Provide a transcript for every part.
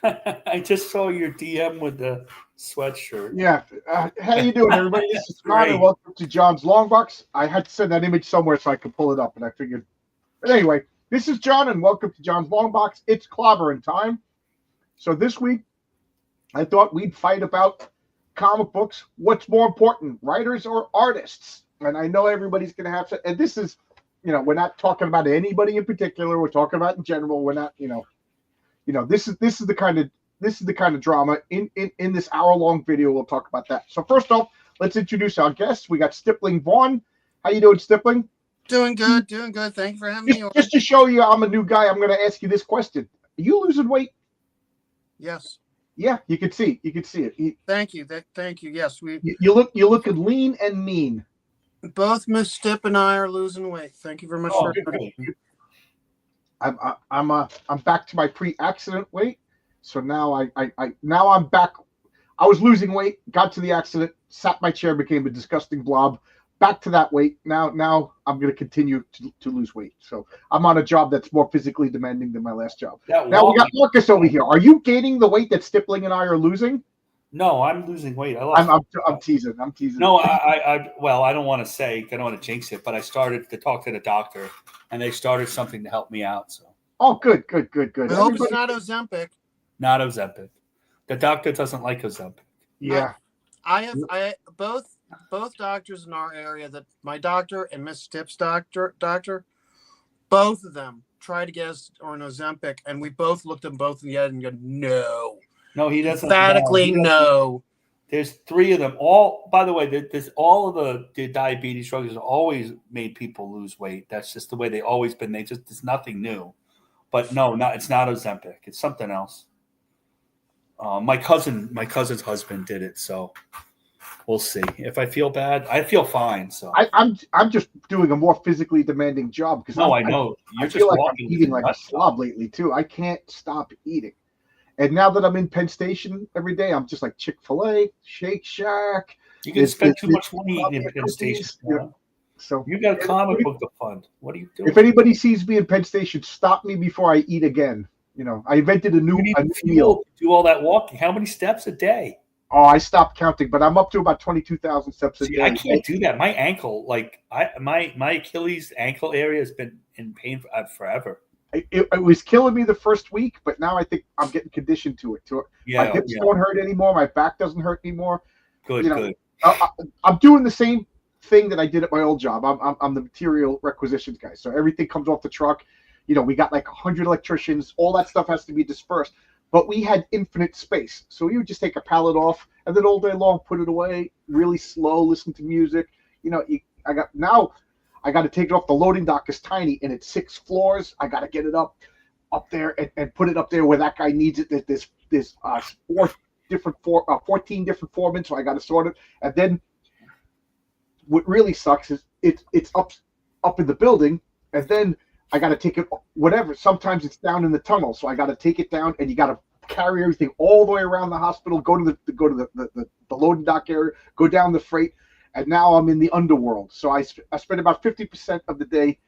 I just saw your DM with the sweatshirt. Yeah. How you doing, everybody? This is John, and Great. welcome to John's Long Box. I had to send that image somewhere so I could pull it up, and I figured. But anyway, this is John, and welcome to John's Long Box. It's clobbering time. So this week, I thought we'd fight about comic books. What's more important, writers or artists? And I know everybody's going to have to. And this is, we're not talking about anybody in particular. We're talking about in general. We're not, this is the kind of drama in this hour-long video. We'll talk about that. So first off, let's introduce our guests. We got Stippling Vaughn. How you doing, Stippling? Doing good. Thank you for having me on. Just to show you I'm a new guy, I'm going to ask you this question. Are you losing weight? Yes. Yeah, you can see it. Thank you. Thank you. Yes, You're looking lean and mean. Both Miss Stipp and I are losing weight. Thank you very much for Good. I'm back to my pre-accident weight. So now I'm back. I was losing weight, got to the accident, sat in my chair, became a disgusting blob. Back to that weight. Now I'm going to continue to lose weight. So I'm on a job that's more physically demanding than my last job. Now we got Marcus over here. Are you gaining the weight that Stippling and I are losing? No, I'm losing weight. I'm teasing. No, I don't want to say, I don't want to jinx it, but I started to talk to the doctor, and they started something to help me out. So. Oh, good. I hope it's not Ozempic. Not Ozempic. The doctor doesn't like Ozempic. Yeah. I have both doctors in our area, that my doctor and Miss Stipp's doctor, both of them tried to get us on Ozempic, and we both looked them both in the head and go, no. No, he doesn't. Emphatically, no. There's three of them. All, by the way, there's all of the diabetes drugs have always made people lose weight. That's just the way they've always been. It's nothing new. But no, it's not Ozempic. It's something else. My cousin's husband did it, so we'll see. If I feel bad, I feel fine. So I'm just doing a more physically demanding job because I know I feel like I'm eating like a slob lately too. I can't stop eating. And now that I'm in Penn Station every day, I'm just like Chick-fil-A, Shake Shack. You can spend too much money eating in Penn Station. So you got a comic book to fund. What are you doing? If anybody sees me in Penn Station, stop me before I eat again. I invented a new meal. Do all that walking. How many steps a day? Oh, I stopped counting, but I'm up to about 22,000 steps a day. I can't do that. My ankle, my Achilles ankle area has been in pain forever. It was killing me the first week, but now I think I'm getting conditioned to it. My hips don't hurt anymore. My back doesn't hurt anymore. Good. I'm doing the same thing that I did at my old job. I'm the material requisitions guy, so everything comes off the truck. We got like 100 electricians. All that stuff has to be dispersed, but we had infinite space, so we would just take a pallet off and then all day long put it away, really slow, listen to music. I got to take it off. The loading dock is tiny, and it's 6 floors. I got to get it up there and put it up there where that guy needs it. There's 14 different foremen, so I got to sort it. And then what really sucks is it's up in the building, and then I got to take it whatever. Sometimes it's down in the tunnel, so I got to take it down, and you got to carry everything all the way around the hospital. Go to the loading dock area. Go down the freight. And now I'm in the underworld. So I spend about 50% of the day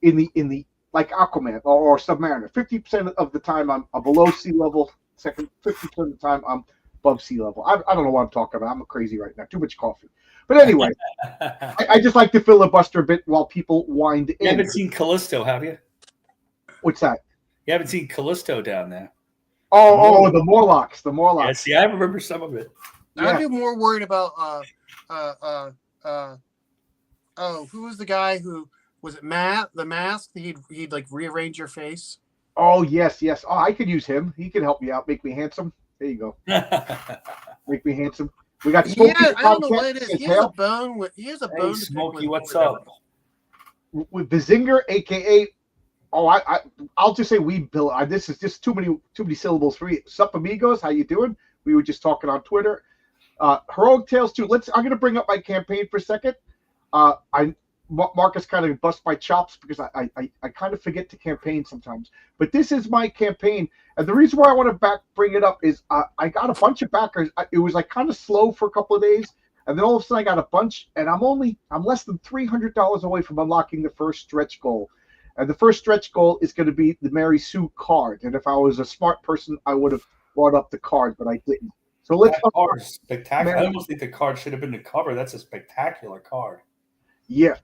in the like Aquaman or Submariner. 50% of the time I'm below sea level. 50% of the time I'm above sea level. I don't know what I'm talking about. I'm crazy right now. Too much coffee. But anyway, I just like to filibuster a bit while people wind in. You haven't seen Callisto, have you? What's that? You haven't seen Callisto down there. Oh, the Morlocks. The Yeah, I remember some of it. Yeah. I'd be more worried about who was the guy who was it the mask? He'd like rearrange your face. Oh yes. Oh, I could use him. He can help me out, make me handsome. There you go. Make me handsome. We got Smokey. Yeah, I don't know what it is. He has a bone. He has a bone. Hey, Smokey, what's up? With Bazinger, aka I'll just say Weed Bill. This is just too many syllables for me. Sup amigos, how you doing? We were just talking on Twitter. Heroic Tales 2. I'm going to bring up my campaign for a second. Marcus kind of bust my chops because I kind of forget to campaign sometimes. But this is my campaign, and the reason why I want to bring it up is I got a bunch of backers. It was like kind of slow for a couple of days, and then all of a sudden I got a bunch, and I'm less than $300 away from unlocking the first stretch goal. And the first stretch goal is going to be the Mary Sue card. And if I was a smart person, I would have brought up the card, but I didn't. So let's. That card is spectacular. I Mary- almost think the card should have been the cover. That's a spectacular card. Yeah.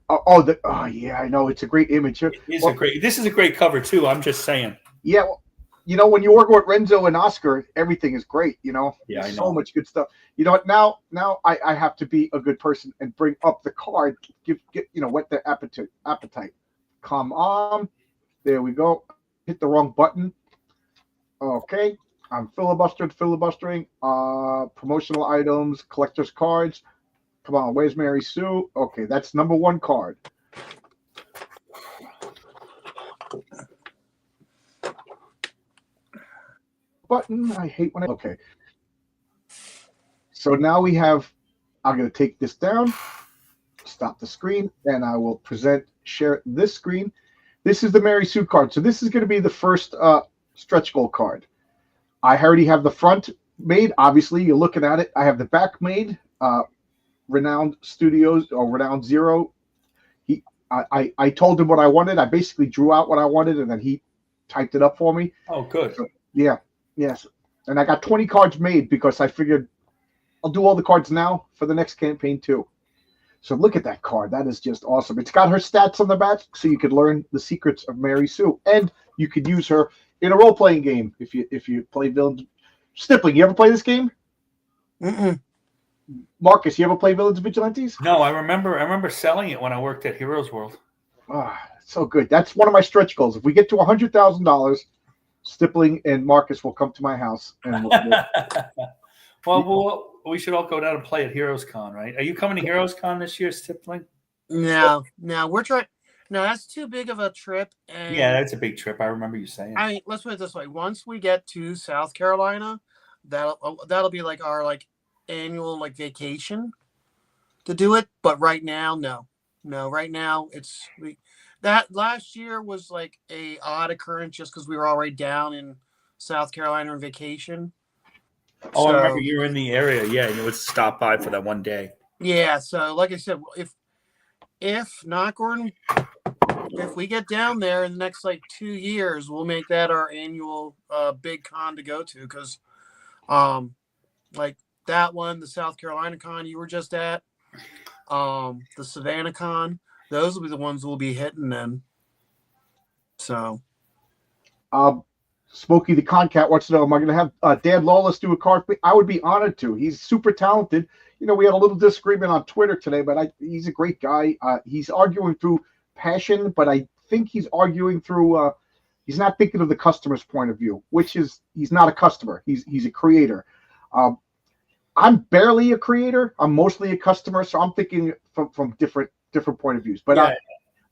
Yeah. I know it's a great image. This is a great cover too. I'm just saying. Yeah. Well, when you work with Renzo and Oscar, everything is great. Yeah, There's I know. so much good stuff. You know what? Now I have to be a good person and bring up the card. Whet their appetite. Come on. There we go. Hit the wrong button. Okay. I'm filibustering. Promotional items, collector's cards. Come on, where's Mary Sue? Okay, that's number 1 card. Button. I hate when okay. So now we have, I'm going to take this down, stop the screen, and I will share this screen. This is the Mary Sue card. So this is going to be the first stretch goal card. I already have the front made. Obviously, you're looking at it. I have the back made. Renowned Studios or Renowned Zero. I told him what I wanted. I basically drew out what I wanted, and then he typed it up for me. Oh, good. So, yeah. Yes. And I got 20 cards made because I figured I'll do all the cards now for the next campaign too. So look at that card. That is just awesome. It's got her stats on the back, so you could learn the secrets of Mary Sue, and you could use her in a role-playing game if you play villains. Stippling, you ever play this game? Mm-mm. Marcus, you ever play Villains and Vigilantes? No, I remember selling it when I worked at Heroes World. So good. That's one of my stretch goals. If we get to $100,000, Stippling and Marcus will come to my house. And Well, we should all go down and play at Heroes Con, right? Are you coming to Heroes Con this year, Stippling? No, we're trying. No, that's too big of a trip. And Yeah, that's a big trip. I remember you saying. I mean, let's put it this way: once we get to South Carolina, that'll be like our annual vacation to do it. But right now, no. Right now that last year was like a odd occurrence just because we were already down in South Carolina on vacation. Oh, I remember you were in the area. Yeah, you would stop by for that one day. Yeah, so like I said, if not Gordon, if we get down there in the next 2 years, we'll make that our annual big con to go to because, that one, the South Carolina con you were just at, the Savannah con, those will be the ones we'll be hitting then. So, Smokey the Concat wants to know, am I going to have Dan Lawless do a card? I would be honored to. He's super talented. We had a little disagreement on Twitter today, but he's a great guy. He's arguing through passion, but I think he's arguing through he's not thinking of the customer's point of view, which is he's not a customer. He's a creator. I'm barely a creator. I'm mostly a customer, so I'm thinking from different point of views. But Yeah.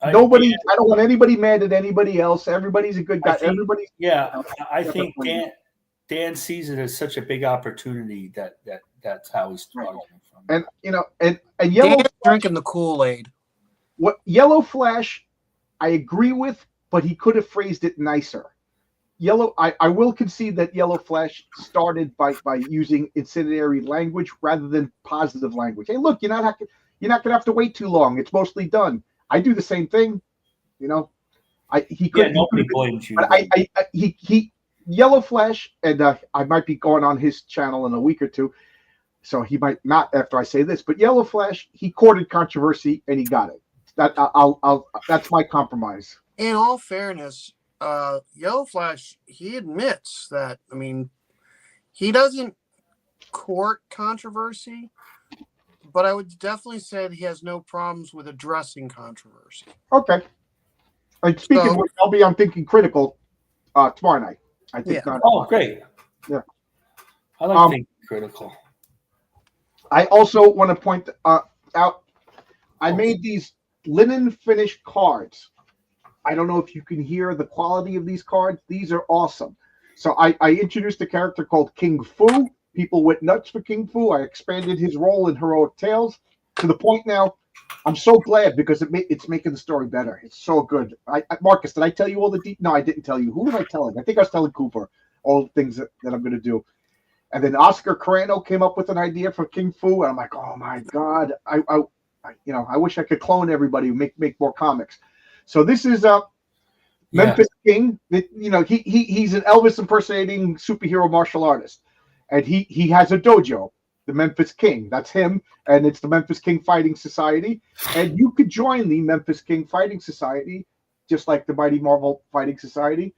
I don't want anybody mad at anybody else. Everybody's a good guy. I think Dan sees it as such a big opportunity that's how he's arguing from. And and Yellow Dan's drinking the Kool-Aid. What Yellow Flash, I agree with, but he could have phrased it nicer. I will concede that Yellow Flash started by using incendiary language rather than positive language. Hey, look, you're not gonna have to wait too long. It's mostly done. I do the same thing, Nobody blames you. But he Yellow Flash, and I might be going on his channel in a week or two, so he might not after I say this. But Yellow Flash, he courted controversy and he got it. That's my compromise. In all fairness, Yellow Flash, he admits that. I mean, he doesn't court controversy, but I would definitely say that he has no problems with addressing controversy. Okay. Speaking of which, I'll be on Thinking Critical tomorrow night. I think. Yeah. Oh, great. Yeah. I like Thinking Critical. I also want to point out, I made these linen finished cards. I don't know if you can hear the quality of these cards. These are awesome. So I introduced a character called King Fu. People went nuts for King Fu. I expanded his role in Heroic Tales to the point now I'm so glad because it's making the story better. It's so good. Marcus, did I tell you all the No, I didn't tell you. Who did I tell him? I think I was telling Cooper all the things that I'm going to do. And then Oscar Carano came up with an idea for King Fu, and I'm like, oh my God, I wish I could clone everybody and make more comics. So this is Yeah. Memphis King. He's an Elvis impersonating superhero martial artist, and he has a dojo, the Memphis King. That's him, and it's the Memphis King Fighting Society. And you could join the Memphis King Fighting Society, just like the Mighty Marvel Fighting Society.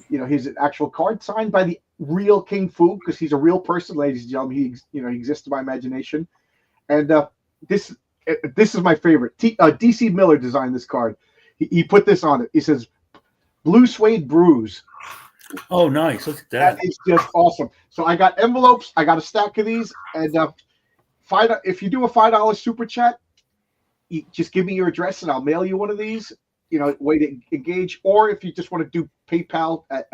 He's an actual card signed by the real King Fu, because he's a real person, ladies and gentlemen. He exists in my imagination. And this is my favorite. DC Miller designed this card. He put this on it. He says, "Blue Suede Bruise." Oh, nice. Look at that. That is just awesome. So I got envelopes. I got a stack of these. And if you do a $5 super chat, you just give me your address and I'll mail you one of these. Way to engage. Or if you just want to do PayPal at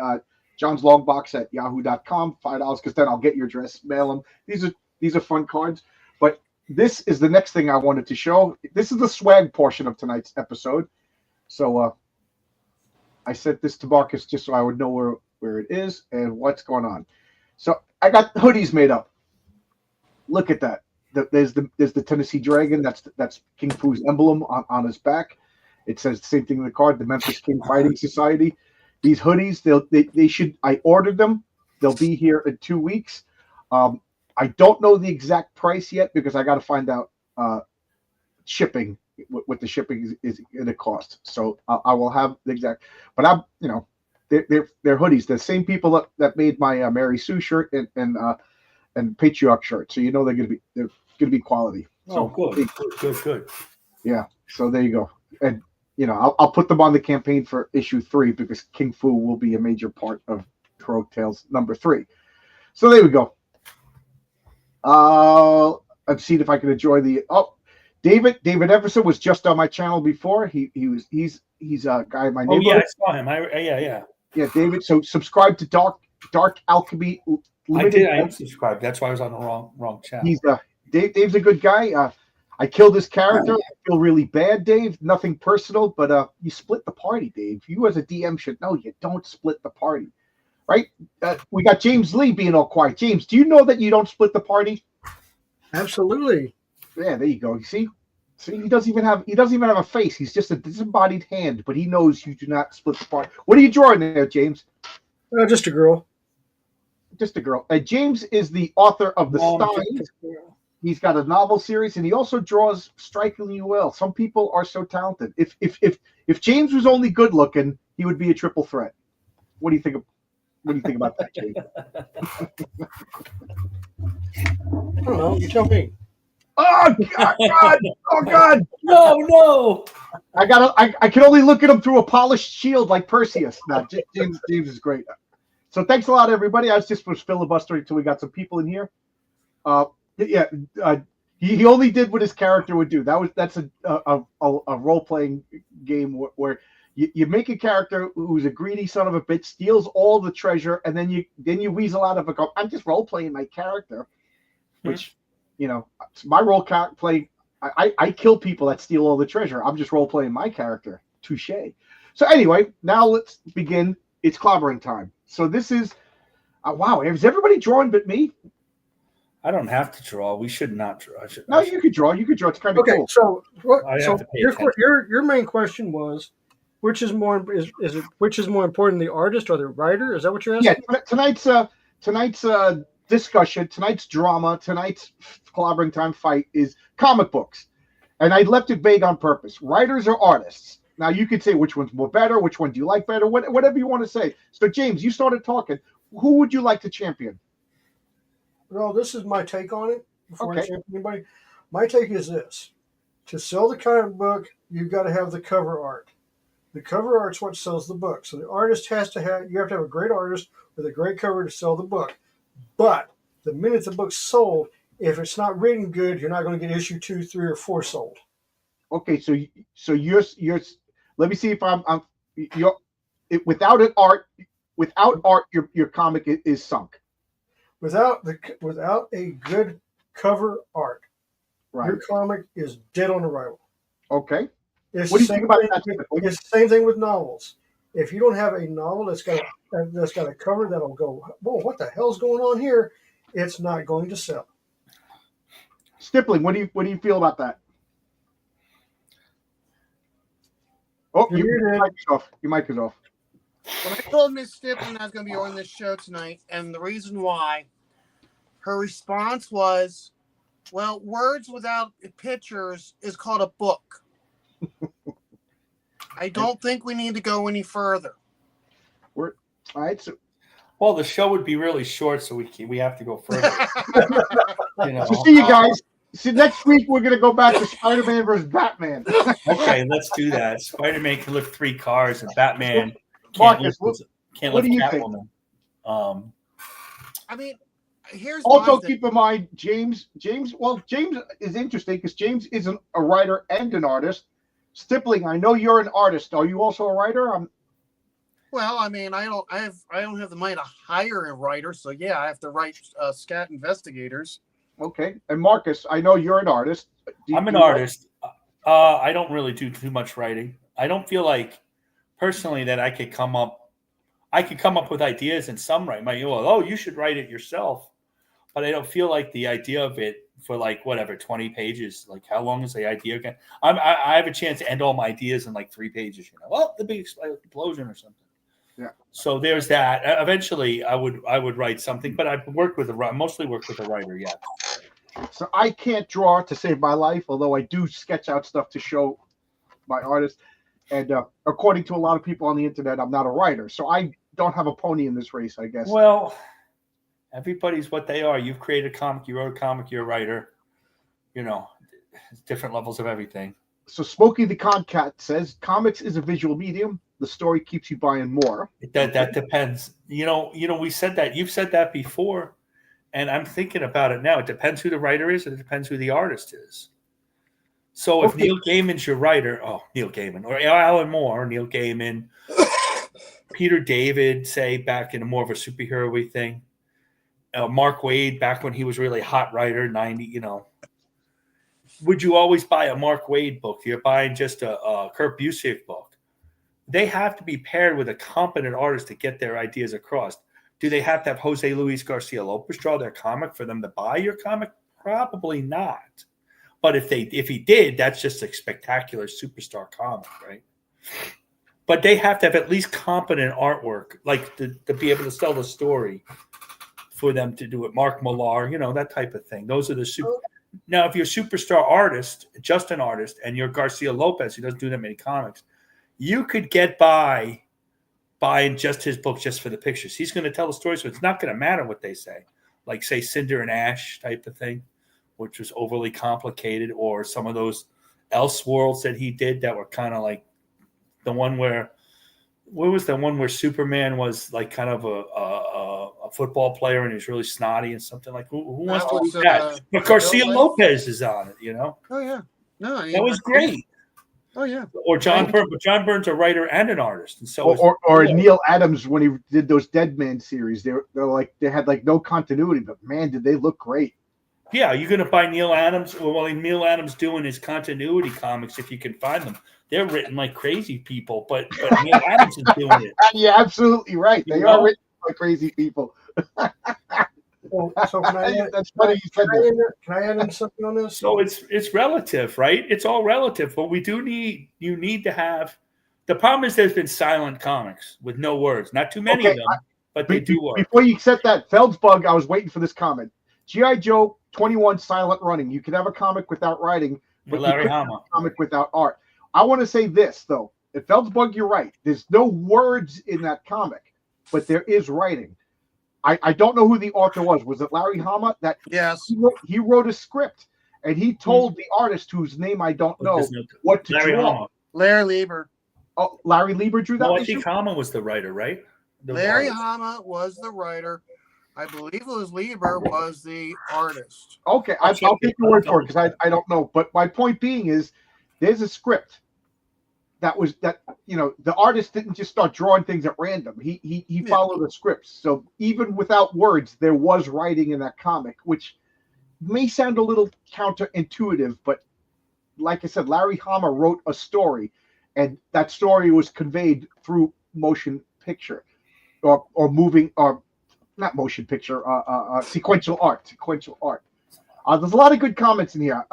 johnslongbox@yahoo.com, $5, because then I'll get your address, mail them. These are fun cards. But this is the next thing I wanted to show. This is the swag portion of tonight's episode. So I sent this to Marcus just so I would know where it is and what's going on. So I got hoodies made up. Look at that. There's the Tennessee Dragon. That's King Fu's emblem on his back. It says the same thing in the card, the Memphis King Fighting Society. These hoodies, they should. I ordered them. They'll be here in 2 weeks. I don't know the exact price yet because I got to find out shipping. What the shipping is going to cost. So I will have the exact. But they're hoodies. The same people that made my Mary Sue shirt and Patriarch shirt. So they're going to be quality. So Good. Yeah. So there you go. And I'll put them on the campaign for issue 3 because King Fu will be a major part of Heroic Tales number 3. So there we go. I've seen if I can enjoy the. David Everson was just on my channel before. He's a guy in my neighborhood. Oh yeah, I saw him. Yeah. David. So subscribe to Dark Alchemy Limited. I am subscribed. That's why I was on the wrong channel. Dave's a good guy. I killed his character. I feel really bad, Dave. Nothing personal, but you split the party, Dave. You as a DM should know you don't split the party, right? We got James Lee being all quiet. James, do you know that you don't split the party? Absolutely. Yeah, there you go. You see, he doesn't even have a face. He's just a disembodied hand, but he knows you do not split the party. What are you drawing there, James? Just a girl. Just a girl. James is the author of the Steins. He's got a novel series, and he also draws strikingly well. Some people are so talented. If James was only good looking, he would be a triple threat. What do you think about that, James? I don't know. You tell me. Oh God! Oh God! No! I can only look at him through a polished shield like Perseus. No, James is great. So thanks a lot, everybody. I was filibustering until we got some people in here. He only did what his character would do. That's a role playing game where you make a character who's a greedy son of a bitch, steals all the treasure, and then you weasel out of it. I'm just role playing my character, which my role play. I kill people that steal all the treasure. I'm just role playing my character. Touche. So anyway, now let's begin. It's clobbering time. So this is wow. Is everybody drawing but me? I don't have to draw. We should not draw. You could draw. It's kind of okay. Cool. So what? So your your main question was, which is more important, the artist or the writer? Is that what you're asking? Yeah. Tonight's discussion, tonight's drama, tonight's clobbering time fight is comic books, and I left it vague on purpose. Writers or artists. Now you could say which one's more better, which one do you like better, whatever you want to say. So James, you started talking. Who would you like to champion? Well, this is my take on it. Before Okay. I champion anybody, my take is this: to sell the comic book, you've got to have the cover art. The cover art's what sells the book. So the artist you have to have a great artist with a great cover to sell the book. But the minute the book's sold, if it's not written good, you're not going to get issue 2, 3, or 4 sold. Okay, so you're. Let me see if without art, your comic is sunk. Without a good cover art, Right. your comic is dead on arrival. Okay. It's What do you think about that? It's the same thing with novels. If you don't have a novel that's got a cover that'll go, whoa, what the hell's going on here? It's not going to sell. Stippling, what do you feel about that? Oh, your mic is off. Your mic is off. When I told Miss Stipton I was going to be on this show tonight, and the reason why, her response was, well, words without pictures is called a book. I don't think we need to go any further. All right. So, Well, the show would be really short, so we have to go further. You know. so see you guys. See, next week we're going to go back to Spider-Man versus Batman. Okay, let's do that. Spider-Man can lift 3 cars, and Batman Marcus, can't what lift do you think? Catwoman. I mean, here's Also, my thing. keep in mind, James is interesting because James isn't a writer and an artist. Stippling, I know you're an artist. Are you also a writer? Well, I mean, I don't have the money to hire a writer, so yeah, I have to write scat investigators. Okay. And Marcus, I know you're an artist. I'm an artist. I don't really do too much writing. I don't feel like personally that I could come up with ideas and some write my you should write it yourself. But I don't feel like the idea of it for like whatever 20 pages. Like how long is the idea again? I have a chance to end all my ideas in like 3 pages. The big explosion or something. Yeah. So there's that. Eventually, I would write something, but I've mostly worked with a writer. Yeah. So I can't draw to save my life, although I do sketch out stuff to show my artist. And according to a lot of people on the internet, I'm not a writer, so I don't have a pony in this race, I guess. Well, everybody's what they are. You've created a comic, you wrote a comic, you're a writer. Different levels of everything. So Smokey the Concat says, comics is a visual medium. The story keeps you buying more. That depends. We said that. You've said that before, and I'm thinking about it now. It depends who the writer is, and it depends who the artist is. So if Neil Gaiman's your writer, Neil Gaiman, or Alan Moore, Neil Gaiman, Peter David, say back in more of a superhero-y thing, Mark Waid back when he was really a hot writer, 90, would you always buy a Mark Waid book? You're buying just a Kurt Busiek book. They have to be paired with a competent artist to get their ideas across. Do they have to have Jose Luis Garcia Lopez draw their comic for them to buy your comic? Probably not. But if he did, that's just a spectacular superstar comic, right? But they have to have at least competent artwork, like to be able to sell the story for them to do it. Mark Millar, that type of thing. Those are the super. Now, if you're a superstar artist, just an artist, and you're Garcia Lopez, who doesn't do that many comics, you could get by buying just his book just for the pictures. He's going to tell the story, so it's not going to matter what they say. Like, say, Cinder and Ash type of thing, which was overly complicated, or some of those Elseworlds that he did that were kind of like the one where Superman was like kind of a football player and he was really snotty and something like who wants to read that? But Garcia Lopez is on it, Oh yeah, no, that was great. Oh yeah, or John Byrne, but John Byrne's a writer and an artist, and so or Neil Adams when he did those Dead Man series. They had like no continuity, but man, did they look great. Yeah, you're going to buy Neil Adams. Well, Neil Adams doing his continuity comics, if you can find them. They're written like crazy people, but Neil Adams is doing it. You're absolutely right. They are written like crazy people. So can I, that's funny you said that. can I add in something on this? So it's relative, right? It's all relative. But you need to have. The problem is there's been silent comics with no words. Not too many of them, but they do work. Before you said that, Feldsbug, I was waiting for this comment. G.I. Joe 21 silent running. You can have a comic without writing, but Larry you couldn't have Hama. a comic without art. I want to say this, though. If Feldsbug, you're right. There's no words in that comic, but there is writing. I don't know who the author was. Was it Larry Hama? Yes. He wrote a script, and he told the artist, whose name I don't know, what to Larry draw. Hama. Larry Lieber. Oh, Larry Lieber drew that. No, I think Hama was the writer, right? Larry Hama was the writer. I believe it was Lieber was the artist. Okay, I'll take your word for it because I don't know. But my point being is, there's a script that the artist didn't just start drawing things at random. He followed a script. So even without words, there was writing in that comic, which may sound a little counterintuitive, but like I said, Larry Hama wrote a story, and that story was conveyed through motion picture or moving or not motion picture, sequential art. There's a lot of good comments in here.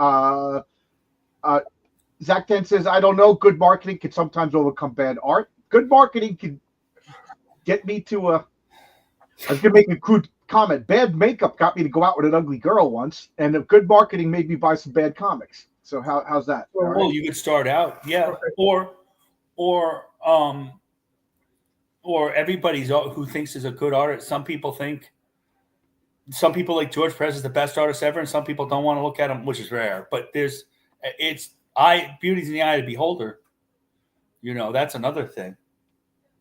Zach 10 says, I don't know. Good marketing can sometimes overcome bad art. Good marketing can get me to I was gonna make a crude comment. Bad makeup got me to go out with an ugly girl once, and good marketing made me buy some bad comics. So how's that? Well, All Well, right. you could start out, yeah, Okay. or everybody's who thinks is a good artist. Some people like George Perez is the best artist ever, and some people don't want to look at him, which is rare. But beauty's in the eye of the beholder. That's another thing.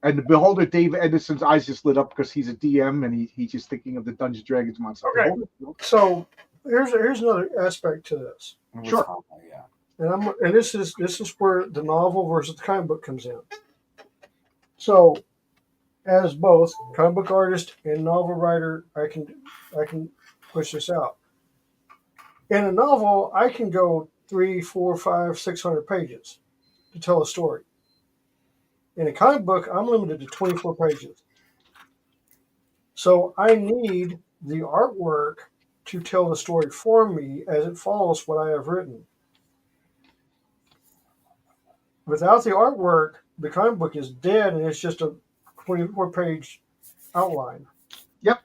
And the beholder, Dave Edison's eyes just lit up because he's a DM and he's just thinking of the Dungeons Dragons monster. Okay. Beholder. So here's another aspect to this, Sure. Yeah. and this is where the novel versus the comic book comes in. So, as both comic book artist and novel writer, I can push this out. In a novel, I can go 3, 4, 5, 600 pages to tell a story. In a comic book, I'm limited to 24 pages. So I need the artwork to tell the story for me as it follows what I have written. Without the artwork, the comic book is dead and it's just a 24-page outline. Yep.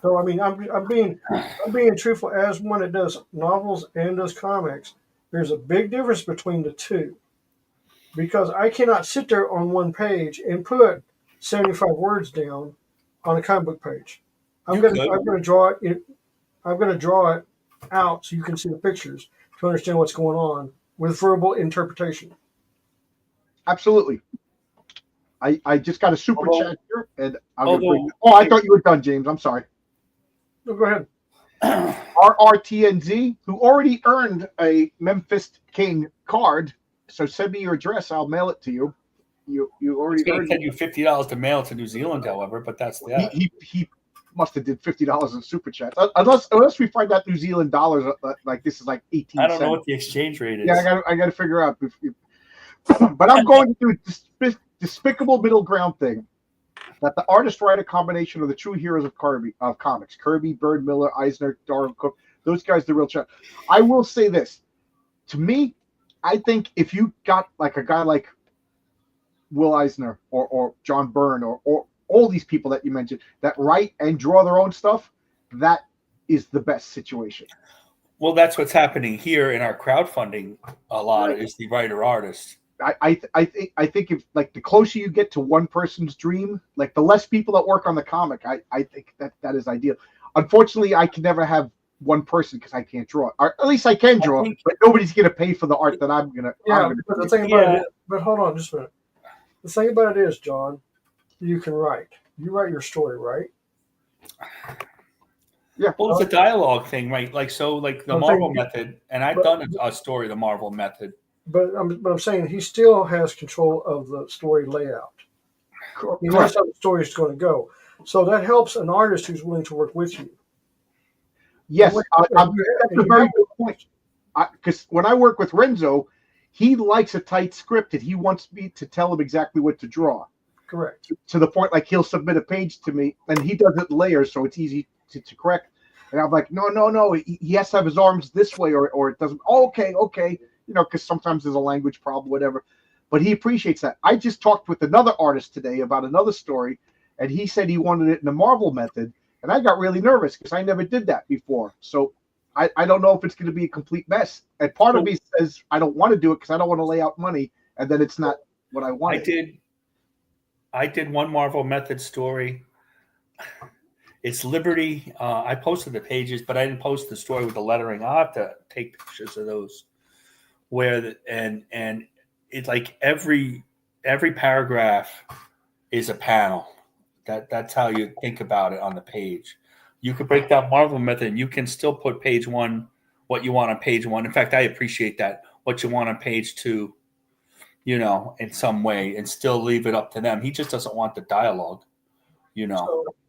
So I mean, I'm being truthful as one that does novels and does comics. There's a big difference between the two, because I cannot sit there on one page and put 75 words down on a comic book page. I'm going to draw it. I'm going to draw it out so you can see the pictures to understand what's going on with verbal interpretation. Absolutely. I just got a super chat here, and I'm gonna bring. although- I thought you were done, James. I'm sorry. No, go ahead. RRTNZ, who already earned a Memphis King card, so send me your address. I'll mail it to you. You It's already going earned to take you $50 to mail to New Zealand, however, but that's that. He must have did $50 in super chats, unless we find out New Zealand dollars like this is like 18 I don't know cents. what the exchange rate is. Yeah, I got to figure out. But I'm going to do a despicable middle ground thing. That the artist-writer combination of the true heroes of comics: Kirby, Bird, Miller, Eisner, Darwin Cook. Those guys, the real chat. I will say this: to me, I think if you got like a guy like Will Eisner or John Byrne or all these people that you mentioned that write and draw their own stuff, that is the best situation. Well, that's what's happening here in our crowdfunding. A lot is the writer artist. I think if like the closer you get to one person's dream, like the less people that work on the comic, I think that is ideal. Unfortunately, I can never have one person because I can't draw, or at least I can draw, but nobody's gonna pay for the art that I'm gonna. Yeah, but the thing about it is, but hold on just a minute. The thing about it is, John, you can write. You write your story, right? Yeah. Well, it's a dialogue thing, right? Like the Marvel method, and I've done a story, the Marvel method. But I'm saying he still has control of the story layout. He knows how the story is going to go. So that helps an artist who's willing to work with you. Yes, that's a very good point. Because when I work with Renzo, he likes a tight script and he wants me to tell him exactly what to draw. Correct. To the point, like he'll submit a page to me, and he does it in layers, so it's easy to correct. And I'm like, no, he has to have his arms this way, or it doesn't. Oh, okay. Because sometimes there's a language problem, whatever. But he appreciates that. I just talked with another artist today about another story, and he said he wanted it in the Marvel method, and I got really nervous because I never did that before. So I don't know if it's going to be a complete mess. And part of me says I don't want to do it because I don't want to lay out money, and then it's not what I wanted. I did one Marvel method story. It's Liberty. I posted the pages, but I didn't post the story with the lettering. I'll have to take pictures of those. And it's like every paragraph is a panel. That's how you think about it on the page. You could break down Marvel method, and you can still put page one what you want on page one. In fact, I appreciate that, what you want on page two, in some way, and still leave it up to them. He just doesn't want the dialogue,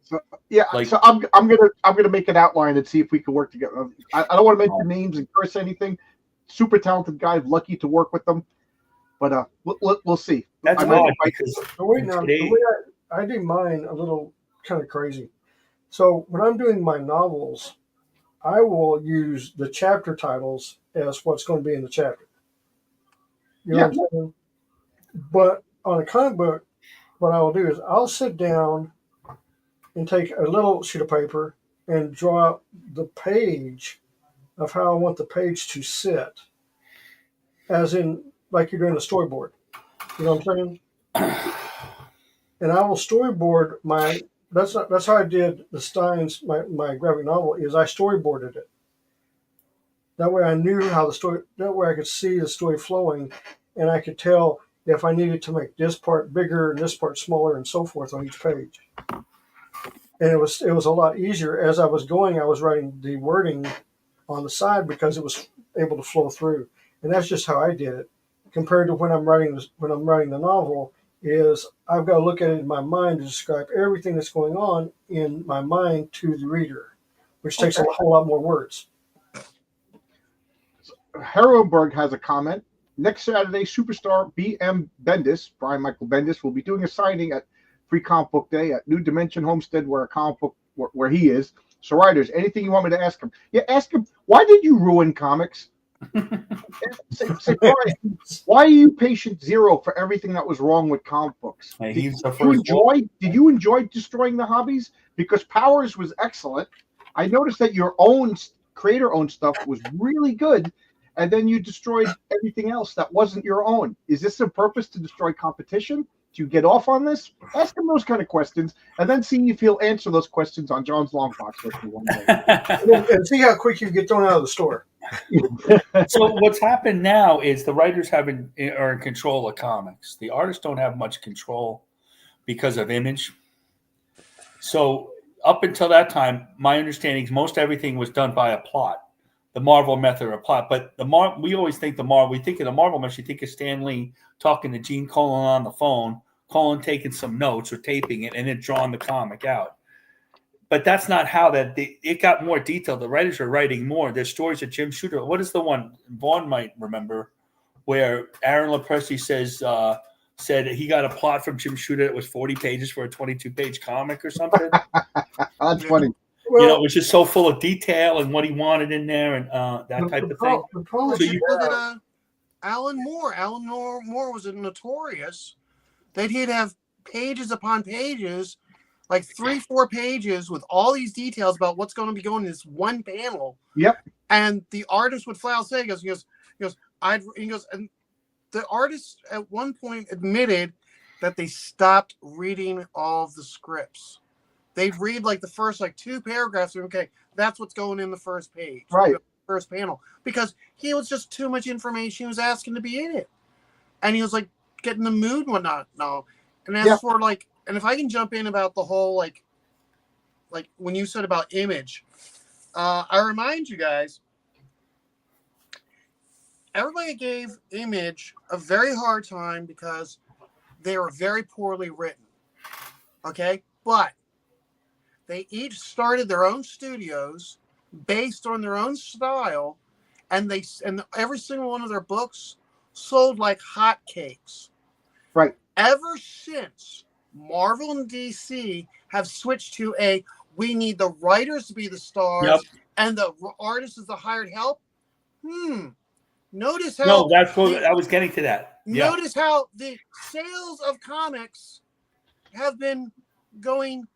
So I'm gonna make an outline and see if we can work together. I don't want to mention names and curse anything. Super talented guy, lucky to work with them, but we'll see. That's odd because the way I do mine a little kind of crazy. So when I'm doing my novels, I will use the chapter titles as what's going to be in the chapter. You know what I'm saying? But on a comic book, what I will do is I'll sit down and take a little sheet of paper and draw out the page of how I want the page to sit, as in like you're doing a storyboard. You know what I'm saying? And I will storyboard my. That's how I did the Steins my graphic novel. Is I storyboarded it. That way I knew how the story. That way I could see the story flowing, and I could tell if I needed to make this part bigger and this part smaller and so forth on each page. And it was a lot easier as I was going. I was writing the wording on the side because it was able to flow through, and that's just how I did it. Compared to when I'm writing the novel, is I've got to look at it in my mind to describe everything that's going on in my mind to the reader, which takes a whole lot more words. Harrowberg has a comment. Next Saturday, superstar B.M. Bendis, Brian Michael Bendis, will be doing a signing at Free Comic Book Day at New Dimension Homestead, where a comic book where he is. So, writers, anything you want me to ask him? Yeah, ask him. Why did you ruin comics? say, Brian, why are you patient zero for everything that was wrong with comic books? Hey, Did you enjoy destroying the hobbies? Because Powers was excellent. I noticed that your own creator-owned stuff was really good, and then you destroyed everything else that wasn't your own. Is this a purpose to destroy competition? Do you get off on this? Ask him those kind of questions, and then see if he'll answer those questions on John's Long Box with you one day. And see how quick you get thrown out of the store. So what's happened now is the writers are in control of comics. The artists don't have much control because of image. So up until that time, my understanding is most everything was done by a plot, the Marvel method of plot. But we always think we think of the Marvel method. You think of Stan Lee talking to Gene Colan on the phone, Colan taking some notes or taping it, and then drawing the comic out. But that's not how it got more detailed. The writers are writing more. There's stories of Jim Shooter. What is the one Vaughn might remember where Aaron LaPresti said he got a plot from Jim Shooter that was 40 pages for a 22-page comic or something? That's funny. It was just so full of detail and what he wanted in there and that type of thing. So you look at Alan Moore. Alan Moore was notorious that he'd have pages upon pages, like 3-4 pages with all these details about what's going to be going in this one panel. Yep. And the artist would flat out say, he goes, and the artist at one point admitted that they stopped reading all of the scripts. They'd read like the first 2 paragraphs. And, okay, that's what's going in the first page. Right. First panel. Because he was just too much information he was asking to be in it. And he was like getting the mood and whatnot. No. And as for and if I can jump in about the whole like when you said about image, I remind you guys, everybody gave Image a very hard time because they were very poorly written. Okay? But they each started their own studios based on their own style, and every single one of their books sold like hotcakes. Right. Ever since Marvel and DC have switched to we need the writers to be the stars and the artist is the hired help. Notice how No, that's what I was getting to that. Notice how the sales of comics have been going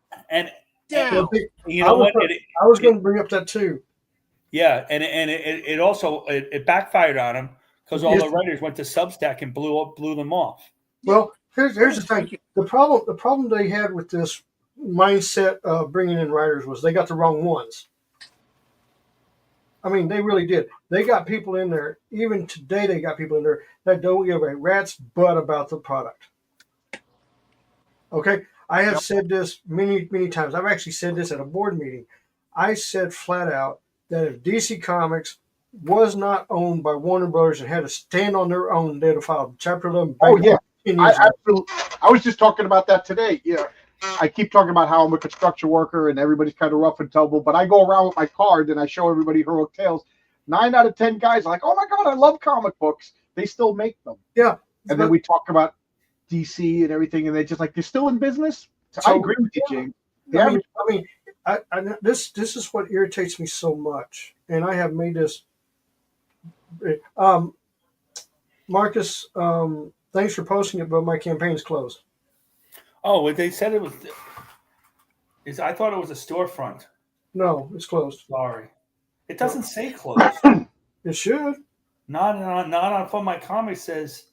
down. You know what? I was going to bring up that too. Yeah, and it also backfired on them because all the writers went to Substack and blew them off. Well, here's the thing. The problem they had with this mindset of bringing in writers was they got the wrong ones. I mean, they really did. They got people in there. Even today, they got people in there that don't give a rat's butt about the product. Okay? I have said this many, many times. I've actually said this at a board meeting. I said flat out that if DC Comics was not owned by Warner Brothers and had to stand on their own, they'd have filed Chapter 11. Oh, yeah. I was just talking about that today. Yeah. I keep talking about how I'm a construction worker and everybody's kind of rough and tumble, but I go around with my card and I show everybody Heroic Tales. 9 out of 10 guys are like, oh my God, I love comic books. They still make them. Yeah. And then we talk about DC and everything, and they're just like, they're still in business. So I agree with you, James. This is what irritates me so much, and I have made this. Marcus, thanks for posting it, but my campaign's closed. Oh, well, they said it was. I thought it was a storefront. No, it's closed. Sorry, it doesn't say closed. It should. Not on from my comic says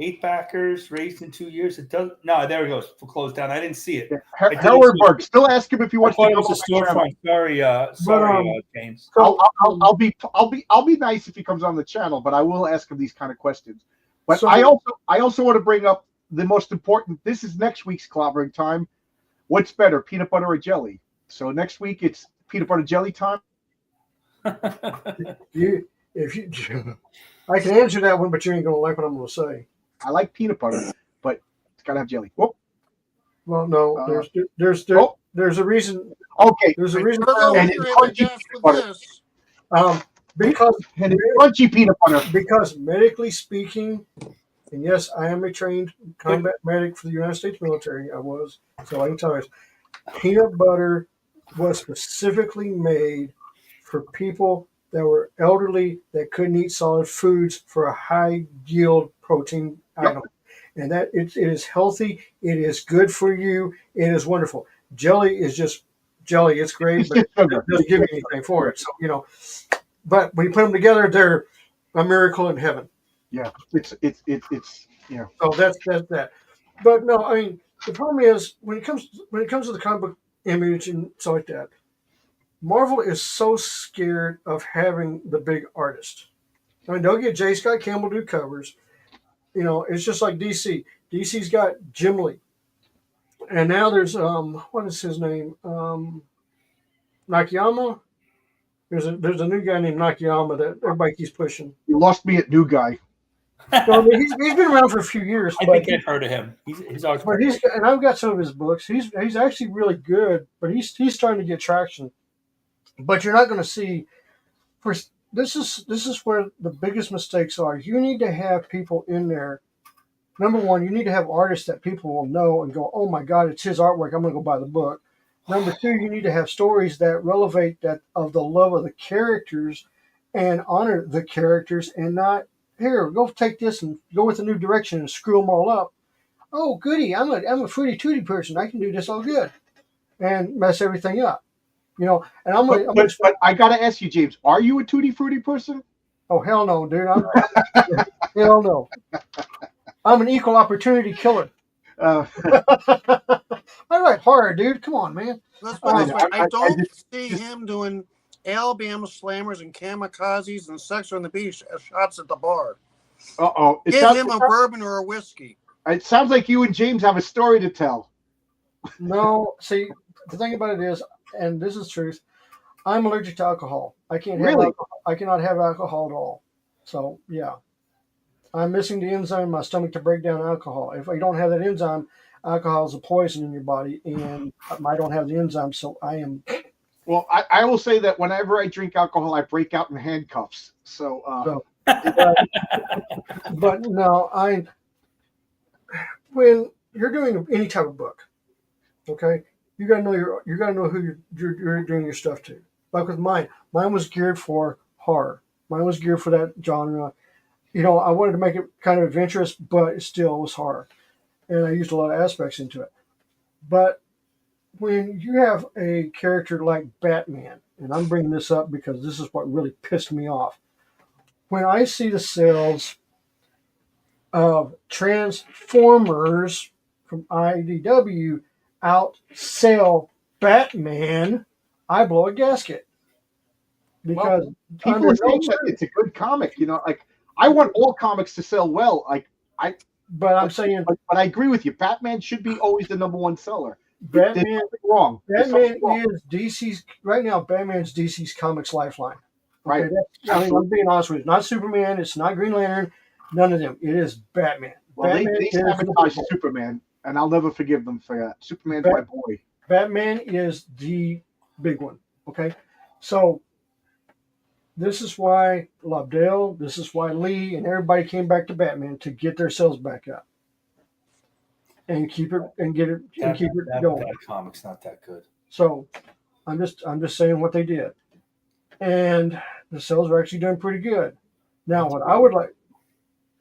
8 backers raised in 2 years. It does. No, there it goes. Closed down. I didn't see it. I didn't Howard see it. Berg. Still ask him if he I wants to thought it come was a on the channel. storefront. Sorry, James. So, I'll be nice if he comes on the channel, but I will ask him these kind of questions. But So- I also want to bring up the most important. This is next week's clobbering time. What's better, peanut butter or jelly? So next week it's peanut butter jelly time. I can answer that one, but you ain't gonna like what I'm gonna say. I like peanut butter, but it's gotta have jelly. Whoop. Well, no, Oh. there's a reason. Okay. There's a reason. And it's crunchy peanut butter. Because And it's crunchy peanut butter. because medically speaking, and yes, I am a trained combat medic for the United States military. I was, so I can tell you, peanut butter was specifically made for people that were elderly that couldn't eat solid foods for a high yield protein item. And that it is healthy, it is good for you, it is wonderful. Jelly is just jelly, it's great, but it doesn't give you anything for it. So, but when you put them together, they're a miracle in heaven. Yeah, it's So that's that. But no, I mean the problem is when it comes to the comic book image and stuff like that, Marvel is so scared of having the big artist. I mean, don't get J. Scott Campbell do covers. It's just like DC. DC's got Jim Lee, and now there's what is his name? Nakayama. There's a new guy named Nakayama that everybody keeps pushing. you lost me at new guy. So, I mean, he's been around for a few years. I think I've heard of him. He's always. But and I've got some of his books. He's actually really good, but he's starting to get traction. But you're not going to see. First, this is where the biggest mistakes are. You need to have people in there. Number one, you need to have artists that people will know and go, "Oh my God, it's his artwork. I'm going to go buy the book." Number two, you need to have stories that relevate that of the love of the characters and honor the characters, and not here go take this and go with a new direction and screw them all up. Oh, goody! I'm a fruity tooty person. I can do this all good, and mess everything up. And But I gotta ask you, James, are you a tutti frutti person? Oh hell no, dude! Hell no. I'm an equal opportunity killer. I write horror, dude. Come on, man. Let's put it this way. I don't just- see him doing Alabama slammers and kamikazes and sex on the beach as shots at the bar. Uh-oh. Give him a bourbon or a whiskey. It sounds like you and James have a story to tell. No, see, the thing about it is, and this is truth, I'm allergic to alcohol. I can't have Really? alcohol. I cannot have alcohol at all. So yeah, I'm missing the enzyme in my stomach to break down alcohol. If I don't have that enzyme, alcohol is a poison in your body, and I don't have the enzyme, so I am. Well, I will say that whenever I drink alcohol, I break out in handcuffs. So, But no, when you're doing any type of book, okay, you gotta know who you're doing your stuff to. Like with mine was geared for horror. Mine was geared for that genre. I wanted to make it kind of adventurous, but it still was horror, and I used a lot of aspects into it. But when you have a character like Batman, and I'm bringing this up because this is what really pissed me off. When I see the sales of Transformers from IDW outsell Batman, I blow a gasket. Because people are saying that it's a good comic. Like I want all comics to sell well. but I'm saying, but I agree with you. Batman should be always the number one seller. There's Batman nothing wrong. There's Batman something wrong. is DC's right now. Batman's DC's comics lifeline. Right. I'm being honest with you. It's not Superman. It's not Green Lantern. None of them. It is Batman. Well, Batman they is sabotaged the- Superman, and I'll never forgive them for that. Superman's my boy. Batman is the big one. Okay, so this is why Lobdell, this is why Lee, and everybody came back to Batman to get their sales back up and keep it and get it and keep it going. That comic's not that good. So I'm just saying what they did, and the sales are actually doing pretty good. Now, what I would like,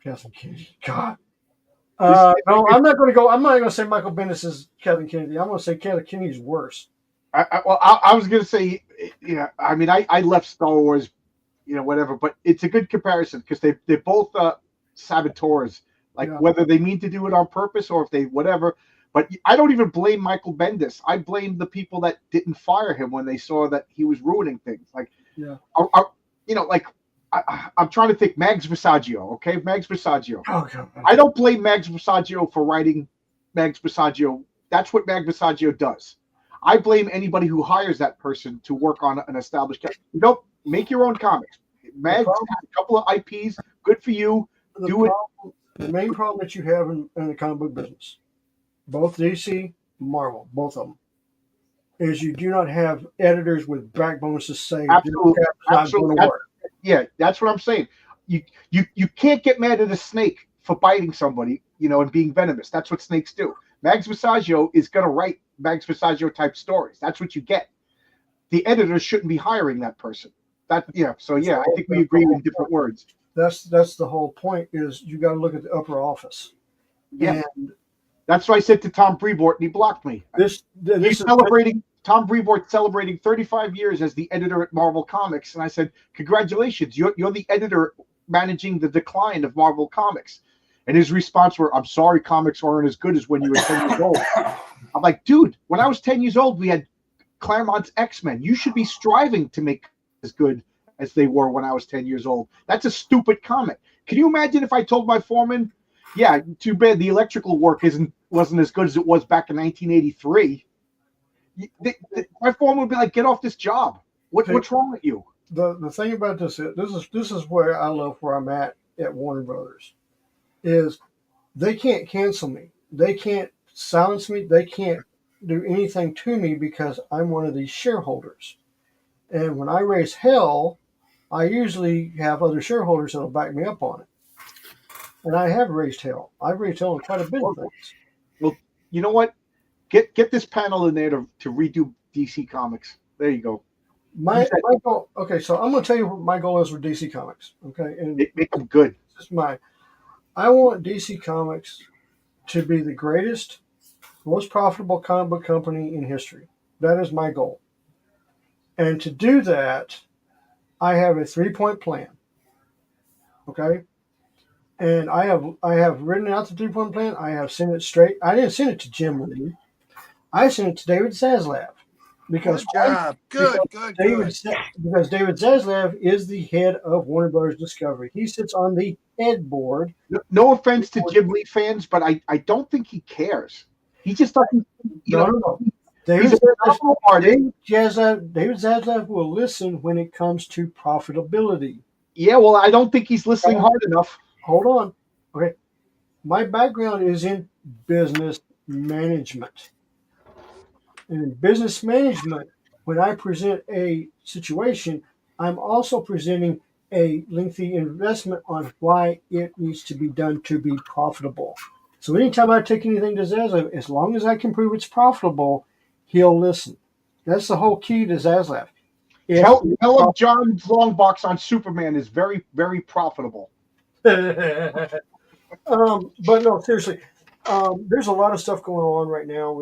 Kathleen Kennedy, God, No, I'm not going to go. I'm not going to say Michael Bendis is Kevin Kennedy. I'm going to say Kevin Kennedy's worse. I was going to say, yeah. I mean, I left Star Wars, whatever, but it's a good comparison because they're both saboteurs. Like whether they mean to do it on purpose or if they whatever. But I don't even blame Michael Bendis. I blame the people that didn't fire him when they saw that he was ruining things. Like, I'm trying to think. Mags Visaggio, okay, Mags Visaggio. Oh, God. I don't blame Mags Visaggio for writing Mags Visaggio. That's what Mags Visaggio does. I blame anybody who hires that person to work on an established character. You don't make your own comics. Mags has a couple of IPs. Good for you. The main problem that you have in the comic book business, both DC, Marvel, both of them, is you do not have editors with backbones to say absolutely. Yeah, that's what I'm saying. You can't get mad at a snake for biting somebody, and being venomous. That's what snakes do. Mags Visaggio is going to write Mags Visaggio type stories. That's what you get. The editors shouldn't be hiring that person. So I think we agree in different words. That's the whole point. Is you got to look at the upper office. Yeah, and that's what I said to Tom Brevoort, and he blocked me. Tom Brevoort celebrating 35 years as the editor at Marvel Comics, and I said, "Congratulations, you're the editor managing the decline of Marvel Comics." And his response were, "I'm sorry, comics aren't as good as when you were 10 years old." I'm like, dude, when I was 10 years old, we had Claremont's X-Men. You should be striving to make as good as they were when I was 10 years old. That's a stupid comic. Can you imagine if I told my foreman, yeah, too bad the electrical work wasn't as good as it was back in 1983. My foreman would be like, get off this job. What's wrong with you? The thing about this is where I love where I'm at Warner Brothers, is they can't cancel me. They can't silence me. They can't do anything to me because I'm one of these shareholders. And when I raise hell, I usually have other shareholders that'll back me up on it. And I have raised hell. I've raised hell on quite a bit of things. Well, you know what? Get this panel in there to redo DC Comics. There you go. My goal. Okay, so I'm going to tell you what my goal is with DC Comics. Okay, and make them good. I want DC Comics to be the greatest, most profitable comic book company in history. That is my goal. And to do that, I have a 3-point plan. Okay, and I have written out the 3-point plan. I have sent it straight. I didn't send it to Jim Lee. I sent it to David Zaslav. Because Good. Because David Zaslav is the head of Warner Brothers Discovery. He sits on the head board. No offense to Jim Lee fans, but I don't think he cares. He just doesn't. No. David Zaslav will listen when it comes to profitability. Yeah, well, I don't think he's listening hard enough. Hold on. Okay. My background is in business management. And in business management, when I present a situation, I'm also presenting a lengthy investment on why it needs to be done to be profitable. So anytime I take anything to Zaslav, as long as I can prove it's profitable, he'll listen. That's the whole key to Zaslav. Tell him John's long box on Superman is very, very profitable. But no, seriously. There's a lot of stuff going on right now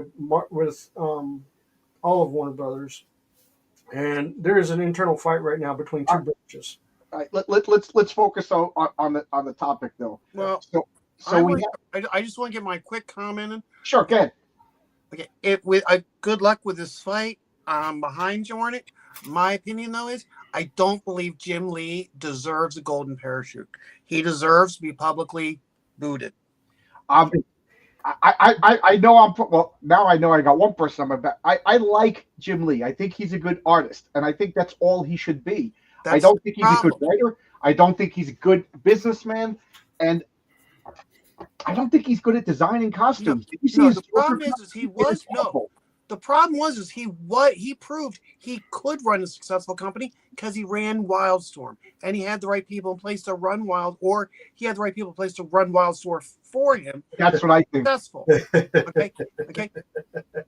with all of Warner Brothers, and there is an internal fight right now between two branches. All right, let's focus on the topic though. Well, I just want to get my quick comment in. Sure, go ahead. Okay, good luck with this fight. I'm behind you on it. My opinion though is I don't believe Jim Lee deserves a golden parachute. He deserves to be publicly booted. I know now I know I got one person on my back. I like Jim Lee. I think he's a good artist, and I think that's all he should be. I don't think he's a good writer. I don't think he's a good businessman, and I don't think he's good at designing costumes. The problem is he was no. The problem was he proved he could run a successful company because he ran Wildstorm and he had the right people in place to run he had the right people in place to run Wildstorm for him. That's what I think. Successful. Okay.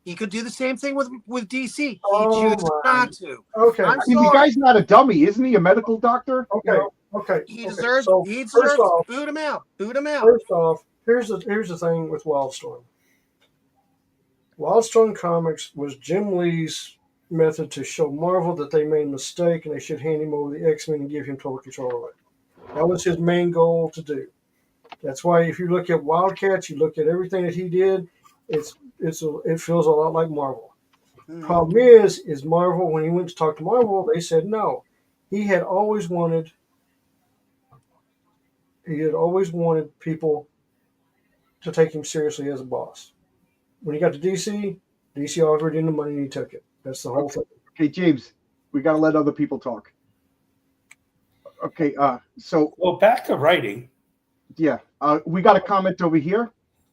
He could do the same thing with DC. He chooses not to. Okay. The guy's not a dummy, isn't he? A medical doctor? Okay. Okay. He deserves. Boot him out. Boot him out. here's the thing with Wildstorm. Wildstorm Comics was Jim Lee's method to show Marvel that they made a mistake and they should hand him over the X-Men and give him total control of it. That was his main goal to do. That's why if you look at Wildcats, you look at everything that he did, it feels a lot like Marvel. Problem is Marvel, when he went to talk to Marvel, they said no. He had always wanted people to take him seriously as a boss. When he got to DC offered him the money and he took it. That's the whole thing. Okay, James, we got to let other people talk. Okay, so Well, back to writing. yeah, we got a comment over here.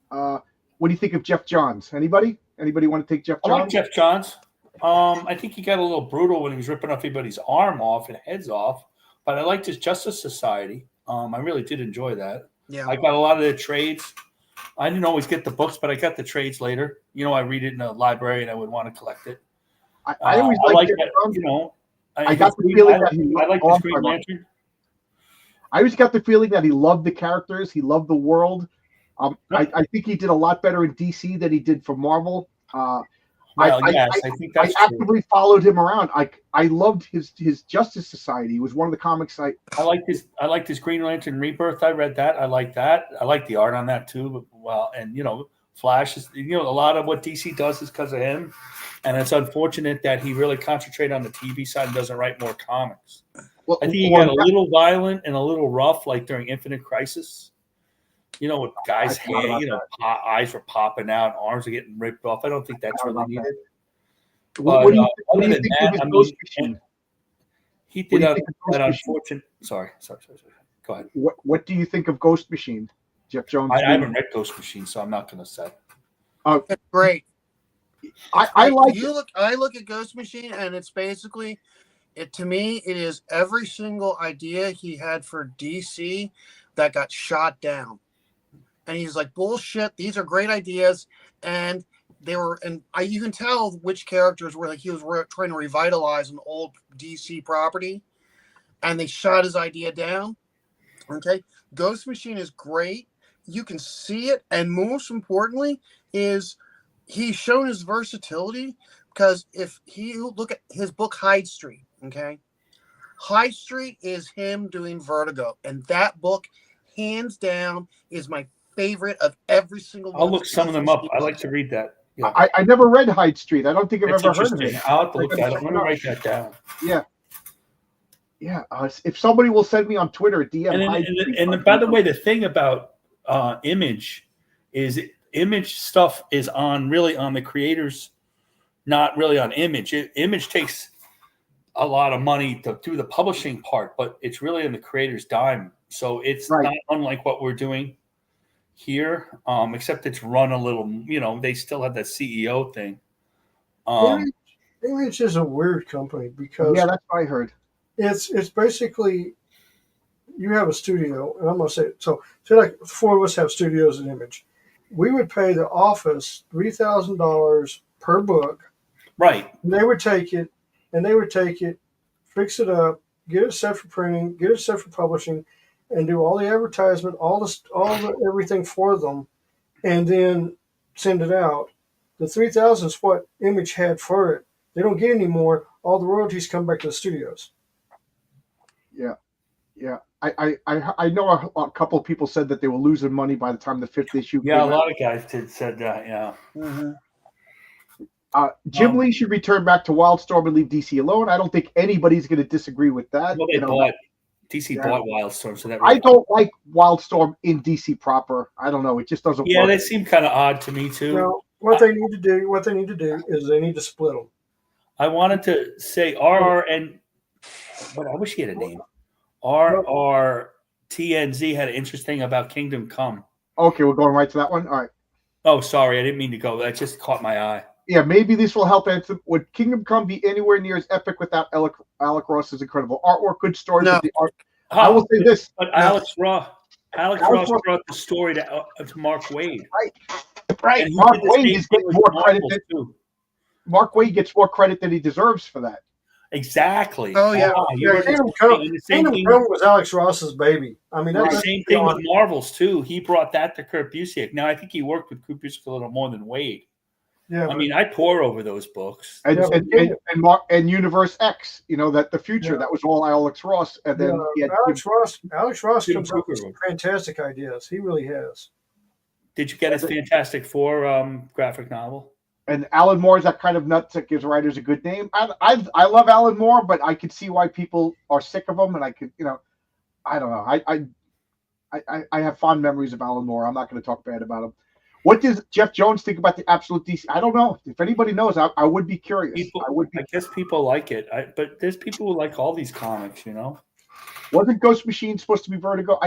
What do you think of Jeff Johns? Anybody want to take Jeff I Johns? like Jeff Johns. I think he got a little brutal when he was ripping everybody's arm off and heads off, but I liked his Justice Society. I really did enjoy that. Yeah. I got a lot of the trades. I didn't always get the books, but I got the trades later. I read it in a library and I would want to collect it. I always I like Jeff that. Johns. I got the feeling that he I like the Green Lantern. I always got the feeling that he loved the characters. He loved the world. I think he did a lot better in DC than he did for Marvel. Well, yes, I think that's I true. actively followed him around. I loved his Justice Society. It was one of the comics I liked his Green Lantern Rebirth. I read that. I like that. I like the art on that too. But, well, and Flash is a lot of what DC does is because of him, and it's unfortunate that he really concentrated on the TV side and doesn't write more comics. well, I think he got a little violent and a little rough, like during Infinite Crisis. With guys' hair, eyes were popping out, arms are getting ripped off. I don't think that's really needed. What do you other think than of that, his I Ghost mean, Machine? he What do did you that think of Ghost Machine? unfortunate. Sorry. Go ahead. What do you think of Ghost Machine, Jeff Jones? I haven't read Ghost Machine, so I'm not going to say. It's great. I like I look at Ghost Machine, and it's basically, to me, it is every single idea he had for DC that got shot down. And he's like, bullshit, these are great ideas. And you can tell which characters were like he was trying to revitalize an old DC property, and they shot his idea down. Okay. Ghost Machine is great. You can see it. And most importantly is he's shown his versatility, because if you look at his book, Hyde Street, okay, High Street is him doing Vertigo. And that book, hands down, is my favorite of every single one. I'll look some of them up. I like to read that. Yeah. I never read Hyde Street. I don't think I've That's ever heard of interesting. it. I'll have to look that up. Let me write that down. Yeah. If somebody will send me on Twitter, DM Hyde Street. And by the way, the thing about Image is Image stuff is really on the creators, not really on Image. Image takes a lot of money to do the publishing part, but it's really on the creator's dime. So it's Right. not unlike what we're doing here, except it's run a little, they still have that CEO thing. Image is a weird company because Yeah, that's what I heard. it's basically, you have a studio, and I'm going to say it. So say like four of us have studios in Image. We would pay the office $3,000 per book. Right. And they would take it, fix it up, get it set for printing, get it set for publishing, and do all the advertisement, all the everything for them, and then send it out. The $3,000 is what Image had for it. They don't get any more. All the royalties come back to the studios. Yeah. I know a couple of people said that they were losing money by the time the fifth issue Yeah, a came out. lot of guys said that. Yeah. Mm-hmm. Jim Lee should return back to Wildstorm and leave DC alone. I don't think anybody's going to disagree with that. Well, DC bought Wildstorm, so that I don't like Wildstorm in DC proper. I don't know. It just doesn't Yeah, work. that seemed kind of odd to me too. Now, what they need to do is they need to split them. I wanted to say RRN, but I wish he had a name. RRTNZ had an interesting about Kingdom Come. Okay, we're going right to that one. All right. Oh, sorry, I didn't mean to go. That just caught my eye. Yeah, maybe this will help answer. Would Kingdom Come be anywhere near as epic without Alec Ross's incredible artwork, good stories? No. The art? I will say this. But Alex Ross brought the story to Mark Waid. Right. And he Mark did the same Waid thing with Marvel, too. Mark Waid gets more credit than he deserves for that. Exactly. Oh, yeah. You were Kingdom just Come, saying the same Kingdom thing. Come was Alex Ross's baby. I mean, The that's same thing with Marvels too. He brought that to Kurt Busiek. Now I think he worked with Kurt Busiek a little more than Wade. yeah. I mean, I pore over those books. And Yeah, but and Universe X, that the future, Yeah. that was all Alex Ross, and then Alex Ross Jim comes up with Kruger. some fantastic ideas. He really has. Did you get his Fantastic Four graphic novel? and Alan Moore is that kind of nut that gives writers a good name. I love Alan Moore, but I could see why people are sick of him, and I could, I don't know. I have fond memories of Alan Moore. I'm not going to talk bad about him. What does Jeff Jones think about the Absolute DC? I don't know. If anybody knows, I would be curious. I guess people like it, but there's people who like all these comics. Wasn't Ghost Machine supposed to be Vertigo?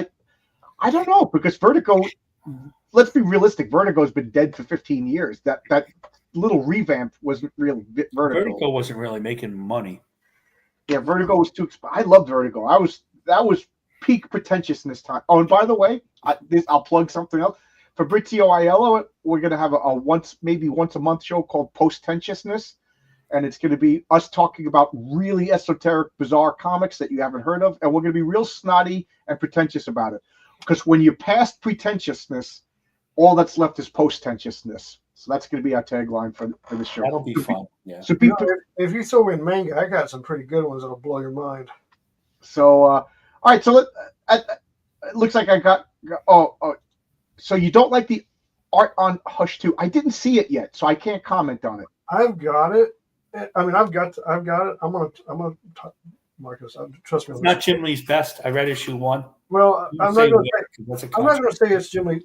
I don't know, because Vertigo. Let's be realistic. Vertigo's been dead for 15 years. That little revamp wasn't really Vertigo. Vertigo wasn't really making money. Yeah, Vertigo was too. I loved Vertigo. That was peak pretentiousness time. Oh, and by the way, I'll plug something else. Fabrizio Aiello, we're going to have a once a month show called Post-Tentiousness, and it's going to be us talking about really esoteric, bizarre comics that you haven't heard of, and we're going to be real snotty and pretentious about it. Because when you're past pretentiousness, all that's left is post-tentiousness. So that's going to be our tagline for the show. That'll be fun. Yeah. So if you throw in manga, I got some pretty good ones that'll blow your mind. So, all right. So it looks like I got. So you don't like the art on Hush 2? I didn't see it yet, so I can't comment on it. I've got it. I mean, I've got it. I'm gonna Marcus. Trust me. It's not Jim Lee's best. I read issue 1. Well, I'm not going to say it's Jim Lee.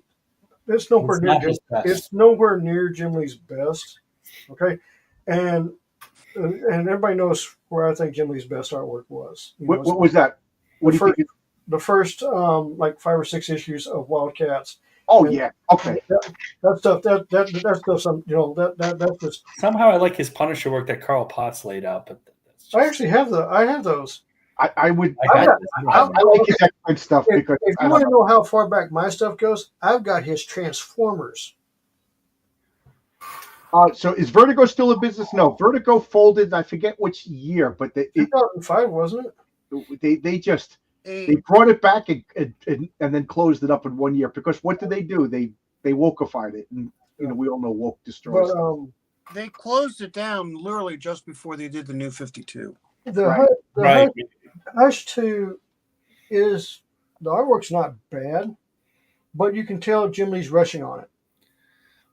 It's nowhere near. It's nowhere near Jim Lee's best. Okay, and everybody knows where I think Jim Lee's best artwork was. What was that? What do you think? The first like 5 or 6 issues of Wildcats. Oh, yeah. Okay. That stuff. That stuff. Some that's just. Somehow I like his Punisher work that Carl Potts laid out, but I actually have those. I would. I like his X-Men stuff because if you want to know how far back my stuff goes, I've got his Transformers. So is Vertigo still in business? No, Vertigo folded. And I forget which year, but 2005, wasn't it? They brought it back and then closed it up in 1 year, because what did they do? They wokeified it, and we all know woke destroys. But, they closed it down literally just before they did the New 52. The Hush 2 is the artwork's not bad, but you can tell Jim Lee's rushing on it.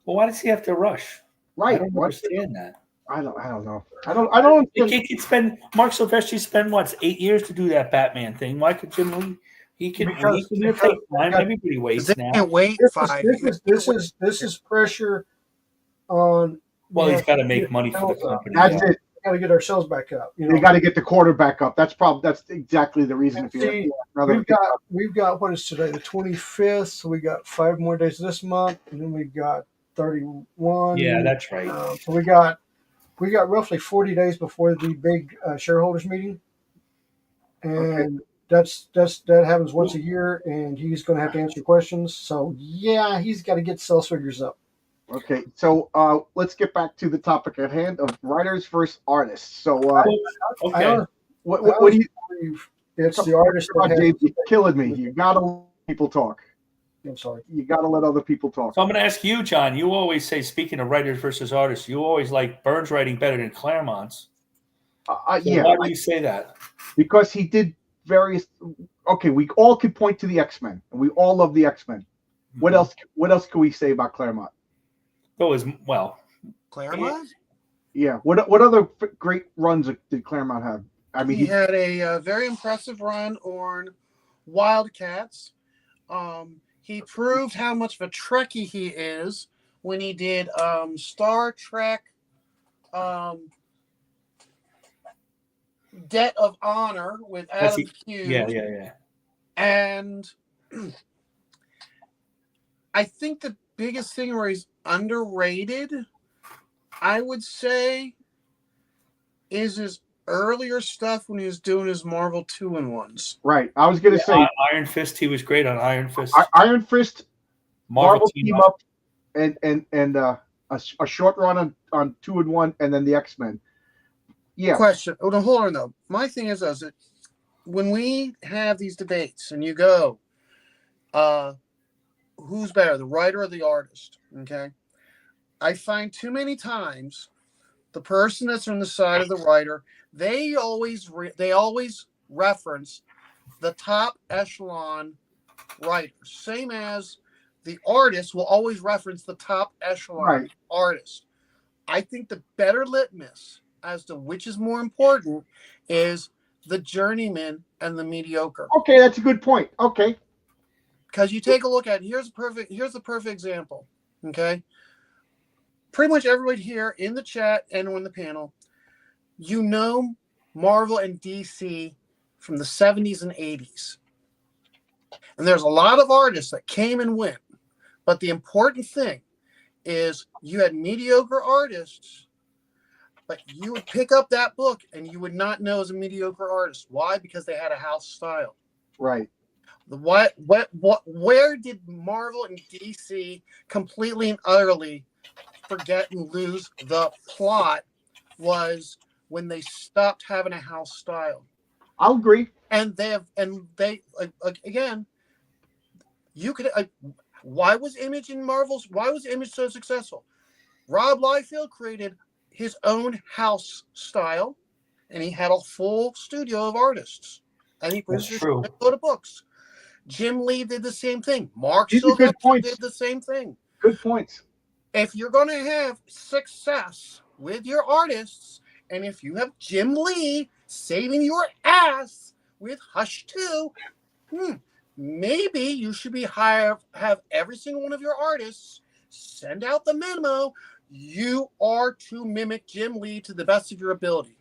Well, why does he have to rush? Right. I don't understand that. I don't know. I don't. He could spend. Mark Silvestri spend 8 years to do that Batman thing. Why could Jim Lee? He can take time. Everybody waits They now. can't wait 5 years. This is pressure on. Well, he's got to make money for the company. That's it. We got to get ourselves back up. They got to get the quarter back up. That's exactly the reason. We've got what is today, the 25th. So we got 5 more days this month, and then we've got 31. Yeah, that's right. So we got roughly 40 days before the big shareholders meeting, and that happens once a year, and he's going to have to answer questions. So yeah, he's got to get sales figures up. Okay, so let's get back to the topic at hand of writers versus artists. So, okay, what do you? It's the artist. Dave, you're killing me. You gotta let people talk. I'm sorry. You gotta let other people talk. So I'm going to ask you, John. You always say, speaking of writers versus artists, you always like Burns writing better than Claremont's. Yeah. Why do you say that? Because he did various. Okay, we all could point to the X-Men, and we all love the X-Men. What else? What else can we say about Claremont? Claremont? Yeah. What other great runs did Claremont have? I mean, he had a very impressive run on Wildcats. He proved how much of a Trekkie he is when he did Star Trek Debt of Honor with Adam Hughes. Yeah. And I think the biggest thing where he's underrated, I would say, is his earlier stuff when he was doing his Marvel 2-in-1s. Right. I was going to say Iron Fist. He was great on Iron Fist. Iron Fist, Marvel Team Up, and a short run on 2-in-1, and then the X-Men. Yeah. Question. Oh, no, hold on though. My thing is that when we have these debates and you go, who's better, the writer or the artist? Okay. I find too many times the person that's on the side of the writer, they always reference the top echelon writers, same as the artist will always reference the top echelon Right. artist. I think the better litmus as to which is more important is the journeyman and the mediocre. Okay, that's a good point. Okay. Because you take a look at here's the perfect example. Okay. Pretty much everybody here in the chat and on the panel, you know Marvel and DC from the 70s and 80s. And there's a lot of artists that came and went. But the important thing is you had mediocre artists, but you would pick up that book and you would not know as a mediocre artist. Why? Because they had a house style. Right. Where did Marvel and DC completely and utterly forget and lose the plot was when they stopped having a house style. I'll agree. And again, you could. Why was Image so successful? Rob Liefeld created his own house style, and he had a full studio of artists, and he produced a load of books. Jim Lee did the same thing. Mark Sylvester did the same thing. Good points. If you're going to have success with your artists, and if you have Jim Lee saving your ass with Hush 2, maybe you should have every single one of your artists send out the memo. You are to mimic Jim Lee to the best of your ability.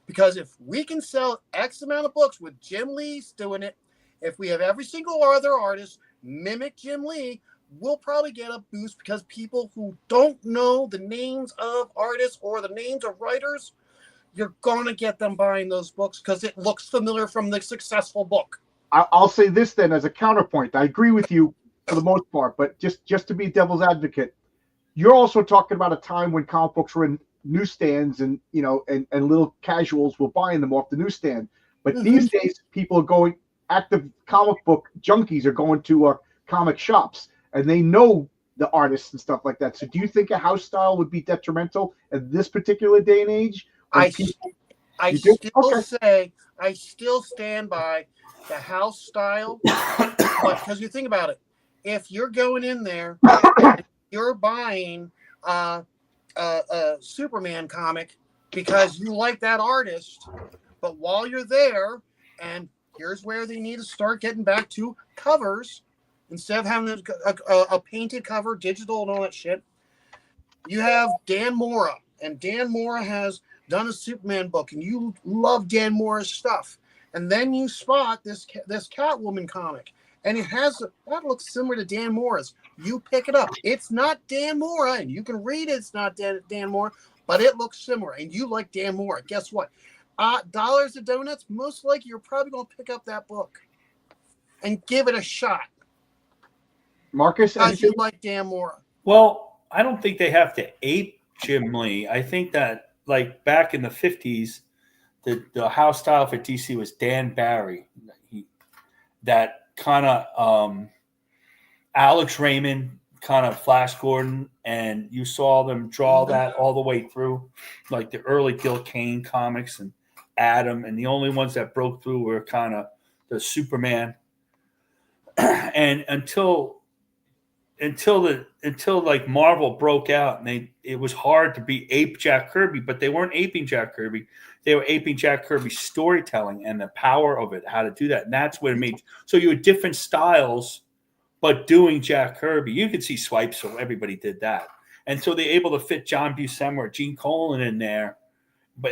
Because if we can sell X amount of books with Jim Lee's doing it, if we have every single other artist mimic Jim Lee, we'll probably get a boost because people who don't know the names of artists or the names of writers, you're going to get them buying those books because it looks familiar from the successful book. I'll say this then as a counterpoint. I agree with you for the most part, but just to be devil's advocate, you're also talking about a time when comic books were in newsstands and little casuals were buying them off the newsstand. But these days, people are going, active comic book junkies are going to comic shops and they know the artists and stuff like that. So do you think a house style would be detrimental at this particular day and age? I still stand by the house style, because you think about it, if you're going in there, you're buying a Superman comic because you like that artist, but while you're there, and here's where they need to start getting back to covers instead of having a painted cover, digital, and all that shit. You have Dan Mora, and Dan Mora has done a Superman book, and you love Dan Mora's stuff. And then you spot this Catwoman comic, and that looks similar to Dan Mora's. You pick it up. It's not Dan Mora, and you can read it's not Dan Mora, but it looks similar, and you like Dan Mora. Guess what? Dollars to Donuts, most likely you're probably going to pick up that book and give it a shot. Marcus, because you like Dan Mora. Well, I don't think they have to ape Jim Lee. I think that, like, back in the 50s, the house style for DC was Dan Barry. That kind of Alex Raymond, kind of Flash Gordon, and you saw them draw that all the way through, like the early Gil Kane comics and Adam, and the only ones that broke through were kind of the Superman. And until like Marvel broke out, and it was hard to be ape Jack Kirby, but they weren't aping Jack Kirby. They were aping Jack Kirby's storytelling and the power of it, how to do that. And that's what it made. So you had different styles, but doing Jack Kirby. You could see swipes, so everybody did that. And so they're able to fit John Buscema or Gene Colan in there,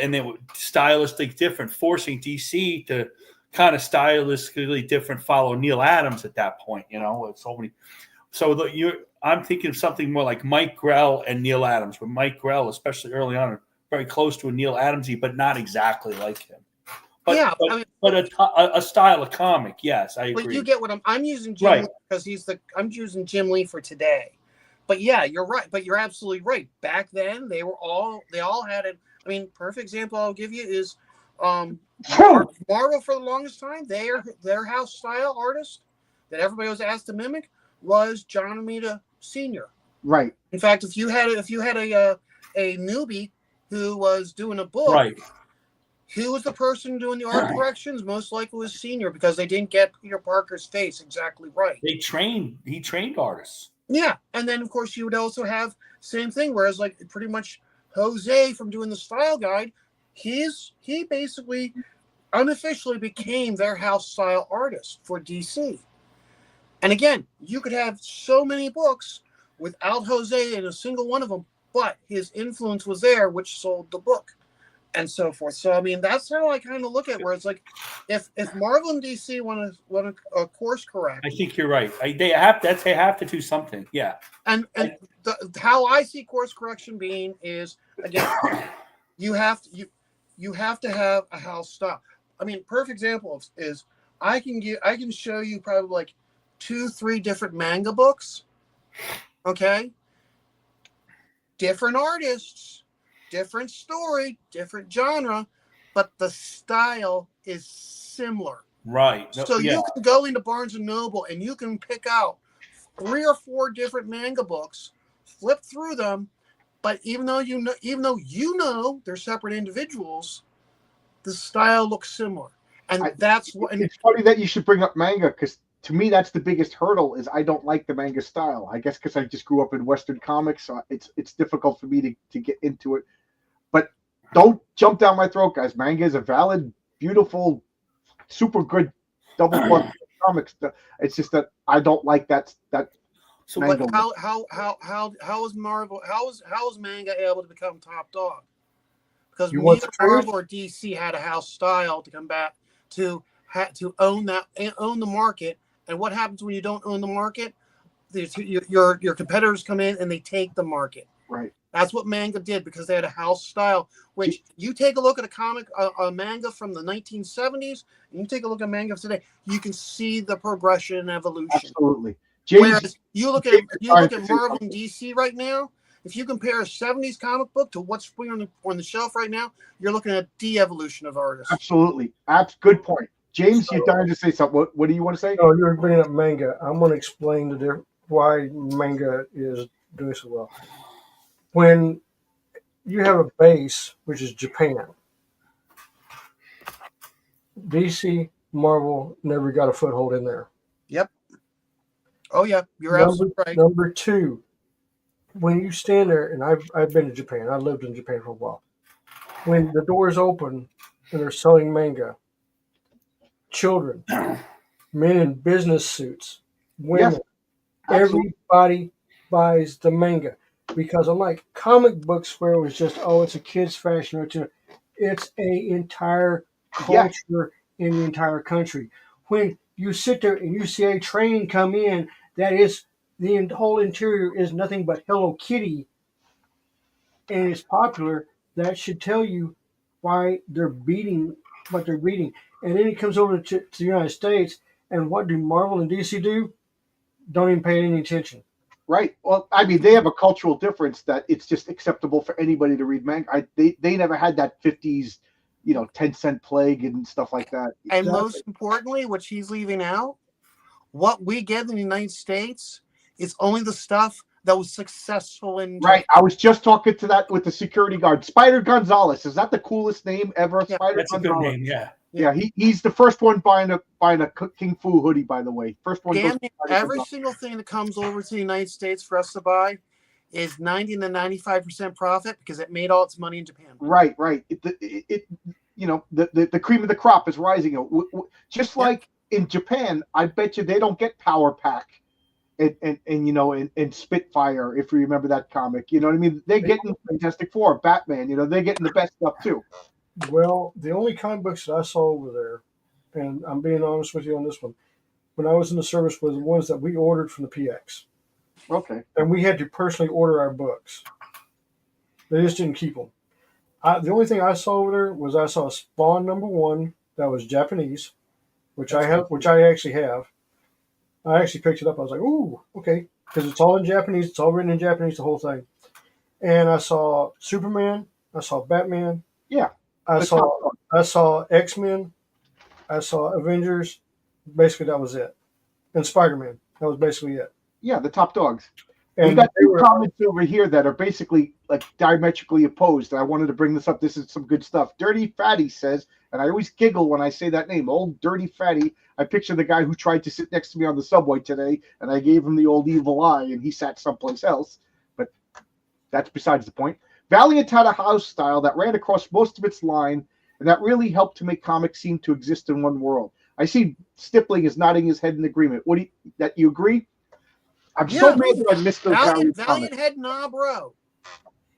and they were stylistically different, forcing DC to kind of stylistically different follow Neil Adams at that point, with so many. So I'm thinking of something more like Mike Grell and Neil Adams, but Mike Grell, especially early on, are very close to a Neil Adamsy, but not exactly like him. But, a style of comic, yes, I agree. But you get what I'm using Jim Lee because I'm using Jim Lee for today, But yeah, you're right. But you're absolutely right. Back then, they all had it. I mean, perfect example I'll give you is Marvel for the longest time. Their house style artist that everybody was asked to mimic was John Romita Sr. Right. In fact, if you had a newbie who was doing a book, Right. who was the person doing the art corrections? Most likely was Senior, because they didn't get Peter Parker's face exactly right. He trained artists. Yeah, and then of course you would also have same thing. Whereas like pretty much Jose from doing the style guide, he basically unofficially became their house style artist for DC. And again, you could have so many books without Jose in a single one of them, but his influence was there, which sold the book, and so forth. So I mean, that's how I kind of look at it, where it's like, if Marvel and DC want to course correct, I think you're right. They have to do something. Yeah. and how I see course correction being is, again, you have to have a house style. I mean, perfect example is I can show you probably like 2-3 different manga books. Okay. Different artists, different story, different genre, but the style is similar. Right. So you can go into Barnes and Noble and you can pick out 3 or 4 different manga books, flip through them, but even though you know they're separate individuals, the style looks similar. And that's what. And it's funny that you should bring up manga, because to me that's the biggest hurdle. Is I don't like the manga style. I guess because I just grew up in Western comics, so it's difficult for me to get into it. But don't jump down my throat, guys. Manga is a valid, beautiful, super good double plus comics. It's just that I don't like that. So what, how is Marvel? How is manga able to become top dog? Because neither Marvel or DC had a house style to come back to own the market. And what happens when you don't own the market? Your competitors come in and they take the market. Right. That's what manga did, because they had a house style. Which you take a look at a manga from the 1970s, and you take a look at manga today, you can see the progression and evolution. Absolutely. Whereas you look at Marvel and DC right now. If you compare a 70s comic book to what's on the shelf right now, you're looking at de-evolution of artists. Absolutely. Good point. James, you're dying to say something. What do you want to say? No, you're bringing up manga. I'm going to explain why manga is doing so well. When you have a base, which is Japan, DC, Marvel never got a foothold in there. Yep. Oh, yeah. You're absolutely right. Number 2, when you stand there, and I've been to Japan. I lived in Japan for a while. When the doors open and they're selling manga, children, men in business suits, women, Yes, everybody buys the manga, because unlike comic books where it was just, it's a kid's fashion, it's a entire culture in the entire country. When you sit there and you see a train come in, that is, the whole interior is nothing but Hello Kitty, and it's popular, that should tell you why they're beating what they're beating. And then he comes over to the United States, and what do Marvel and DC do? Don't even pay any attention. Right. Well, I mean, they have a cultural difference that it's just acceptable for anybody to read manga. They never had that 50s, 10-cent plague and stuff like that. And most importantly, what she's leaving out, what we get in the United States is only the stuff that was successful in. Right. I was just talking to that with the security guard. Spider Gonzalez. Is that the coolest name ever? Yeah, Spider that's Gonzalez. A good name, yeah. Yeah, he's the first one buying a King Fu hoodie, by the way. First one. Every single thing that comes over to the United States for us to buy is 90 to 95% profit, because it made all its money in Japan. Right. The cream of the crop is rising. Just like in Japan, I bet you they don't get Power Pack and Spitfire, if you remember that comic. You know what I mean? They're getting Fantastic Four, Batman. They're getting the best stuff too. Well, the only comic books that I saw over there, and I'm being honest with you on this one, when I was in the service, were the ones that we ordered from the PX. Okay. And we had to personally order our books. They just didn't keep them. The only thing I saw over there was I saw Spawn #1 that was Japanese, which I actually have. I actually picked it up. I was like, ooh, okay. because it's all in Japanese. It's all written in Japanese, the whole thing. And I saw Superman. I saw Batman. Yeah. I The saw top dog. I saw X-Men. I saw Avengers. Basically, that was it. And Spider-Man. That was basically it. Yeah, the top dogs. And We got they two were, comments over here that are basically like diametrically opposed. I wanted to bring this up. This is some good stuff. Dirty Fatty says, and I always giggle when I say that name, old Dirty Fatty. I picture the guy who tried to sit next to me on the subway today, and I gave him the old evil eye, and he sat someplace else. But that's besides the point. Valiant had a house style that ran across most of its line, and that really helped to make comics seem to exist in one world. I see Stippling is nodding his head in agreement. What do you, that you agree? I'm so Yeah. mad that I missed those Valiant comics. had Nabro,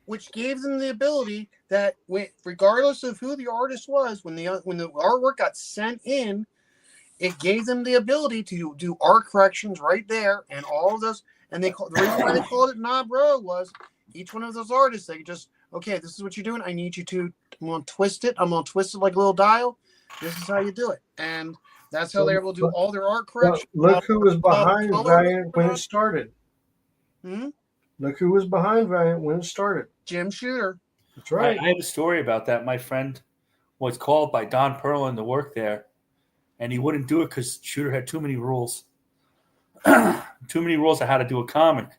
which gave them the ability that, regardless of who the artist was, when the artwork got sent in, it gave them the ability to do art corrections right there and all of those. And the reason why they called it Nabro was each one of those artists, they just, okay, this is what you're doing. I need you to, I'm going to twist it. I'm going to twist it like a little dial. This is how you do it. And that's how they're able to do all their art corrections. look who was behind color- Valiant when it started. Hmm? Look who was behind Valiant when it started. Jim Shooter. That's right. I have a story about that. My friend was called by Don Perlin to work there, and he wouldn't do it because Shooter had too many rules. Too many rules of how to do a comic.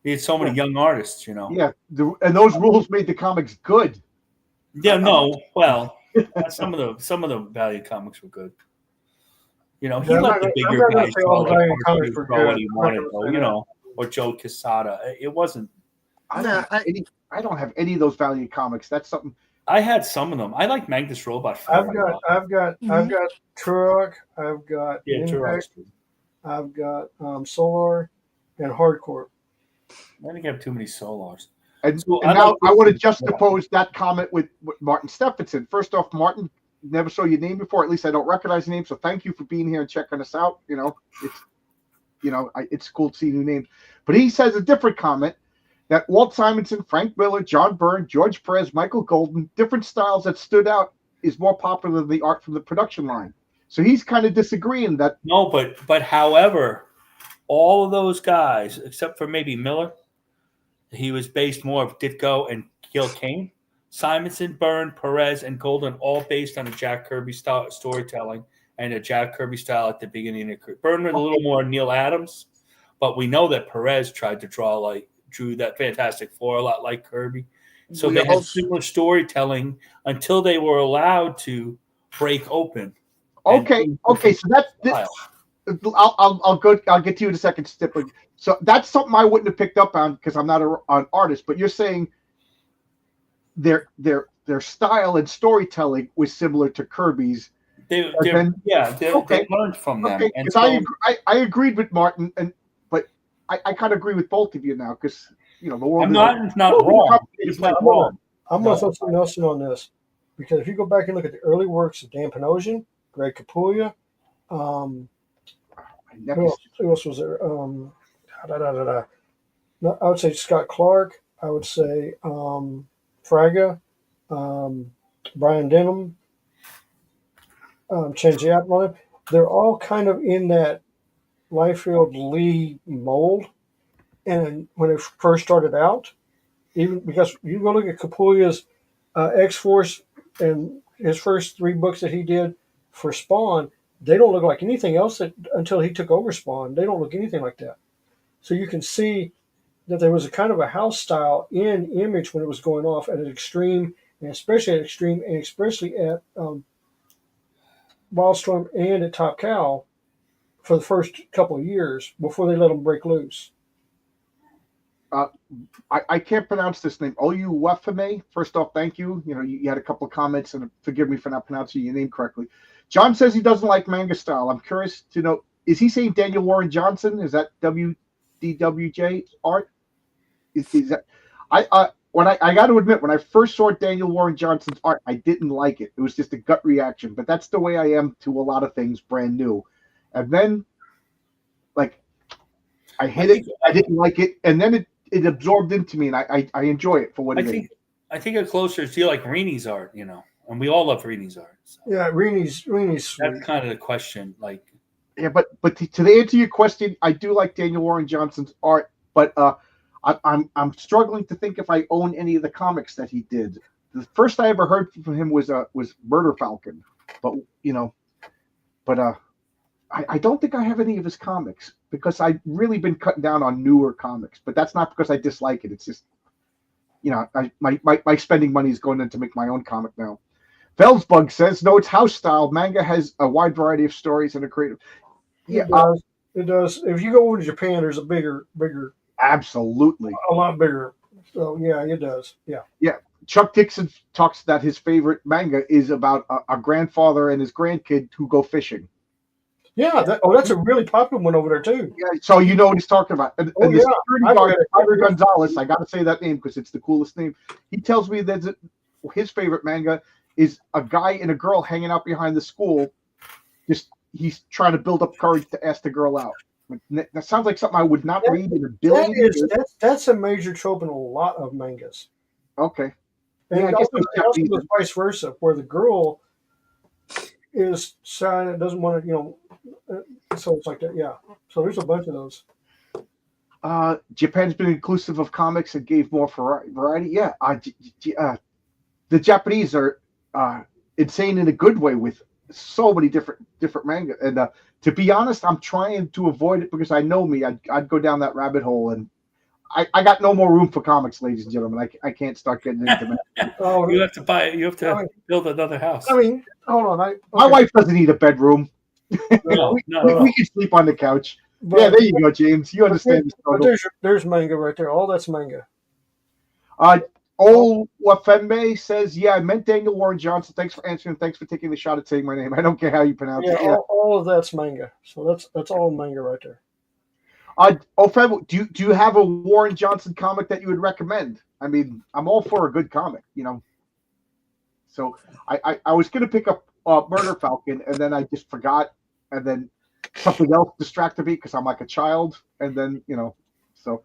He had so many young artists, you know. Yeah, and those rules made the comics good. Yeah, no. Well, some of the Valiant comics were good. You know, he I'm let not the gonna- I'm bigger not gonna guys say all draw, the like Valiant Mark comics were draw what good. he I'm not wanted, gonna though. say You that. know, or Joe Quesada. It wasn't. I Nah, don't have any of those Valiant comics. That's something. I had some of them. I like Magnus Robot Fire. I've got Turok. I've got Yeah, Impact. Turok's good. I've got Solar and Hardcore. I think I have too many Solars. And, So and I now like I want to this- juxtapose that comment with Martin Stephenson. First off, Martin, never saw your name before. At least I don't recognize your name. So thank you for being here and checking us out. You know, it's cool to see new names. But he says a different comment that Walt Simonson, Frank Miller, John Byrne, George Perez, Michael Golden, different styles that stood out is more popular than the art from the production line. So he's kind of disagreeing that. No, but however, all of those guys, except for maybe Miller, he was based more of Ditko and Gil Kane. Simonson, Byrne, Perez, and Golden all based on a Jack Kirby style storytelling and a Jack Kirby style at the beginning of the career. Byrne was a little more Neil Adams, but we know that Perez tried to drew that Fantastic Four a lot like Kirby. So they had similar storytelling until they were allowed to break open. Okay, so that's. I'll get to you in a second, Stipper. So that's something I wouldn't have picked up on because I'm not an artist. But you're saying their style and storytelling was similar to Kirby's. They learned from them. Okay, And because I agreed with Martin, but I kind of agree with both of you now because the world. It's not wrong. It's not wrong. I'm going to throw something else in on this because if you go back and look at the early works of Dan Panosian, Greg Capullo, who else was there? No, I would say Scott Clark. I would say Fraga, Brian Denham, Chen Jiaplin. They're all kind of in that Liefeld Lee mold. And when it first started out, even because you go look at Capullo's X-Force and his first 3 books that he did for Spawn, they don't look like anything else until he took over Spawn. They don't look anything like that. So you can see that there was a kind of a house style in Image when it was going off at an extreme, and especially at extreme, and especially at Wildstorm and at Top Cow for the first couple of years before they let them break loose. I can't pronounce this name. Oluwafemi. First off, thank you. You had a couple of comments, and forgive me for not pronouncing your name correctly. John says he doesn't like manga style. I'm curious to know, is he saying Daniel Warren Johnson? Is that WDWJ art? Is that I got to admit, when I first saw Daniel Warren Johnson's art, I didn't like it. It was just a gut reaction. But that's the way I am to a lot of things brand new. And then, I hit it. I didn't like it, and then it absorbed into me, and I enjoy it for what it is. I think it closer to like Rini's art, and we all love Rini's art. So. Yeah, Rini's sweet. That's kind of the question. Yeah, but to answer your question, I do like Daniel Warren Johnson's art, but I'm struggling to think if I own any of the comics that he did. The first I ever heard from him was Murder Falcon, but you know, but I don't think I have any of his comics because I've really been cutting down on newer comics. But that's not because I dislike it. It's just, my spending money is going in to make my own comic now. Felsbug says, no, it's house style. Manga has a wide variety of stories and a creative. Yeah, It does. It does. If you go over to Japan, there's a bigger, absolutely. a lot bigger. So yeah, it does. Yeah. Yeah. Chuck Dixon talks that his favorite manga is about a grandfather and his grandkid who go fishing. Yeah. That's a really popular one over there too. Yeah, so you know what he's talking about. And the Yeah. security guard, Javier Gonzalez, I got to say that name because it's the coolest name. He tells me that his favorite manga is a guy and a girl hanging out behind the school. He's trying to build up courage to ask the girl out. That sounds like something I would not read in a billion years. That's a major trope in a lot of mangas. Okay. And Yeah, I it guess also goes vice versa, where the girl is shy and doesn't want to, so it's like that. Yeah. So there's a bunch of those. Japan's been inclusive of comics and gave more variety. Yeah. The Japanese are insane in a good way with so many different manga. And to be honest, I'm trying to avoid it because I know me. I'd go down that rabbit hole, and I got no more room for comics, ladies and gentlemen. I can't start getting into that. You have to buy it. You have to build another house. I mean, hold on. My wife doesn't need a bedroom. No. We can sleep on the couch. Yeah, there you go, James. You understand the struggle. But there's manga right there. All that's manga. Old Wafembe says, yeah, I meant Daniel Warren Johnson. Thanks for answering. Thanks for taking the shot at saying my name. I don't care how you pronounce it. Yeah. All of that's manga. So that's all manga right there. Ofembe, do you have a Warren Johnson comic that you would recommend? I mean, I'm all for a good comic, So I was going to pick up Murder Falcon, and then I just forgot, and then something else distracted me because I'm like a child, and then, so...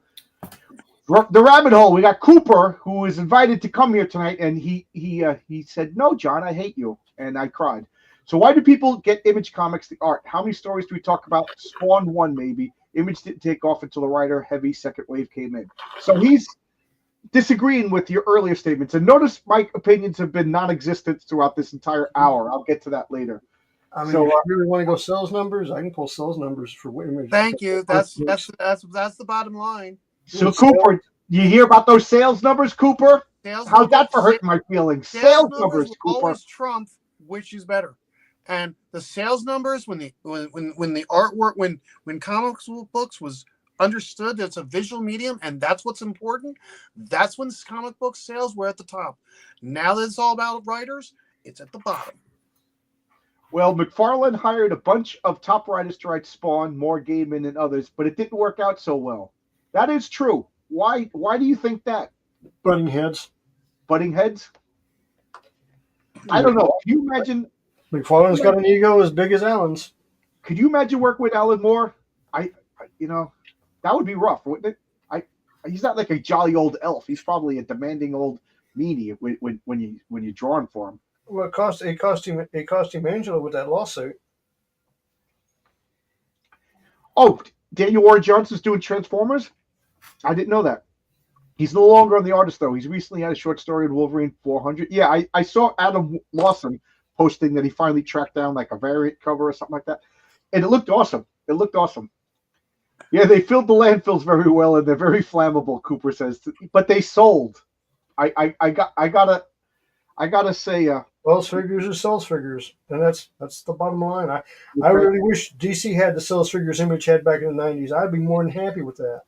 The rabbit hole. We got Cooper, who is invited to come here tonight, and he said, "No, John, I hate you," and I cried. So why do people get Image Comics the art? How many stories do we talk about? Spawn 1, maybe. Image didn't take off until the writer heavy second wave came in. So he's disagreeing with your earlier statements. And notice my opinions have been non-existent throughout this entire hour. I'll get to that later. I mean, if you really want to go sales numbers, I can pull sales numbers for Image. Thank you. That's the bottom line. So, Cooper, you hear about those sales numbers, Cooper? How's that for hurting my feelings? Sales numbers, Cooper. Always trump which is better. And the sales numbers, when the artwork, when comics books was understood that it's a visual medium and that's what's important, that's when comic book sales were at the top. Now that it's all about writers, it's at the bottom. Well, McFarlane hired a bunch of top writers to write Spawn, more Gaiman, and others, but it didn't work out so well. That is true. Why do you think that? Butting heads. Butting heads? I don't know. Can you imagine? McFarlane's got an ego as big as Alan's. Could you imagine working with Alan Moore? That would be rough, wouldn't it? He's not like a jolly old elf. He's probably a demanding old meanie when you're drawing for him. Well, it cost him Angela with that lawsuit. Oh, Daniel Warren Johnson's doing Transformers? I didn't know that. He's no longer on the artist, though. He's recently had a short story in Wolverine 400. Yeah, I saw Adam Lawson posting that he finally tracked down like a variant cover or something like that. And it looked awesome. Yeah, they filled the landfills very well, and they're very flammable, Cooper says. But they sold. I gotta say, sales figures are sales figures, and that's the bottom line. I really wish DC had the sales figures Image had back in the 90s. I'd be more than happy with that.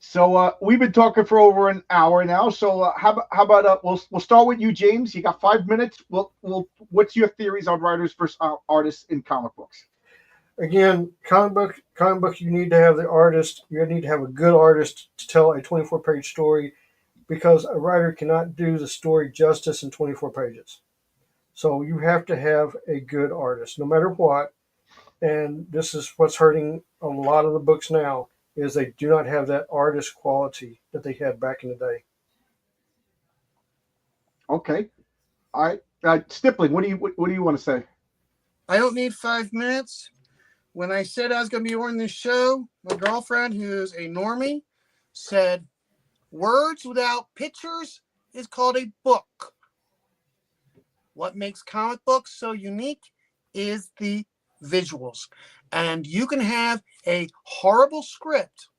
So we've been talking for over an hour now. So how about we'll start with you, James. You got 5 minutes. What's your theories on writers versus artists in comic books? Again, comic book, you need to have the artist. You need to have a good artist to tell a 24-page story, because a writer cannot do the story justice in 24 pages. So you have to have a good artist, no matter what. And this is what's hurting a lot of the books now, is they do not have that artist quality that they had back in the day. Okay. All right. Stippling, what do you want to say? I don't need 5 minutes, when I said I was going to be on this show, my girlfriend, who's a normie, said, "Words without pictures is called a book. What makes comic books so unique is the visuals. And you can have a horrible script,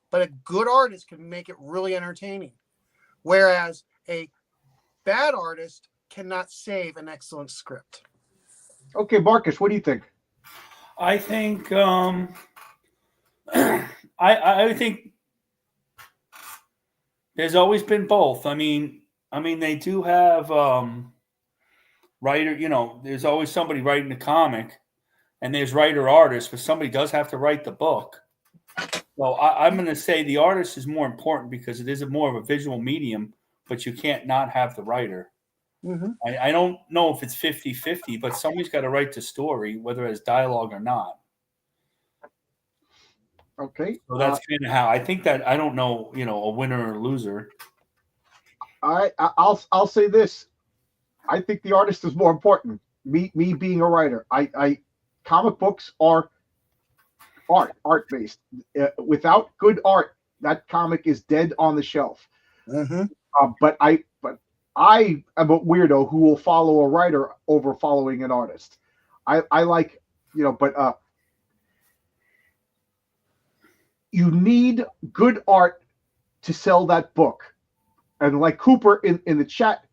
but a good artist can make it really entertaining. Whereas a bad artist cannot save an excellent script." Okay, Marcus, what do you think? I think I think there's always been both. I mean they do have writer. There's always somebody writing the comic, and there's writer artist, but somebody does have to write the book. So I'm going to say the artist is more important because it is more of a visual medium, but you can't not have the writer. Mm-hmm. I don't know if it's 50-50, but somebody's got to write the story, whether it's dialogue or not. Okay. So that's kind of how I think that. I don't know, a winner or a loser. I'll say this. I think the artist is more important. Me being a writer, I comic books are art based. Without good art, that comic is dead on the shelf. Mm-hmm. But I am a weirdo who will follow a writer over following an artist. I like, but you need good art to sell that book. And like Cooper in the chat,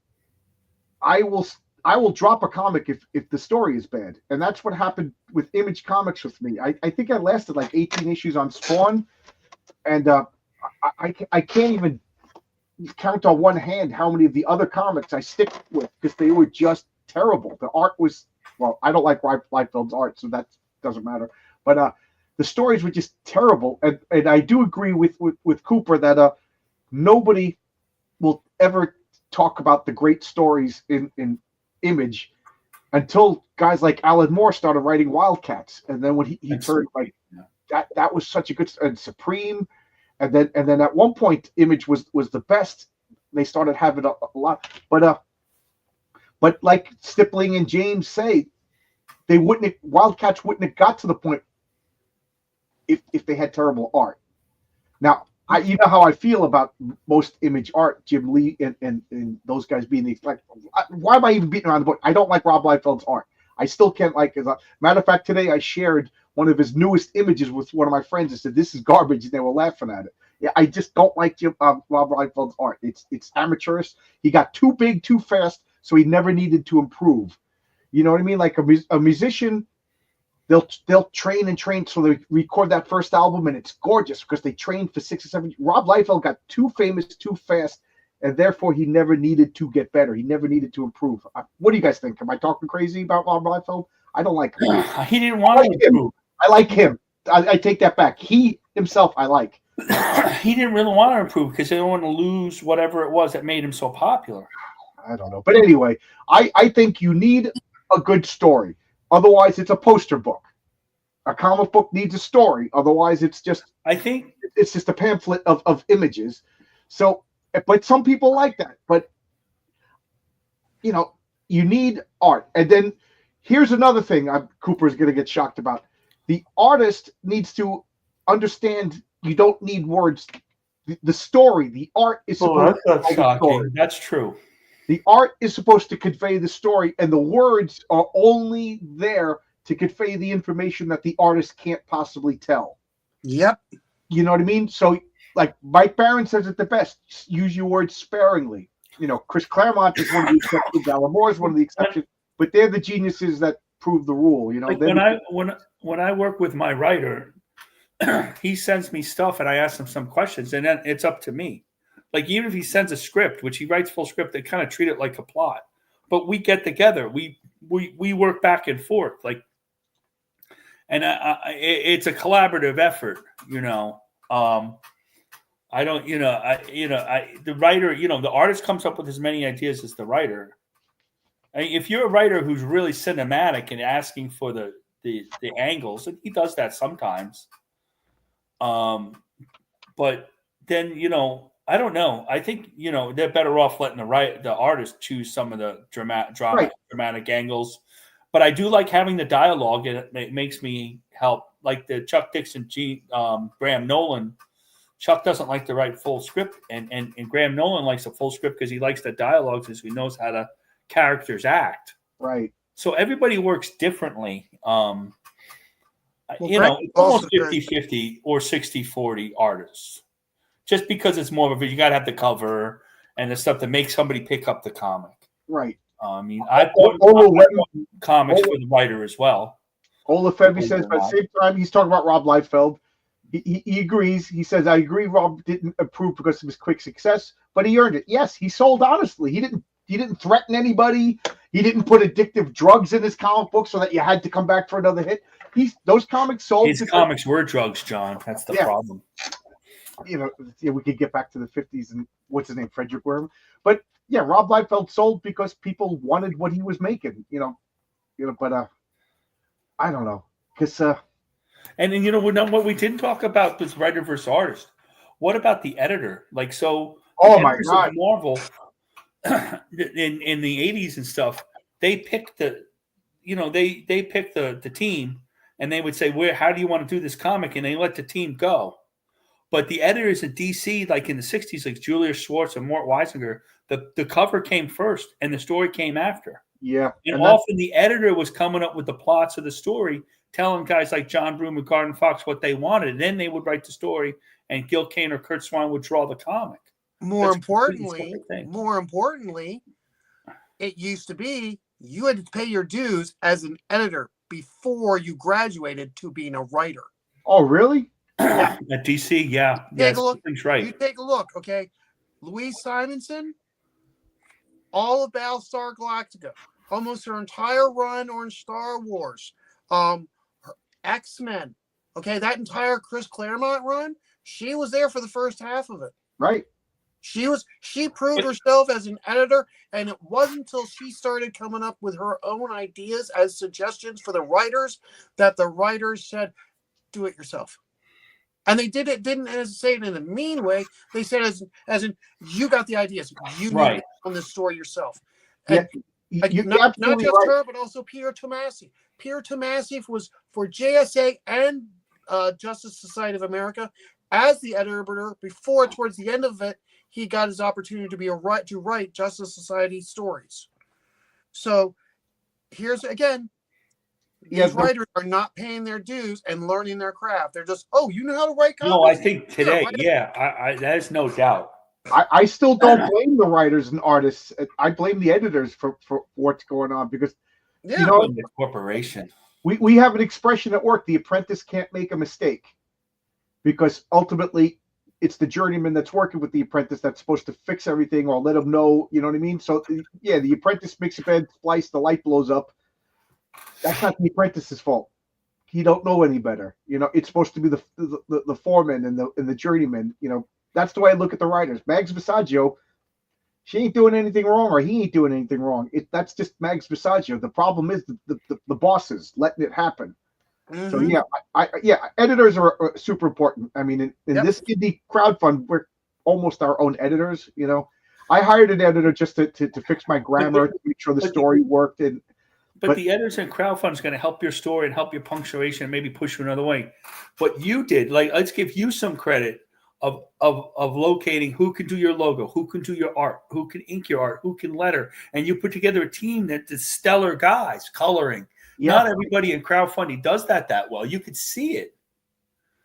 I will drop a comic if the story is bad. And that's what happened with Image Comics with me. I think I lasted like 18 issues on Spawn, and I can't even count on one hand how many of the other comics I stick with because they were just terrible. The art was, well, I don't like Liefeld's art, so that doesn't matter. But the stories were just terrible. And I do agree with Cooper that nobody will ever talk about the great stories in Image until guys like Alan Moore started writing Wildcats. And then when he turned like that was such a good, and Supreme. And then at one point, Image was the best. They started having a lot, but like Stippling and James say, Wildcats wouldn't have got to the point if they had terrible art. Now, you know how I feel about most Image art, Jim Lee and those guys being like, why am I even beating around the bush? I don't like Rob Liefeld's art. I still can't like it. Matter of fact, today I shared one of his newest images with one of my friends and said, "This is garbage," and they were laughing at it. Yeah, I just don't like Rob Liefeld's art. It's amateurish. He got too big too fast, so he never needed to improve. You know what I mean? Like a musician, they'll train and train, so they record that first album, and it's gorgeous because they trained for 6 or 7 years. Rob Liefeld got too famous too fast, and therefore he never needed to get better. He never needed to improve. What do you guys think? Am I talking crazy about Rob Liefeld? I don't like him. He didn't want to improve. I like him. I take that back. He himself, I like. He didn't really want to improve because they don't want to lose whatever it was that made him so popular. I don't know. But anyway, I think you need a good story. Otherwise, it's a poster book. A comic book needs a story. Otherwise, it's just a pamphlet of images. So, but some people like that. But, you need art. And then here's another thing Cooper's going to get shocked about. The artist needs to understand you don't need words. The story, the art is supposed to that's shocking. That's true. The art is supposed to convey the story, and the words are only there to convey the information that the artist can't possibly tell. Yep. You know what I mean? So, like Mike Barron says it the best: use your words sparingly. Chris Claremont is one of the exceptions. Alan Moore is one of the exceptions, but they're the geniuses that prove the rule. Like when I work with my writer, he sends me stuff and I ask him some questions, and then it's up to me. Like even if he sends a script, which he writes full script, they kind of treat it like a plot. But we get together, we work back and forth, and it's a collaborative effort. I don't, the writer, the artist comes up with as many ideas as the writer. If you're a writer who's really cinematic and asking for the angles, and he does that sometimes. But then, I don't know. I think, they're better off letting the artist choose some of the dramatic angles. But I do like having the dialogue, and it makes me help. Like the Chuck Dixon, Graham Nolan. Chuck doesn't like to write full script, and Graham Nolan likes a full script because he likes the dialogue, because he knows how the characters act. Right. So everybody works differently. Well, it's almost 50-50 or 60-40 artists. Just because it's more of a, you got to have the cover and the stuff that makes somebody pick up the comic. Right. I mean, I put comics for the writer as well. Ola Febby says, but at the same time, he's talking about Rob Liefeld. He agrees. He says, I agree Rob didn't approve because of his quick success, but he earned it. Yes, he sold honestly. He didn't threaten anybody. He didn't put addictive drugs in his comic book so that you had to come back for another hit. Those comics sold. His comics were drugs, John. That's the problem. We could get back to the 50s and what's his name, Frederick Worm. But yeah, Rob Liefeld sold because people wanted what he was making. But I don't know, because and then what we didn't talk about was writer versus artist. What about the editor? Like, so oh my God, Marvel in the 80s and stuff, they picked the team, and they would say, how do you want to do this comic? And they let the team go. But the editors at DC, like in the 60s, like Julius Schwartz and Mort Weisinger, the cover came first and the story came after. Yeah. And often the editor was coming up with the plots of the story, telling guys like John Broome and Gordon Fox what they wanted. And then they would write the story, and Gil Kane or Kurt Swan would draw the comic. More importantly, it used to be you had to pay your dues as an editor before you graduated to being a writer. Oh, really? Yeah. At DC, yeah. Take a look. Right. You take a look, okay? Louise Simonson, all of Battlestar Galactica, almost her entire run on Star Wars, her X-Men, okay, that entire Chris Claremont run, she was there for the first half of it. Right. She proved herself as an editor, and it wasn't until she started coming up with her own ideas as suggestions for the writers that the writers said, do it yourself. And they didn't say it in a mean way. They said as in you got the ideas. You need to on this story yourself. And, not just her, but also Peter Tomasi. Peter Tomasi was for JSA and Justice Society of America as the editor before, towards the end of it, he got his opportunity to write Justice Society stories. So here's again. These writers are not paying their dues and learning their craft. They're just, you know how to write comics? No, I think today, that is no doubt. I still don't blame the writers and artists. I blame the editors for what's going on because, the corporation. We have an expression at work: the apprentice can't make a mistake, because ultimately it's the journeyman that's working with the apprentice that's supposed to fix everything or let him know. You know what I mean? So yeah, the apprentice makes a bad splice, the light blows up. That's not the apprentice's fault. He don't know any better. It's supposed to be the foreman and the journeyman. That's the way I look at the writers. Mags Visaggio, she ain't doing anything wrong, or he ain't doing anything wrong. That's just Mags Visaggio. The problem is the bosses letting it happen. Mm-hmm. So editors are super important. I mean, in this indie crowdfund, we're almost our own editors. I hired an editor just to fix my grammar, to make sure the story worked. But the editors and crowdfund is going to help your story and help your punctuation and maybe push you another way. What you did, let's give you some credit of locating who can do your logo, who can do your art, who can ink your art, who can letter, and you put together a team that's stellar guys, coloring. Yeah. Not everybody in crowdfunding does that well. You could see it.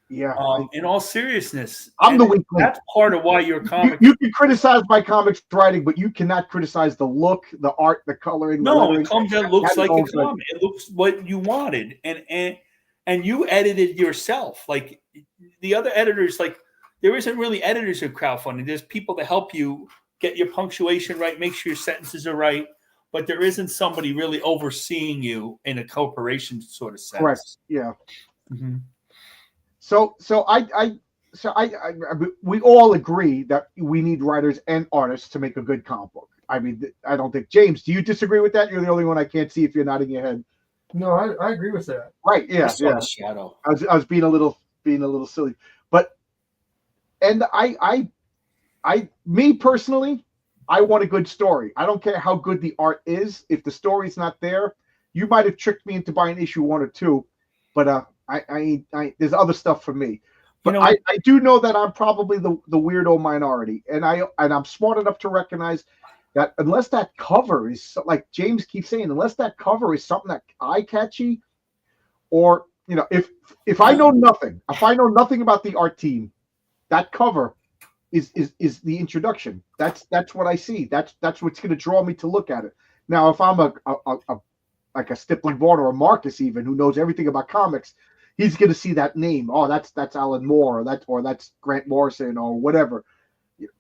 Yeah. In all seriousness, I'm the weak link. That's part of why your comic. You can criticize my comics writing, but you cannot criticize the look, the art, the coloring. No, it comes out looks like a comic. It looks what you wanted, and you edited yourself. Like the other editors, like there isn't really editors in crowdfunding. There's people to help you get your punctuation right, make sure your sentences are right, but there isn't somebody really overseeing you in a corporation sort of sense. Correct. Yeah. Mm-hmm. So we all agree that we need writers and artists to make a good comic book. I mean, I don't think, James, do you disagree with that? You're the only one I can't see if you're nodding your head. No, I agree with that. Right? Yeah. The shadow. I was being a little silly, but me personally, I want a good story. I don't care how good the art is. If the story's not there, you might have tricked me into buying issue 1 or 2, but I there's other stuff for me. But I do know that I'm probably the weirdo minority, and I'm smart enough to recognize that unless that cover is like James keeps saying, unless that cover is something that eye catchy, or if I know nothing about the art team, that cover is the introduction. That's what I see. That's what's going to draw me to look at it. Now, if I'm a like a Stippling Vaughn or a Marcus even who knows everything about comics, he's going to see that name. Oh, that's Alan Moore, or that's Grant Morrison, or whatever.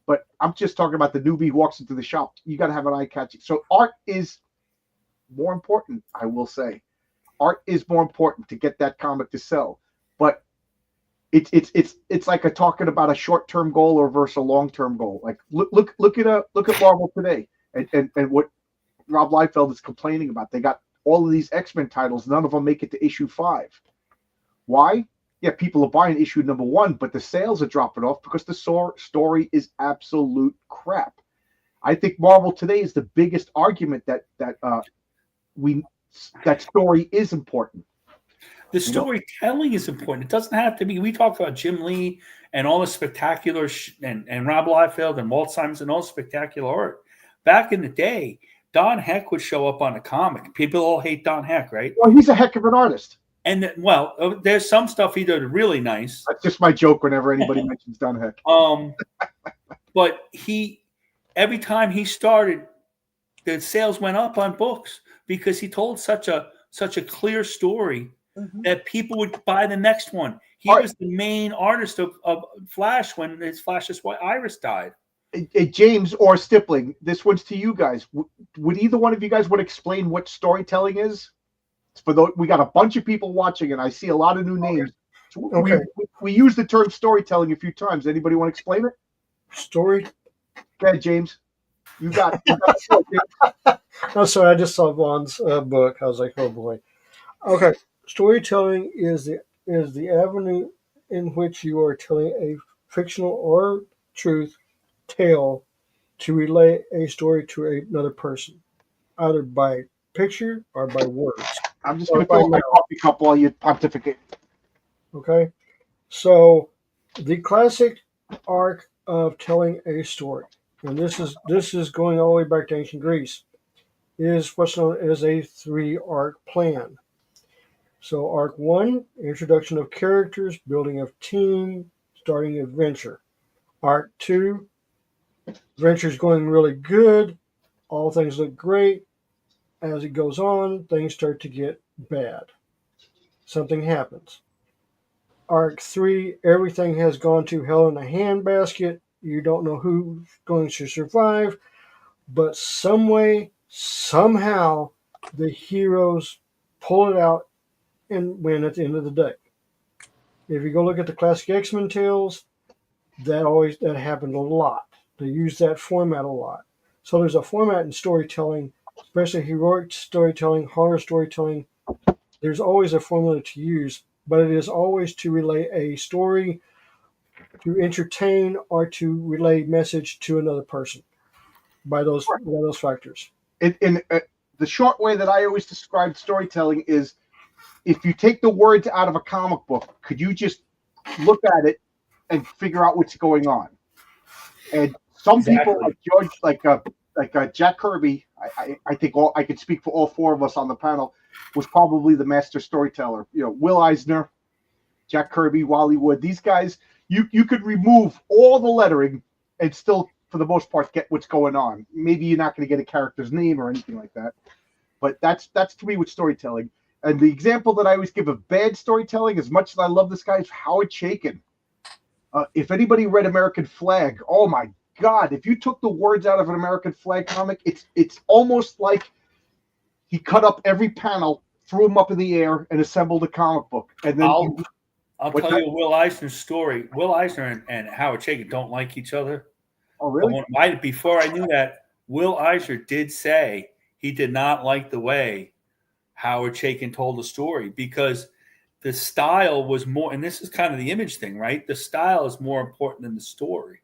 But I'm just talking about the newbie who walks into the shop. You got to have an eye catching. So art is more important, I will say. Art is more important to get that comic to sell. But it's like talking about a short-term goal or versus a long-term goal. Like look at Marvel today and what Rob Liefeld is complaining about. They got all of these X-Men titles. None of them make it to issue 5. Why? Yeah, people are buying issue number 1, but the sales are dropping off because the story is absolute crap. I think Marvel today is the biggest argument that story is important. The storytelling is important. It doesn't have to be. We talked about Jim Lee and all the spectacular and Rob Liefeld and Walt Simons and all the spectacular art. Back in the day, Don Heck would show up on a comic. People all hate Don Heck, right? Well, he's a heck of an artist. And there's some stuff he did really nice. That's just my joke whenever anybody mentions Don Heck. But every time he started, the sales went up on books because he told such a clear story that people would buy the next one. He was the main artist of Flash when his Flash's Iris died. Hey, James or Stippling, this one's to you guys. Would either one of you guys explain what storytelling is? We got a bunch of people watching, and I see a lot of new names. Okay. We use the term storytelling a few times. Anybody want to explain it? Story. Go ahead, James. You got it. Oh, sorry, I just saw Vaughn's book. I was like, oh boy. Okay, storytelling is the avenue in which you are telling a fictional or truth tale to relay a story to another person, either by picture or by words. I'm just going to fill my coffee cup while you pontificate. Okay, so the classic arc of telling a story, and this is going all the way back to ancient Greece, is what's known as a 3-arc plan. So arc 1, introduction of characters, building of team, starting adventure. Arc 2, adventure's going really good, all things look great. As it goes on, things start to get bad. Something happens. Arc 3, everything has gone to hell in a handbasket. You don't know who's going to survive, but some way, somehow, the heroes pull it out and win at the end of the day. If you go look at the classic X-Men tales, that happened a lot. They use that format a lot. So there's a format in storytelling, especially heroic storytelling, horror storytelling. There's always a formula to use, but it is always to relay a story, to entertain, or to relay message to another person by those factors. In the short way that I always describe storytelling is, if you take the words out of a comic book, could you just look at it and figure out what's going on? And some people like George, like Jack Kirby, I think I could speak for all 4 of us on the panel, was probably the master storyteller. Will Eisner, Jack Kirby, Wally Wood, these guys, you could remove all the lettering and still, for the most part, get what's going on. Maybe you're not going to get a character's name or anything like that, but that's to me with storytelling. And the example that I always give of bad storytelling, as much as I love this guy, is Howard Chaykin. If anybody read American Flag, oh my God, if you took the words out of an American Flag comic, it's almost like he cut up every panel, threw them up in the air, and assembled a comic book. And then I'll tell you Will Eisner's story. Will Eisner and Howard Chaykin don't like each other. Oh, really? Before I knew that, Will Eisner did say he did not like the way Howard Chaykin told the story, because the style was more, and this is kind of the Image thing, right? The style is more important than the story.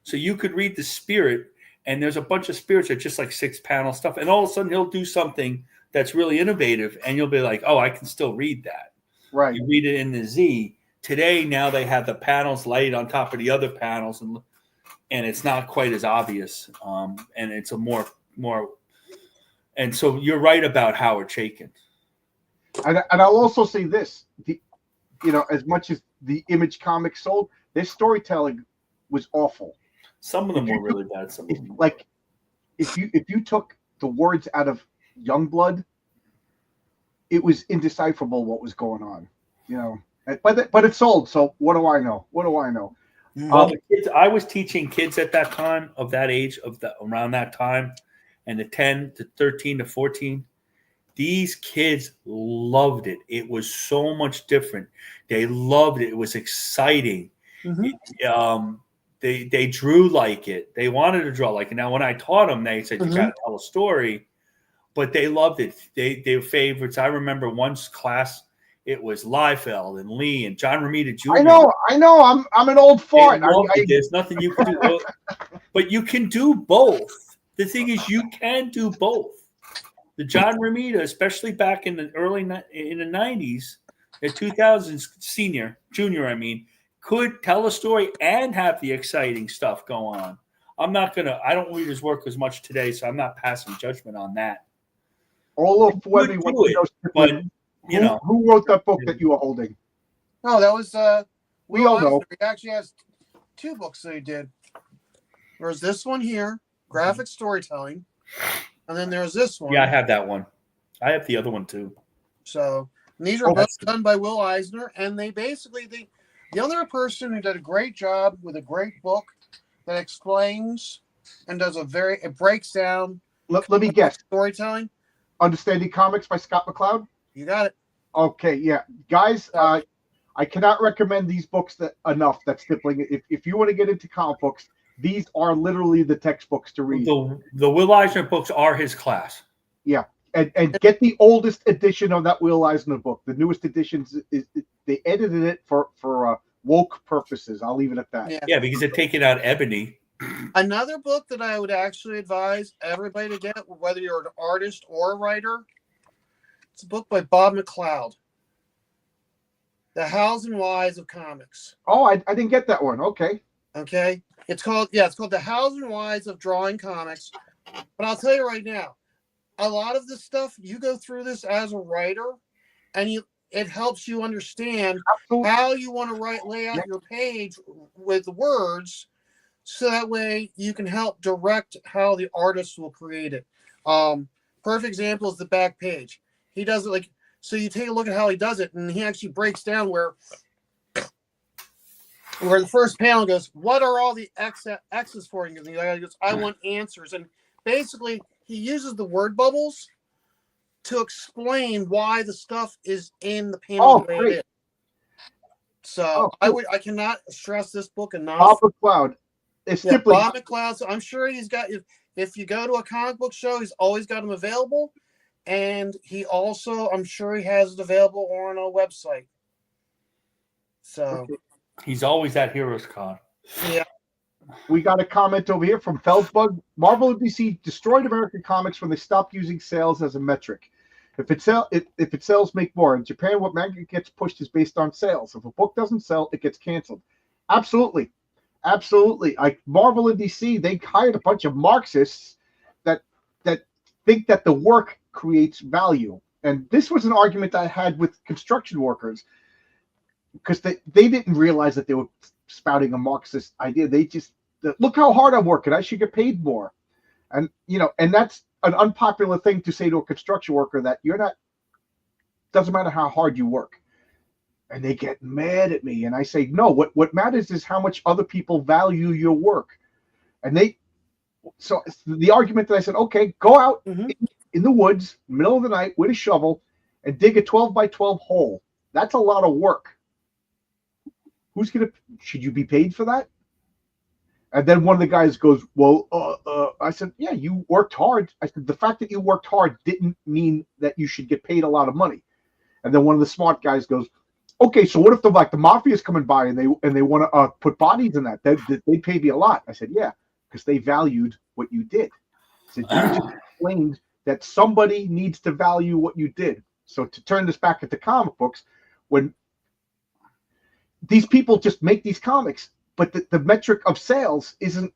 So you could read the spirit, and there's a bunch of spirits that are just like 6-panel stuff, and all of a sudden he'll do something that's really innovative, and you'll be like, oh, I can still read that. Right. You read it in the Z. Today, now they have the panels laid on top of the other panels, and it's not quite as obvious. And it's a more. And so you're right about Howard Chaykin. And I'll also say this: as much as the Image comics sold, their storytelling was awful. Some of them were really bad. Some of them like if you took the words out of Youngblood, it was indecipherable what was going on. But it sold. So what do I know? Well, the kids, I was teaching kids at that time, of that age, around that time, and the 10 to 13 to 14. These kids loved it. It was so much different. They loved it. It was exciting. Mm-hmm. They drew like it. They wanted to draw like it. Now, when I taught them, they said, you got to tell a story. But they loved it. They were favorites. I remember once class, it was Liefeld and Lee and John Romita Jr. I know. I'm an old fart. There's nothing you can do. But you can do both. The thing is, you can do both. The John Romita, especially back in the in the 90s, the 2000s, junior, could tell a story and have the exciting stuff go on. I don't read his work as much today, so I'm not passing judgment on that. All of Webby but who wrote that book that you were holding? No, that was we all know. He actually has 2 books that he did. There's this one here, graphic storytelling, and then there's this one. Yeah, I have that one. I have the other one too. So these are both done by Will Eisner, and they basically the other person who did a great job with a great book that explains and does it breaks down. Let me guess. Storytelling. Understanding Comics by Scott McCloud. You got it. Okay, yeah, guys. I cannot recommend these books enough. That's stippling. If you want to get into comic books, these are literally the textbooks to read. The Will Eisner books are his class. Yeah, and get the oldest edition of that Will Eisner book. The newest editions they edited it for woke purposes. I'll leave it at that. Yeah, because they're taking out Ebony. Another book that I would actually advise everybody to get, whether you're an artist or a writer, it's a book by Bob McLeod, The Hows and Whys of Comics. Oh, I didn't get that one. Okay. It's called The Hows and Whys of Drawing Comics. But I'll tell you right now, a lot of this stuff, you go through this as a writer, and it helps you understand how you want to lay out your page with words, so that way you can help direct how the artist will create it. Perfect example is the back page. He does it so you take a look at how he does it, and he actually breaks down where the first panel goes, what are all the X's for? And the guy goes, I want answers. And basically he uses the word bubbles to explain why the stuff is in the panel the way it is. So I cannot stress this book enough. Bob McLeod. Bob McLeod. So I'm sure he's got, if you go to a comic book show, he's always got them available. And he also, I'm sure he has it available on a website. So he's always at Heroes Con. Yeah. We got a comment over here from Feldbug. Marvel and DC destroyed American comics when they stopped using sales as a metric. If it sells, make more. In Japan, what manga gets pushed is based on sales. If a book doesn't sell, it gets canceled. Absolutely. Marvel and DC, they hired a bunch of Marxists that think that the work creates value. And this was an argument I had with construction workers, because they didn't realize that they were spouting a Marxist idea. They just, look how hard I'm working, I should get paid more. And and that's an unpopular thing to say to a construction worker, that doesn't matter how hard you work. And they get mad at me, and I say, no, what matters is how much other people value your work. And so the argument that I said, okay, go out in the woods, middle of the night, with a shovel, and dig a 12 by 12 hole. That's a lot of work. Should you be paid for that? And then one of the guys goes, well, I said, yeah, you worked hard. I said, the fact that you worked hard didn't mean that you should get paid a lot of money. And then one of the smart guys goes, okay, so what if the mafia's coming by and they want to put bodies in that? They pay me a lot. I said, yeah, because they valued what you did. I said, you just explained that somebody needs to value what you did. So to turn this back into comic books, when these people just make these comics, but the metric of sales isn't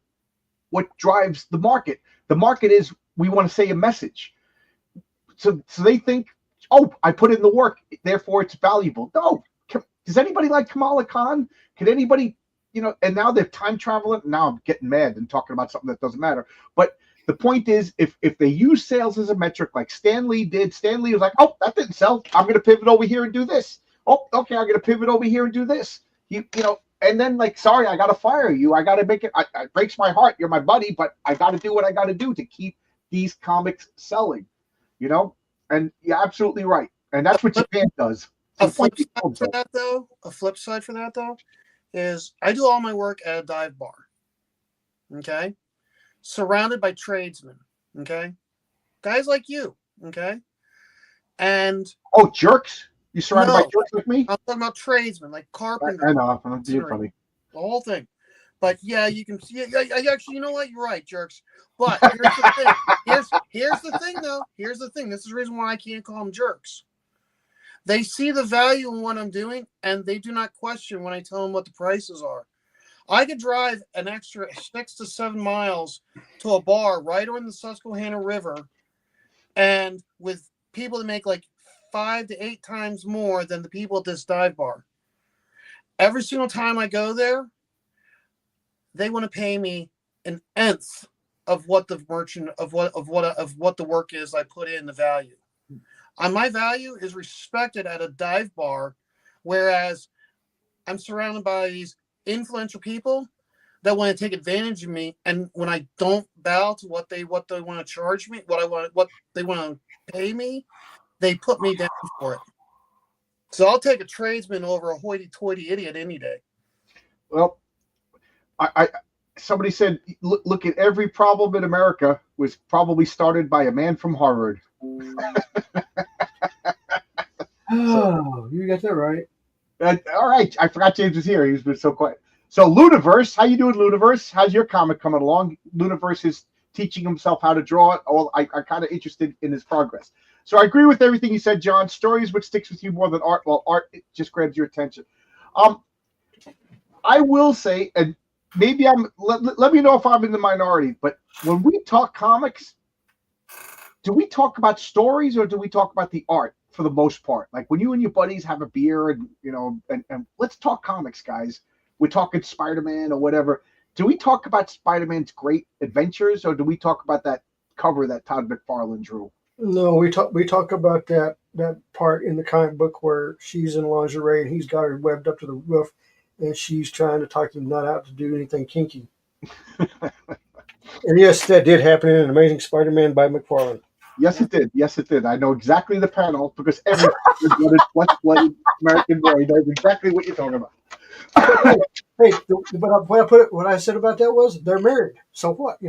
what drives the market. The market is, we want to say a message. So they think, oh, I put in the work, therefore it's valuable. No. Does anybody like Kamala Khan? Can anybody, and now they're time traveling. Now I'm getting mad and talking about something that doesn't matter. But the point is, if they use sales as a metric like Stan Lee did, Stan Lee was like, oh, that didn't sell. I'm going to pivot over here and do this. Oh, okay, I'm going to pivot over here and do this. And then like, sorry, I got to fire you. I got to make it. It breaks my heart. You're my buddy, but I got to do what I got to do to keep these comics selling. And you're absolutely right. And that's what Japan does. A flip side for that though is I do all my work at a dive bar. Okay. Surrounded by tradesmen. Okay. Guys like you. Okay. And jerks. You surrounded by jerks like me? I'm talking about tradesmen, like carpenters. I know. I'm being funny. The whole thing. But yeah, you can see. Actually, you know what? You're right, jerks. But here's the thing. Here's the thing, though. Here's the thing. This is the reason why I can't call them jerks. They see the value in what I'm doing, and they do not question when I tell them what the prices are. I could drive an extra 6 to 7 miles to a bar right on the Susquehanna River, and with people that make like 5 to 8 times more than the people at this dive bar. Every single time I go there, they want to pay me an nth of what the what the work is I put in the value. My value is respected at a dive bar, whereas I'm surrounded by these influential people that want to take advantage of me, and when I don't bow to what they want to charge me, what they want to pay me, they put me down for it. So I'll take a tradesman over a hoity-toity idiot any day. Well, somebody said, look at every problem in America was probably started by a man from Harvard. Oh, you got that right. All right. I forgot James was here. He's been so quiet. So Luniverse, how you doing, Luniverse? How's your comic coming along? Luniverse is teaching himself how to draw it. Well, I'm kind of interested in his progress. So I agree with everything you said, John. Stories which sticks with you more than art. Well, art, it just grabs your attention. I will say, and maybe let me know if I'm in the minority, but when we talk comics, do we talk about stories or do we talk about the art for the most part? Like when you and your buddies have a beer and and let's talk comics, guys. We're talking Spider-Man or whatever. Do we talk about Spider-Man's great adventures or do we talk about that cover that Todd McFarlane drew? No, we talk about that part in the comic book where she's in lingerie and he's got her webbed up to the roof and she's trying to talk him not out to do anything kinky. And yes, that did happen in Amazing Spider-Man by McFarlane. Yes, it did. Yes, it did. I know exactly the panel because every flesh-blooded American boy knows exactly what you're talking about. Hey, but what I said about that was they're married. So what?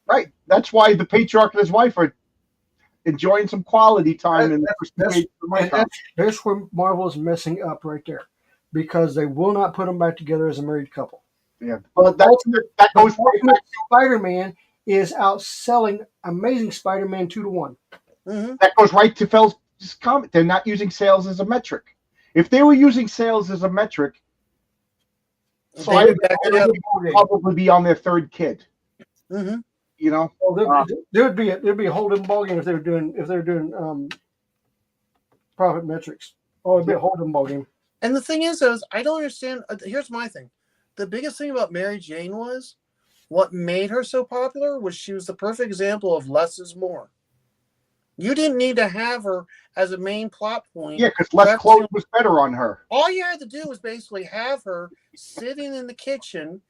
Right. That's why the patriarch and his wife are enjoying some quality time. That's where Marvel is messing up right there, because they will not put them back together as a married couple. Yeah, but that goes. Spider-Man is outselling Amazing Spider-Man 2-1. Mm-hmm. That goes right to Phil's comment. They're not using sales as a metric. If they were using sales as a metric, Spider-Man would probably be on their third kid. Mm-hmm. Well, there'd be a whole different ballgame if they were doing profit metrics. Oh, it'd be a whole different ballgame. And the thing is I don't understand. Here's my thing. The biggest thing about Mary Jane was what made her so popular was she was the perfect example of less is more. You didn't need to have her as a main plot point. Yeah, because less clothes was better on her. All you had to do was basically have her sitting in the kitchen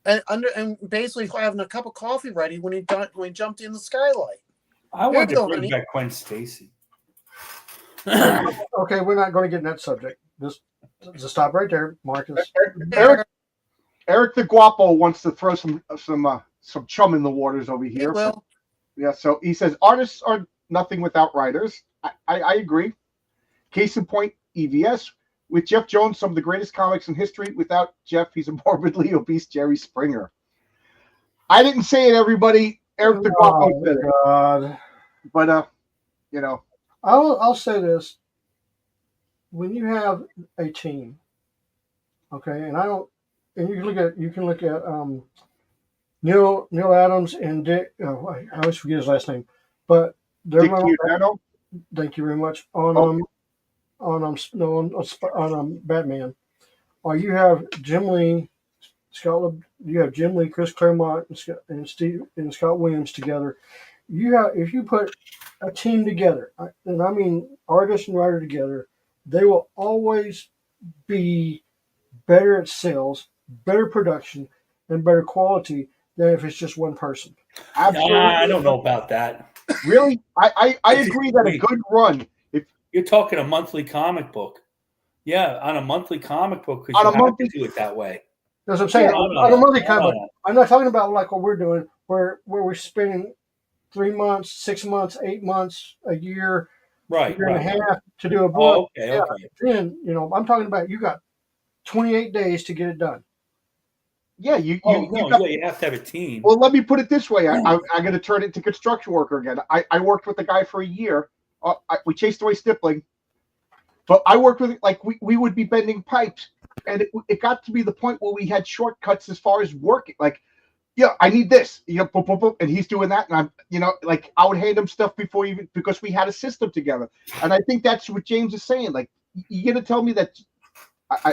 and basically having a cup of coffee ready when he jumped in the skylight. I want to bring back Gwen Stacy. Okay, we're not going to get in that subject. Just stop right there, Marcus. Eric the Guapo wants to throw some chum in the waters over here. Well, yeah, so he says artists are nothing without writers. I agree. Case in point, EVS. With Jeff Jones, some of the greatest comics in history. Without Jeff, he's a morbidly obese Jerry Springer. I didn't say it, everybody. Eric the Guapo said it. God. But you know, I'll say this: when you have a team, okay, and you can look at Neil Adams and Dick. Oh, I always forget his last name, but they're Dick Giordano. thank you very much on Oh. Batman. Or you have Jim Lee, Chris Claremont, and Scott Williams together. If you put a team together, and I mean artist and writer together, they will always be better at sales, better production, and better quality than if it's just one person. Absolutely. I don't know about that. Really, I agree that a good run. If You're talking a monthly comic book. Yeah, on a monthly comic book, because On you a have monthly- to do it that way. That's what I'm saying. Yeah, on a monthly no, comic, no. I'm not talking about like what we're doing, where we're spending 3 months, 6 months, 8 months, a year, Right, year and a right. half to do a book. Oh, okay, Yeah, okay. then I'm talking about you got 28 days to get it done. yeah, You have to have a team. Well, let me put it this way. I'm going to turn it into construction worker again. I worked with the guy for a year. We chased away stippling, but I worked with we would be bending pipes, and it got to be the point where we had shortcuts as far as working. Like, yeah, I need this. Boop, boop, boop, and he's doing that, and I would hand him stuff because we had a system together. And I think that's what James is saying. Like, you're going to tell me that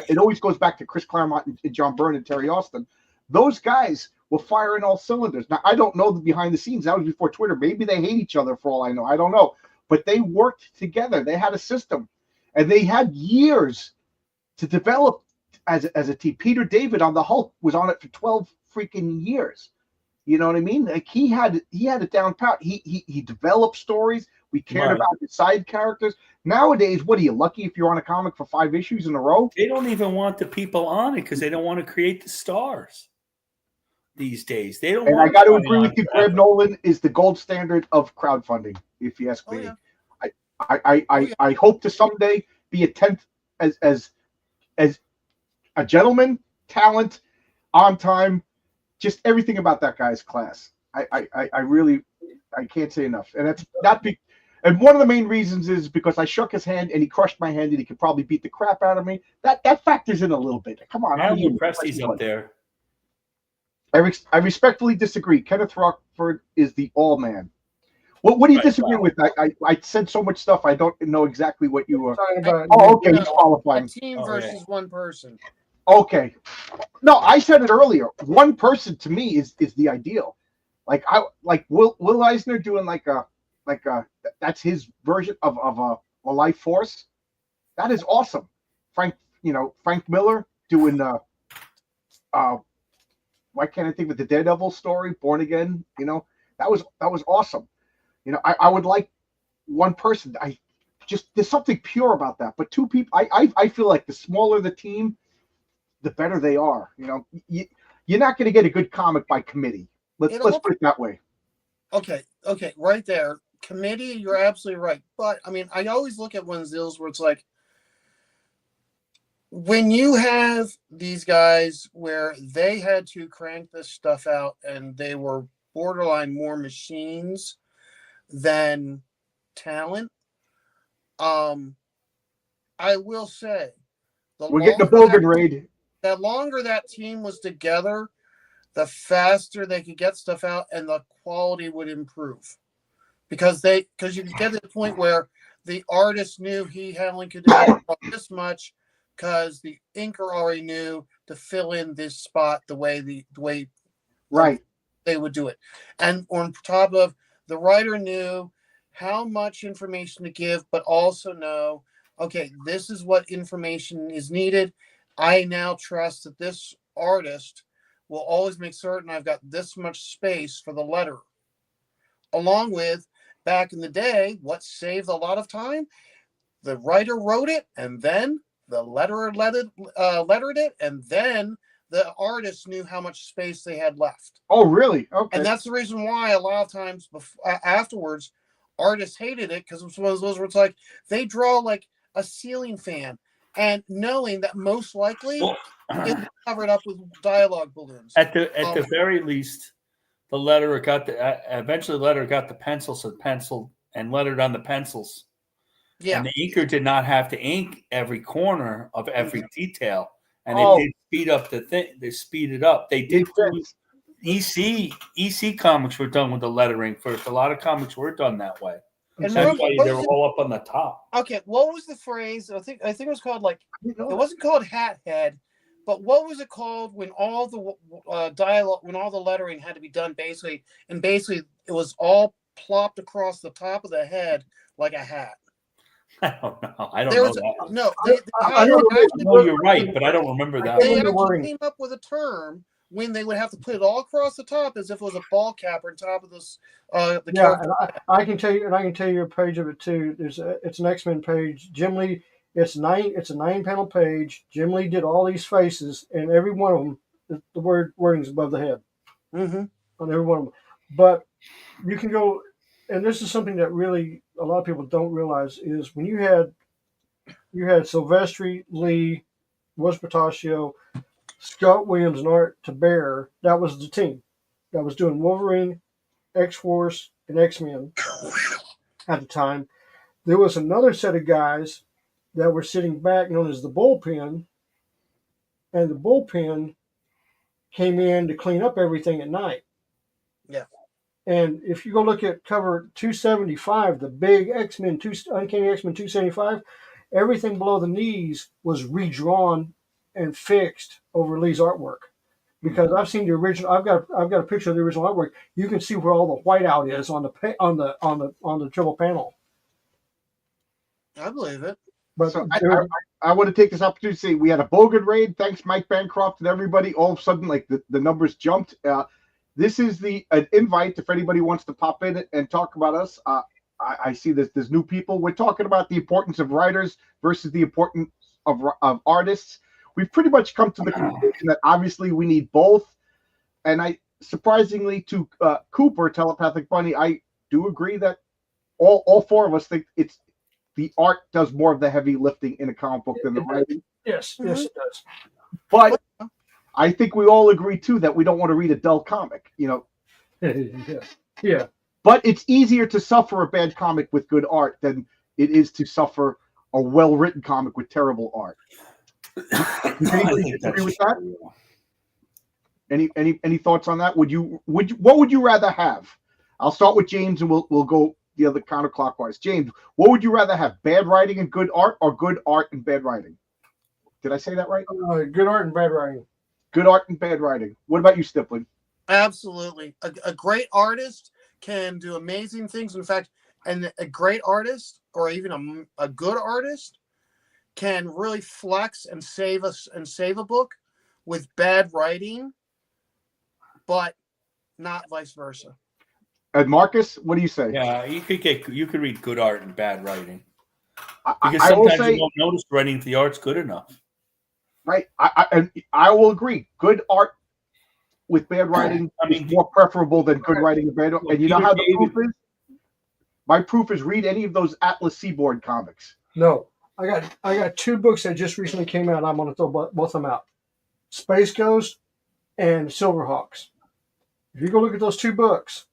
it always goes back to Chris Claremont and John Byrne and Terry Austin. Those guys were firing all cylinders. Now, I don't know the behind the scenes. That was before Twitter. Maybe they hate each other for all I know. I don't know. But they worked together. They had a system. And they had years to develop as a team. Peter David on the Hulk was on it for 12 freaking years. You know what I mean? Like he had it down pat. He developed stories. We cared about the side characters. Nowadays, what are you lucky if you're on a comic for 5 issues in a row? They don't even want the people on it because they don't want to create the stars these days. They don't. And want I got to to agree with you. Greg Nolan is the gold standard of crowdfunding, if you ask me. Yeah. I hope to someday be a 10th as a gentleman, talent, on time, just everything about that guy's class. I really can't say enough. And that's not big. And one of the main reasons is because I shook his hand and he crushed my hand and he could probably beat the crap out of me. That factors in a little bit. Come on, Alan Presti's up there. I respectfully disagree. Kenneth Rockford is the all man. What do you disagree with? I said so much stuff. I don't know exactly what you were talking about. Oh, okay. He's qualifying. A team versus one person. Okay. No, I said it earlier. One person to me is the ideal. Like Will Eisner doing like a that's his version of a life force. That is awesome. Frank Miller doing why can't I think of the Daredevil story, Born Again? That was awesome. I would like one person. There's something pure about that. But two people, I feel like the smaller the team, the better they are. You're not going to get a good comic by committee. Let's put it that way. Okay, right there. Committee, you're absolutely right. But I mean, I always look at one of those where it's like, when you have these guys where they had to crank this stuff out and they were borderline more machines than talent, I will say we're getting a Bogan raid. The longer that team was together, the faster they could get stuff out and the quality would improve. Because you could get to the point where the artist knew he only could do this much because the inker already knew to fill in this spot the way right they would do it. And on top of, the writer knew how much information to give, but also know, okay, this is what information is needed. I now trust that this artist will always make certain I've got this much space for the letter. Along with, back in the day, what saved a lot of time? The writer wrote it, and then the letterer lettered it, and then the artist knew how much space they had left. Oh, really? Okay. And that's the reason why a lot of times afterwards, artists hated it, because it was one of those where it's like they draw like a ceiling fan, and knowing that most likely it'll be covered up with dialogue balloons. At the very least, the letterer got eventually the letterer got the pencil, so the pencil and lettered on the pencils. Yeah. And the inker did not have to ink every corner of every detail. And Oh. it did speed up the thing. They speed it up. They did EC comics were done with the lettering first. A lot of comics were done that way. And That's remember, why they're all up on the top. okay, what was the phrase? I think it was called like it wasn't called hat head, but what was it called when all the dialogue, when all the lettering had to be done basically it was all plopped across the top of the head like a hat. I don't know. I don't There know was that. no. I know No, you're right, but I don't remember that. They the actually wording. came up with a term when they would have to put it all across the top as if it was a ball cap on top of this. The Yeah, character. and I can tell you, and I can tell you a page of it too. It's an X-Men page. Jim Lee. It's a 9-panel page. Jim Lee did all these faces, and every one of them, the wording's above the head Mm-hmm. on every one of them. But you can go, and this is something that really a lot of people don't realize is when you had Silvestri, Lee, was Portacio, Scott Williams, and Art to Bear. That was the team that was doing Wolverine, X-Force, and X-Men at the time. There was another set of guys that were sitting back known as the bullpen, and the bullpen came in to clean up everything at night. Yeah. And if you go look at cover 275, the big X-Men, Uncanny X-Men 275, everything below the knees was redrawn and fixed over Lee's artwork. Because I've seen the original, I've got a picture of the original artwork. You can see where all the whiteout is on the triple panel. I believe it. But So I want to take this opportunity to say we had a Bogan raid. Thanks, Mike Bancroft and everybody. All of a sudden, like the numbers jumped. This is an invite if anybody wants to pop in and talk about us. I see there's new people. We're talking about the importance of writers versus the importance of artists. We've pretty much come to the conclusion that obviously we need both. And I surprisingly to Cooper, Telepathic Bunny, I do agree that all four of us think it's the art does more of the heavy lifting in a comic book than the writing. yes, it does. But I think we all agree too that we don't want to read a dull comic, Yeah. But it's easier to suffer a bad comic with good art than it is to suffer a well-written comic with terrible art. Anybody agree with that? Any thoughts on that? What would you rather have? I'll start with James and we'll go the other counterclockwise. James, what would you rather have? Bad writing and good art, or good art and bad writing? Did I say that right? Good art and bad writing. Good art and bad writing. What about you, Stipling? Absolutely. A great artist can do amazing things. In fact, and a great artist, or even a good artist, can really flex and save a book with bad writing, but not vice versa. And Marcus, what do you say? Yeah, you could read good art and bad writing. Because I will sometimes say, you don't notice writing if the art's good enough. right. I will agree. Good art with bad writing is more preferable than good writing and bad. And you know how the proof is? My proof is read any of those Atlas Seaboard comics. No, I got two books that just recently came out. I'm going to throw both of them out: Space Ghost and Silverhawks. If you go look at those two books,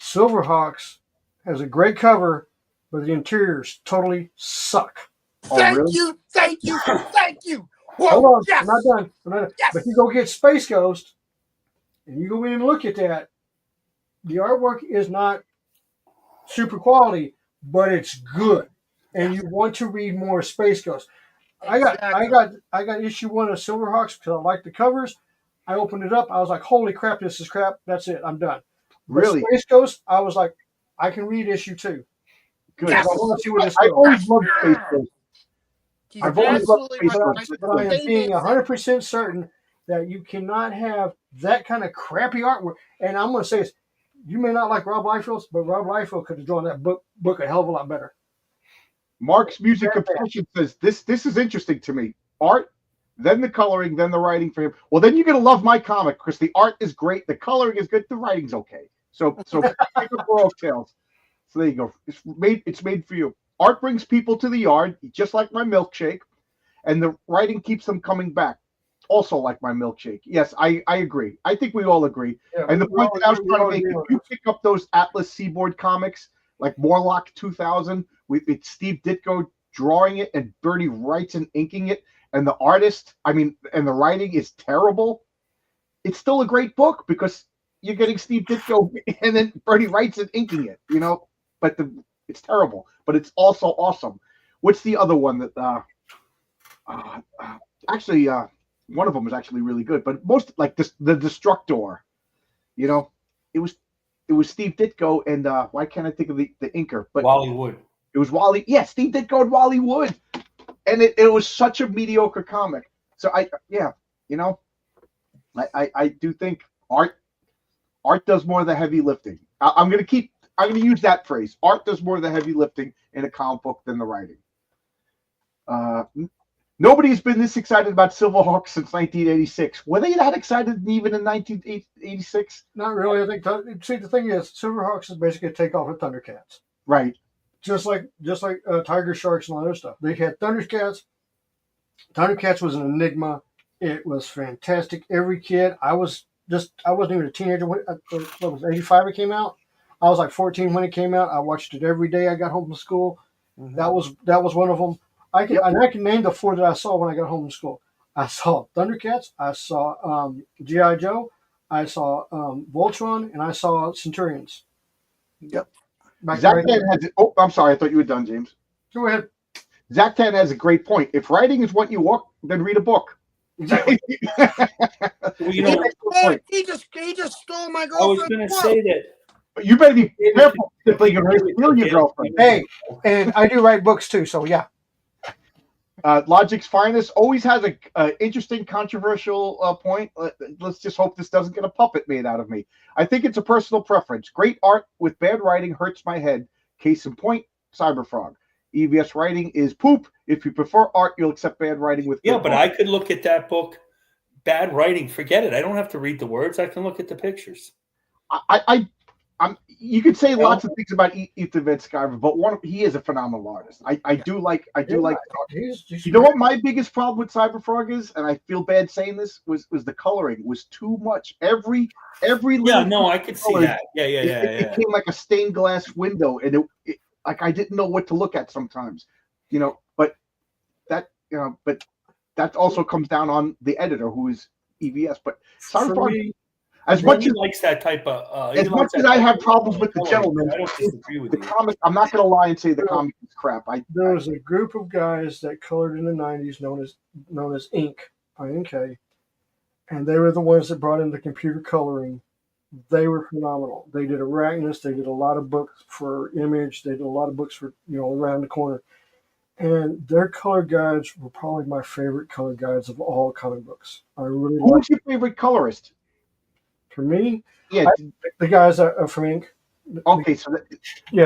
Silverhawks has a great cover, but the interiors totally suck. Thank really? you. Whoa, Hold on, yes! I'm not done. Yes! But you go get Space Ghost, and you go in and look at that. The artwork is not super quality, but it's good, and you want to read more Space Ghost. Exactly. I got issue 1 of Silverhawks because I like the covers. I opened it up. I was like, holy crap, this is crap. That's it. I'm done. Really? But Space Ghost, I was like, I can read issue 2. Good. Yes. I want to see where this I goes. always loved Space Ghost. He's I've always loved absolutely Space right. Ghost. But I am being 100% certain that you cannot have that kind of crappy artwork. And I'm going to say this. You may not like Rob Liefeld's, but Rob Liefeld could have drawn that book a hell of a lot better. Mark's Music Obsession says this is interesting to me. Art, then the coloring, then the writing for him. Well, then you're gonna love my comic because the art is great, the coloring is good, the writing's okay. So pick up for all tales. So there you go. It's made for you. Art brings people to the yard, just like my milkshake, and the writing keeps them coming back. Also like my milkshake. Yes, I agree. I think we all agree. Yeah, And the point that I was trying to make, if you pick up those Atlas Seaboard comics, like Morlock 2000 with it's Steve Ditko drawing it and Bernie writes and inking it, and the artist, and the writing is terrible, it's still a great book because you're getting Steve Ditko and then Bernie writes and inking it, but it's terrible, but it's also awesome. What's the other one that actually one of them was actually really good, but most like this, the Destructor, it was Steve Ditko and why can't I think of the inker? But Wally Wood. It was Wally. Yeah, Steve Ditko and Wally Wood, and it was such a mediocre comic. So I do think art does more of the heavy lifting. I'm gonna use that phrase. Art does more of the heavy lifting in a comic book than the writing. Nobody's been this excited about Silverhawks since 1986. Were they that excited even in 1986? Not really. I think. See, the thing is, Silverhawks is basically a takeoff of Thundercats. Right. Just like Tiger Sharks and all that other stuff. They had Thundercats. Thundercats was an enigma. It was fantastic. Every kid. I wasn't even a teenager when what was 85 it came out. I was like 14 when it came out. I watched it every day I got home from school. Mm-hmm. That was one of them. I can name the 4 that I saw when I got home from school. I saw Thundercats. I saw G.I. Joe. I saw Voltron, and I saw Centurions. Yep. I'm sorry. I thought you were done, James. Go ahead. Zach-Tan has a great point. If writing is what you want, then read a book. Exactly. He just stole my girlfriend. I was going to say that. But you better be careful if they can really steal your girlfriend. Hey, and I do write books too, so yeah. Logic's Finest always has a interesting, controversial point. Let's just hope this doesn't get a puppet made out of me. I think it's a personal preference. Great art with bad writing hurts my head. Case in point, Cyberfrog. EVS writing is poop. If you prefer art, you'll accept bad writing with but art. I could look at that book. Bad writing, forget it. I don't have to read the words. I can look at the pictures. You could say lots of things about Ethan Van Sciver, but he is a phenomenal artist. I do like. You know what my biggest problem with Cyberfrog is, and I feel bad saying this, was the coloring was too much. Every I could see that. It became like a stained glass window, and it like I didn't know what to look at sometimes, But that also comes down on the editor, who is EVS. But Cyberfrog. As much as likes that type of, I have problems with the gentleman, I don't disagree with the comic. I'm not going to lie and say the comic is crap. There was a group of guys that colored in the '90s, known as Ink, INK, and they were the ones that brought in the computer coloring. They were phenomenal. They did Arachnus. They did a lot of books for Image. They did a lot of books for Around the Corner, and their color guides were probably my favorite color guides of all comic books. Who was your favorite colorist? For me, the guys are from Ink. Okay, so do you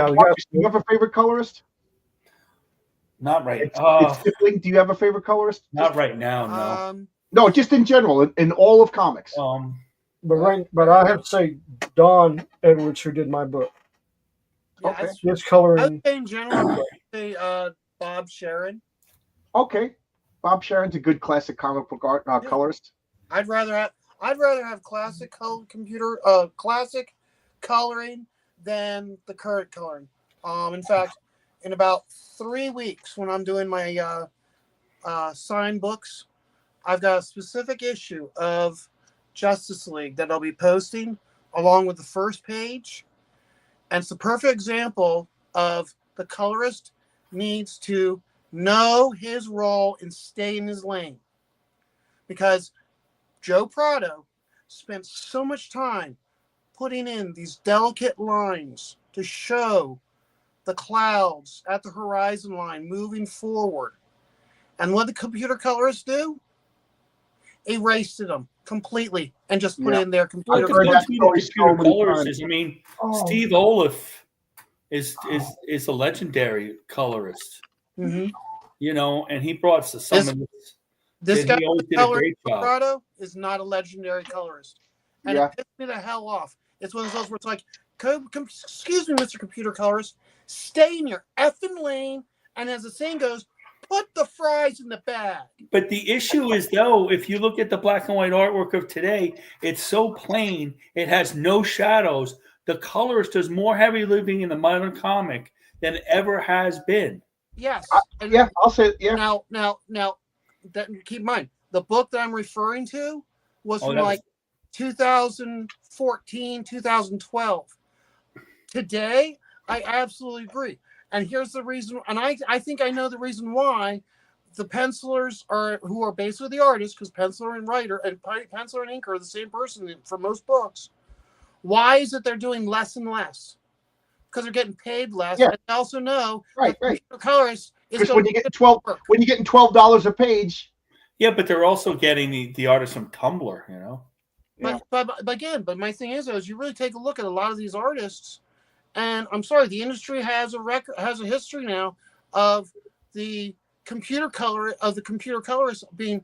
have a favorite colorist? Not right. Do you have a favorite colorist? Not right now. No. No, just in general, in all of comics. But I have to say, Don Edwards, who did my book. Yeah, okay. His coloring. I would say in general, I would say Bob Sharon. Okay, Bob Sharon's a good classic comic book art colorist. I'd rather have classic classic coloring than the current coloring. In fact, in about 3 weeks, when I'm doing my signed books, I've got a specific issue of Justice League that I'll be posting along with the first page, and it's the perfect example of the colorist needs to know his role and stay in his lane, because Joe Prado spent so much time putting in these delicate lines to show the clouds at the horizon line moving forward. And what the computer colorists do? Erased them completely and just put in their computer colors. Steve Olaf is a legendary colorist. Mm-hmm. And he brought some of this. This guy Prado is not a legendary colorist. And it pissed me the hell off. It's one of those where it's like, excuse me, Mr. Computer Colorist, stay in your effing lane, and as the saying goes, put the fries in the bag. But the issue is, though, if you look at the black and white artwork of today, it's so plain, it has no shadows. the colorist does more heavy lifting in the modern comic than ever has been. Yes. And Yeah, I'll say yeah. Now, that, keep in mind, the book that I'm referring to was Oh, from that like 2014, 2012. Today, I absolutely agree. And here's the reason, and I think I know the reason why the pencilers who are basically the artists, because penciler and writer and penciler and inker are the same person for most books. Why is it they're doing less and less? Because they're getting paid less. Yeah. And they also know Right, that right. the colorist is Because going when to you're getting $12 a page, Yeah, but they're also getting the artist from Tumblr, you know. Yeah. But again, my thing is you really take a look at a lot of these artists, and I'm sorry, the industry has a history now of the computer colorist being,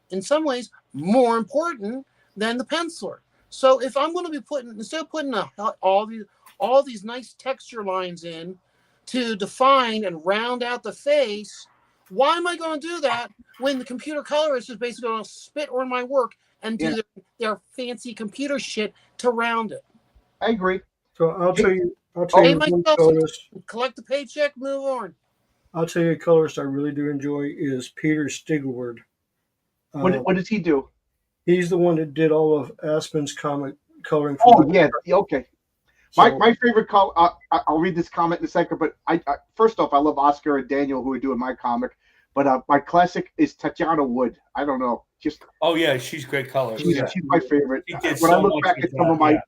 in some ways, more important than the penciler. So if I'm going to be instead of putting all these nice texture lines in to define and round out the face, why am I going to do that when the computer colorist is basically going to spit on my work and do their fancy computer shit to round it? I agree. So I'll tell you Pay one myself colorist. collect the paycheck, move on. I'll tell you a colorist I really do enjoy is Peter Stigward. What does he do? He's the one that did all of Aspen's comic coloring. Oh yeah, okay. So, My favorite color. I'll read this comment in a second, but I first off, I love Oscar and Daniel who are doing my comic. But my classic is Tatiana Wood. I don't know, just Oh yeah, she's great color. she's Yeah. my favorite. She did When so I look much back with at some of that, my,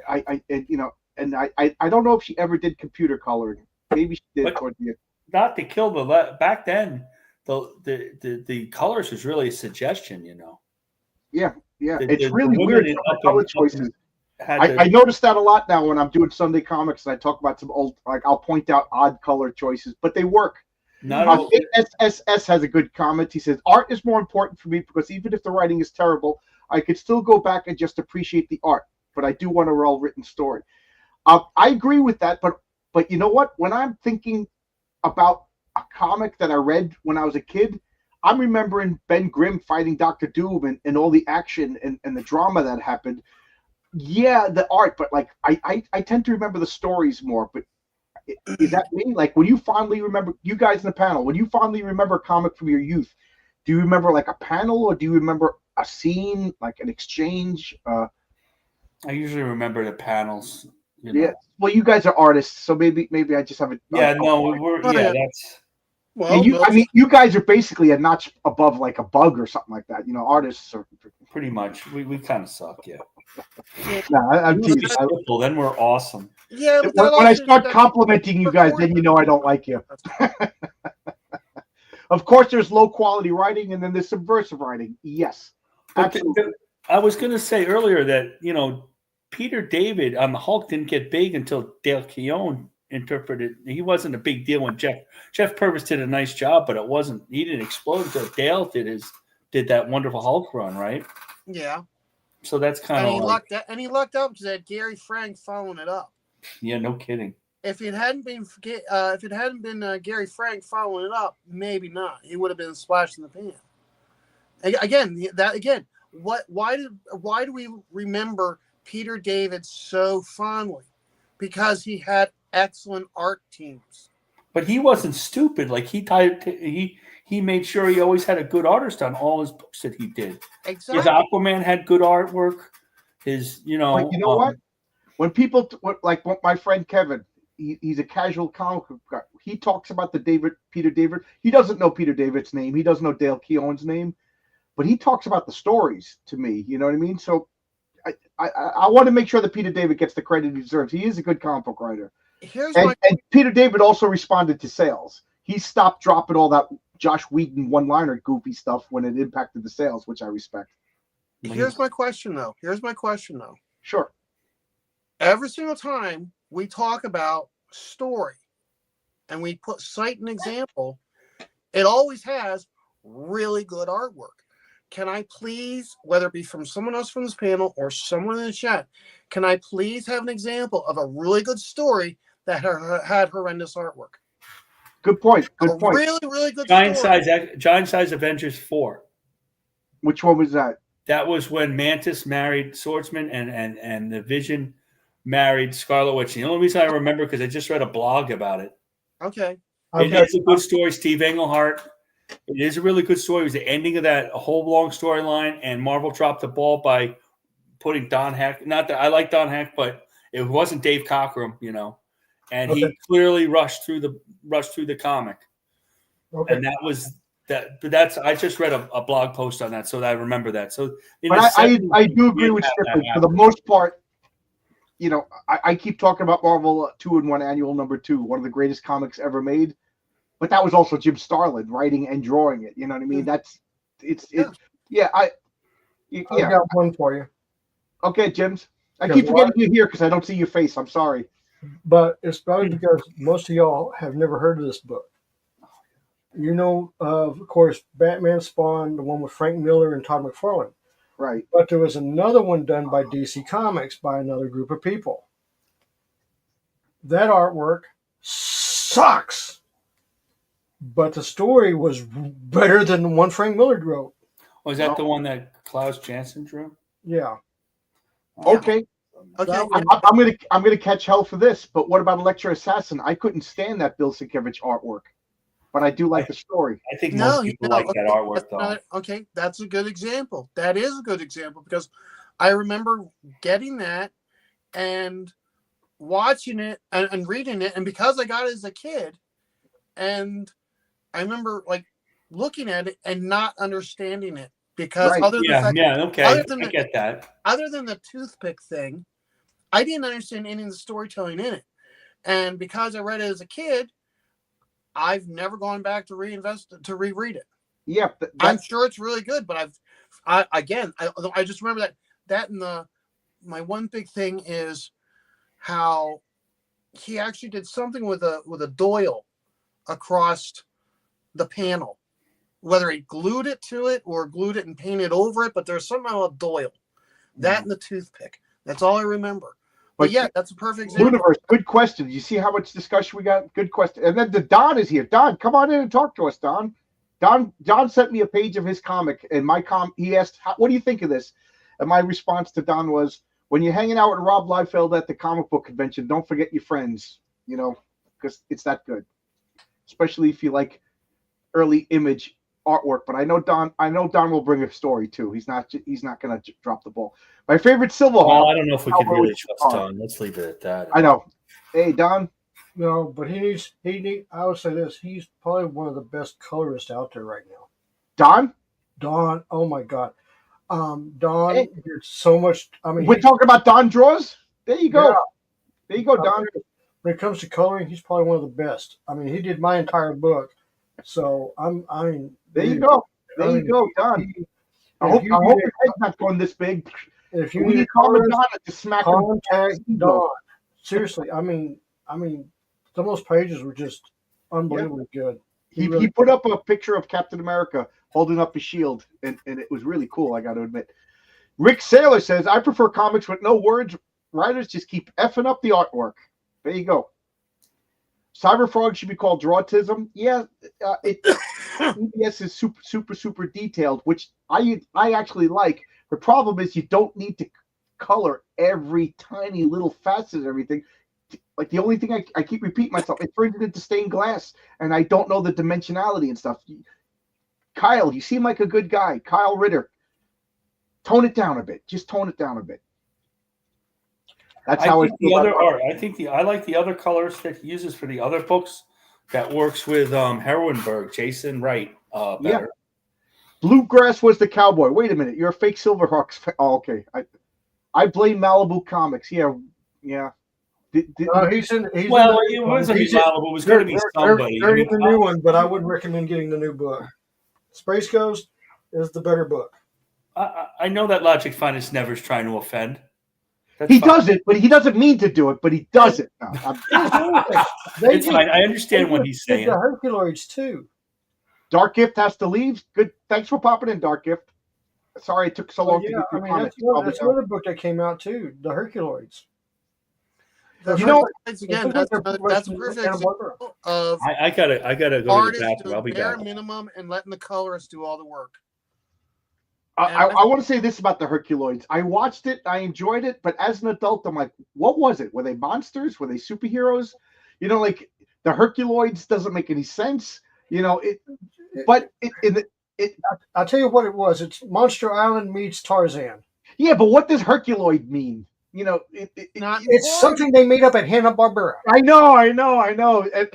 yeah. I don't know if she ever did computer coloring. Maybe she did But- toward the end. Not to kill back then, the colors was really a suggestion, you know. Yeah, The- it's the really women weird in some of up the color and- up choices. and had I the- noticed that a lot now when I'm doing Sunday comics and I talk about some old, like I'll point out odd color choices, but they work. not all- SSS has a good comment. He says, art is more important for me because even if the writing is terrible, I could still go back and just appreciate the art, but I do want a well-written story. I agree with that, but you know what? When I'm thinking about a comic that I read when I was a kid, I'm remembering Ben Grimm fighting Dr. Doom and all the action and the drama that happened. Yeah, the art, but like I tend to remember the stories more. But is that me? Like, when you fondly remember, you guys in the panel, when you fondly remember a comic from your youth, do you remember like a panel or do you remember a scene, like an exchange? I usually remember the panels. You know. Yeah. Well, you guys are artists, so maybe I just have a Yeah, that's Well, you guys are basically a notch above like a bug or something like that. You know, artists are. pretty much. We kind of suck, yeah. No, I'm Let's be teasing. simple, then we're awesome. yeah. But When I start complimenting you guys, then you know I don't like you. Of course, there's low quality writing, and then there's subversive writing. Yes, But absolutely. I was going to say earlier that, you know, Peter David on the Hulk didn't get big until Dale Keown interpreted. He wasn't a big deal when Jeff Purvis did a nice job, but he didn't explode until Dale did that wonderful Hulk run, right? Yeah. So that's kind And of he lucked up because that Gary Frank following it up. yeah, no kidding. If it hadn't been Gary Frank following it up, maybe not. He would have been a splash in the pan. Why do we remember Peter David so fondly? Because he had excellent art teams. But he wasn't stupid. Like he made sure he always had a good artist on all his books that he did. Exactly. His Aquaman had good artwork. His, you know, But you know what? When people like my friend Kevin, he's a casual comic book guy. He talks about Peter David. He doesn't know Peter David's name. He doesn't know Dale Keown's name, but he talks about the stories to me. You know what I mean? So I want to make sure that Peter David gets the credit he deserves. He is a good comic book writer. And Peter David also responded to sales. He stopped dropping all that Josh Whedon one-liner goofy stuff when it impacted the sales, which I respect. Here's my question though. Sure. Every single time we talk about story and we cite an example, it always has really good artwork. Can I please, whether it be from someone else from this panel or someone in the chat, can I please have an example of a really good story that had horrendous artwork? Good point. Really, really good Giant story. Size Avengers 4. Which one was that? That was when Mantis married Swordsman and the Vision married Scarlet Witch. And the only reason I remember because I just read a blog about it. Okay. It is a good story. Steve Englehart. It is a really good story. It was the ending of that a whole long storyline, and Marvel dropped the ball by putting Don Heck. Not that I like Don Heck, but it wasn't Dave Cockrum, and he clearly rushed through the comic. Okay. And that was that. But I just read a blog post on that, so that I remember that. So, but I do agree with Stephen for the most part. I keep talking about Marvel 2-in-1 Annual #2, one of the greatest comics ever made. But that was also Jim Starlin writing and drawing it. You know what I mean? Yeah. I've got one for you. Okay, Jim's. I keep forgetting you here because I don't see your face. I'm sorry. But it's probably because most of y'all have never heard of this book. Of course, Batman Spawn, the one with Frank Miller and Todd McFarlane. Right. But there was another one done by DC Comics by another group of people. That artwork sucks. But the story was better than the one Frank Miller wrote. Was that the one that Klaus Janson drew? Yeah. Okay. Okay. I'm gonna catch hell for this, but what about Electro Assassin? I couldn't stand that Bill Sienkiewicz artwork, but I do like the story. I think most people like that artwork, though. Okay, that's a good example. That is a good example because I remember getting that and watching it and reading it, and because I got it as a kid, and I remember looking at it and not understanding it because I get that. Other than the toothpick thing, I didn't understand any of the storytelling in it, and because I read it as a kid, I've never gone back to reread it. Yeah, I'm sure it's really good, but I just remember that and my one big thing is how he actually did something with a Doyle across the panel, whether he glued it to it or glued it and painted over it, but there's somehow a Doyle. That and the toothpick. That's all I remember. But yeah, that's a perfect example. Universe, good question. You see how much discussion we got? Good question. And then the Don is here. Don, come on in and talk to us, Don. Don sent me a page of his comic, and he asked, "What do you think of this?" And my response to Don was, "When you're hanging out with Rob Liefeld at the comic book convention, don't forget your friends, because it's that good, especially if you like early Image artwork." But I know Don will bring a story too. He's not going to drop the ball. My favorite Silverhawk. Well, I don't know if we can really trust Don. Let's leave it at that. I know. Hey, Don. No, but he needs. I would say this. He's probably one of the best colorists out there right now. Don. Oh my God. Don. Hey. There's so much. I mean, we're talking about Don draws. There you go. Yeah. There you go, Don. When it comes to coloring, he's probably one of the best. I mean, he did my entire book. So there you go. There you go, Don. I hope your head's not going this big. If you need to call Don to smack contact Don. Seriously, I mean, some of those pages were just unbelievably good. He put up a picture of Captain America holding up his shield, and it was really cool, I got to admit. Rick Saylor says, "I prefer comics with no words. Writers just keep effing up the artwork." There you go. Cyberfrog should be called Drawtism. Yeah, EBS is super detailed, which I actually like. The problem is you don't need to color every tiny little facet of everything. Like the only thing I keep repeating myself, it turns it into stained glass, and I don't know the dimensionality and stuff. Kyle, you seem like a good guy. Kyle Ritter, tone it down a bit. Just tone it down a bit. That's how it's the other art. I like the other colors that he uses for the other books. That works with Herwenberg, Jason Wright. Better. Yeah. Bluegrass was the cowboy. Wait a minute, you're a fake Silverhawks fan. Oh, okay. I blame Malibu Comics. Yeah. He's it wasn't Malibu. It was going to be somebody. They're the new one, but I wouldn't recommend getting the new book. Space Ghost is the better book. I know that Logic Finest never is trying to offend. He does it, but he doesn't mean to do it, but he does it. It's fine. I understand what he's saying. The Herculoids, too. Dark Gift has to leave. Good. Thanks for popping in, Dark Gift. Sorry it took so long to get your comments. That's another book that came out, too. The Herculoids. That's a perfect example of I gotta go to the bathroom. I'll be bare back. minimum and letting the colorist do all the work. I want to say this about the Herculoids. I watched it, I enjoyed it, but as an adult, I'm like, what was it? Were they monsters? Were they superheroes? Like the Herculoids doesn't make any sense. But I'll tell you what it was. It's Monster Island meets Tarzan. yeah, but what does Herculoid mean? It's something they made up at Hanna-Barbera. I know.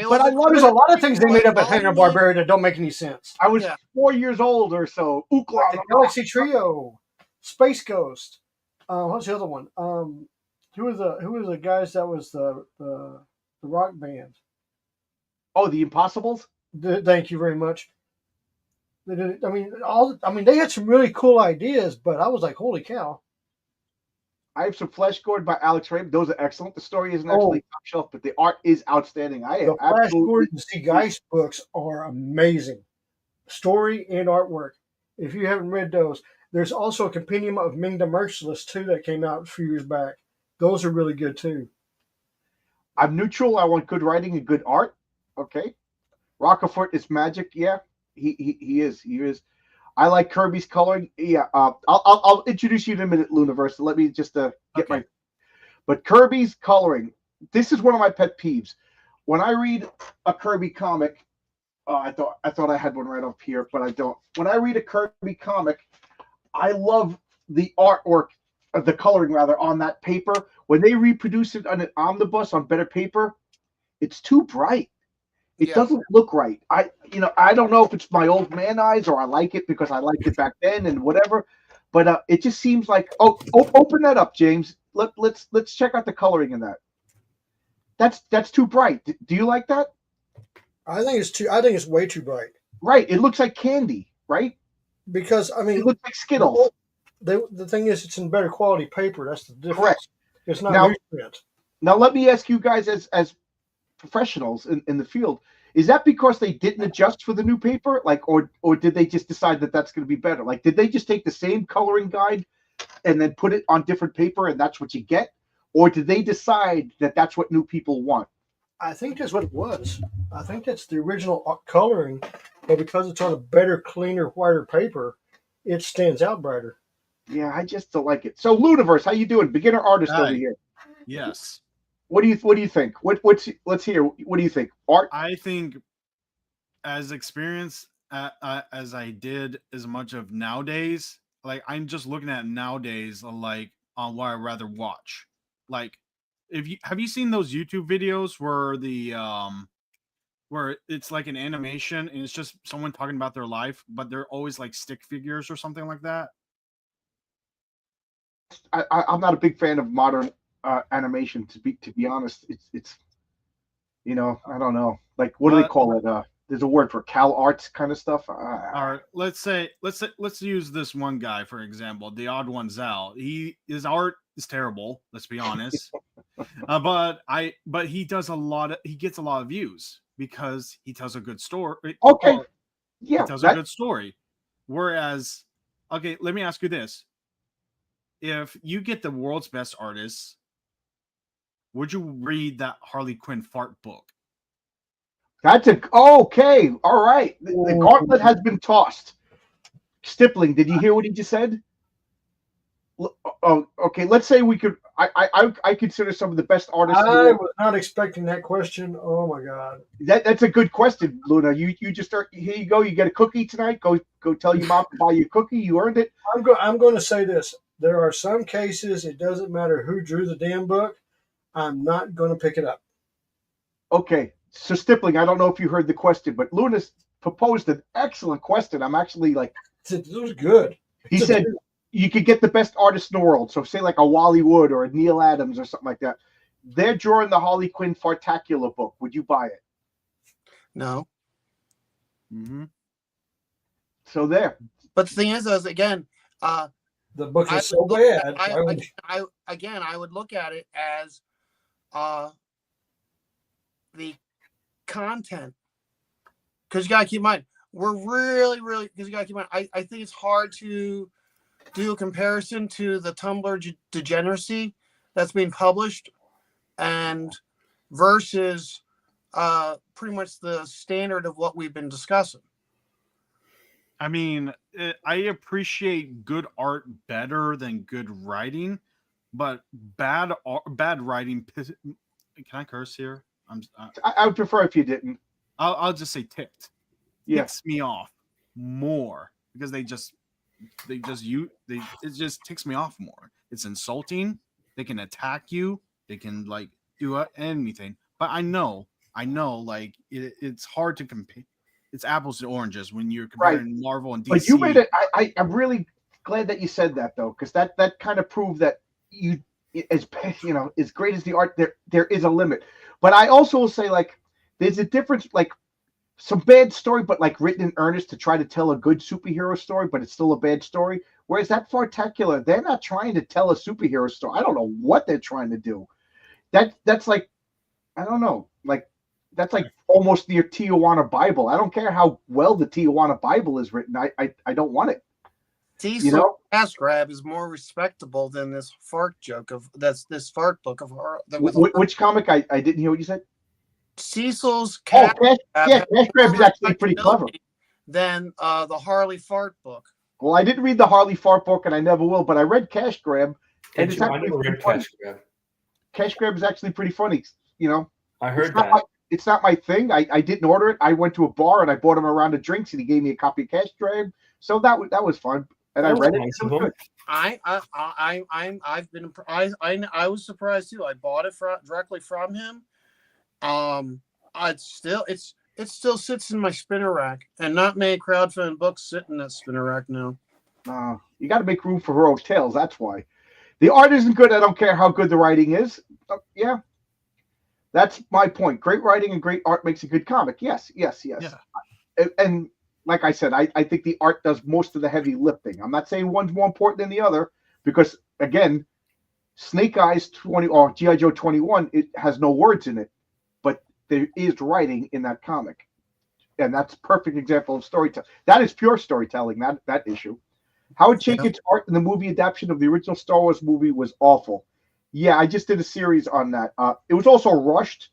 But I love There's it. a lot of things they made up at Hanna-Barbera that don't make any sense. I was 4 years old or so. Ookla. The Galaxy Trio, Space Ghost. What's the other one? Who was the guys that was the rock band? Oh, the Impossibles. Thank you very much. They had some really cool ideas, but I was like, holy cow. I have some Flash Gordon by Alex Raymond. Those are excellent. The story isn't actually top shelf, but the art is outstanding. The Flash Gordon C. Geist books are amazing. Story and artwork. If you haven't read those, there's also a compendium of Ming the Merciless, too, that came out a few years back. Those are really good, too. I'm neutral. I want good writing and good art. Okay. Rockefoot is magic. Yeah, he is. He is. I like Kirby's coloring. Yeah, I'll introduce you in a minute, Luniverse. Let me just get my. But Kirby's coloring. This is one of my pet peeves. When I read a Kirby comic, I thought I had one right up here, but I don't. When I read a Kirby comic, I love the artwork, the coloring rather, on that paper. When they reproduce it on an omnibus on better paper, it's too bright. It doesn't look right. I don't know if it's my old man eyes or I like it because I liked it back then and whatever, but it just seems like open that up, James. Let's check out the coloring in that. That's too bright. Do you like that? I think it's way too bright. Right. It looks like candy, right? Because it looks like Skittles. The thing is, it's in better quality paper. That's the difference. Correct. It's not newsprint. Now let me ask you guys as professionals in the field, is that because they didn't adjust for the new paper, or did they just decide that that's going to be better? Like, did they just take the same coloring guide and then put it on different paper and that's what you get, or did they decide that that's what new people want? I think that's what it was. I think that's the original coloring, but because it's on a better, cleaner, whiter paper, it stands out brighter. Yeah, I just don't like it. So Luniverse, how you doing? Beginner artist over here. Yes. What do you think? Let's hear. What do you think? Art? I think, as experienced as I did as much of nowadays, like I'm just looking at nowadays, like on what I'd rather watch. Like, have you seen those YouTube videos where where it's like an animation and it's just someone talking about their life, but they're always like stick figures or something like that? I'm not a big fan of modern animation, to be honest. It's I don't know, like, what do they call it? There's a word for Cal Arts kind of stuff. All right, let's use this one guy for example, the Odd Ones Out. His art is terrible, let's be honest. But he gets a lot of views because he tells a good story. Okay. Yeah, he tells a good story. Whereas, okay, let me ask you this. If you get the world's best artists, would you read that Harley Quinn fart book? That's okay. All right. The gauntlet has been tossed. Stippling, did you hear what he just said? Oh, okay. Let's say we could. I consider some of the best artists. I was not expecting that question. Oh my god. That's a good question, Luna. You just start. Here you go. You get a cookie tonight. Go tell your mom to buy you a cookie. You earned it. I'm going to say this. There are some cases it doesn't matter who drew the damn book. I'm not going to pick it up. Okay. So Stippling, I don't know if you heard the question, but Luna's proposed an excellent question. I'm actually like, it was good. He said you could get the best artist in the world. So say like a Wally Wood or a Neil Adams or something like that. They're drawing the Harley Quinn Fartacular book. Would you buy it? No. Mm-hmm. So there. But the thing is again, the book is so bad. I would look at it as the content, because you gotta keep in mind we're really because you gotta keep in mind I think it's hard to do a comparison to the Tumblr degeneracy that's being published and versus pretty much the standard of what we've been discussing. I mean, I appreciate good art better than good writing, but bad writing. Can I curse here? I would prefer if you didn't. I'll just say ticked. Yeah. Ticks me off more because it just ticks me off more. It's insulting. They can attack you. They can like do anything. But I know, like it's hard to compare. It's apples to oranges when you're comparing Marvel and DC. But you made it. I'm really glad that you said that though, because that kind of proved that you, as as great as the art, there is a limit. But I also will say, like, there's a difference, like some bad story, but like written in earnest to try to tell a good superhero story, but it's still a bad story. Whereas that Fartacular, they're not trying to tell a superhero story. I don't know what they're trying to do. That's like, I don't know, like that's like almost the Tijuana Bible. I don't care how well the Tijuana Bible is written. I don't want it. Cecil Cash Grab is more respectable than this fart joke of this fart book of horror. Which comic? I didn't hear what you said. Cecil's Cash Grab is actually pretty clever. Than the Harley fart book. Well, I didn't read the Harley fart book, and I never will. But I read Cash Grab, and it's actually pretty funny. Cash Grab is actually pretty funny. I heard that. It's not my thing. I didn't order it. I went to a bar and I bought him a round of drinks, and he gave me a copy of Cash Grab. So that was fun, and I read it. It was good. I was surprised too. I bought it directly from him. It still sits in my spinner rack, and not many crowdfunding books sit in that spinner rack now. You got to make room for heroic tales. That's why. The art isn't good. I don't care how good the writing is. Yeah. That's my point. Great writing and great art makes a good comic. Yes. Yeah. And like I said, I think the art does most of the heavy lifting. I'm not saying one's more important than the other because, again, Snake Eyes 20 or G.I. Joe 21, it has no words in it, but there is writing in that comic. And that's a perfect example of storytelling. That is pure storytelling, that issue. Howard Chaykin's art in the movie adaptation of the original Star Wars movie was awful. Yeah, I just did a series on that. It was also rushed,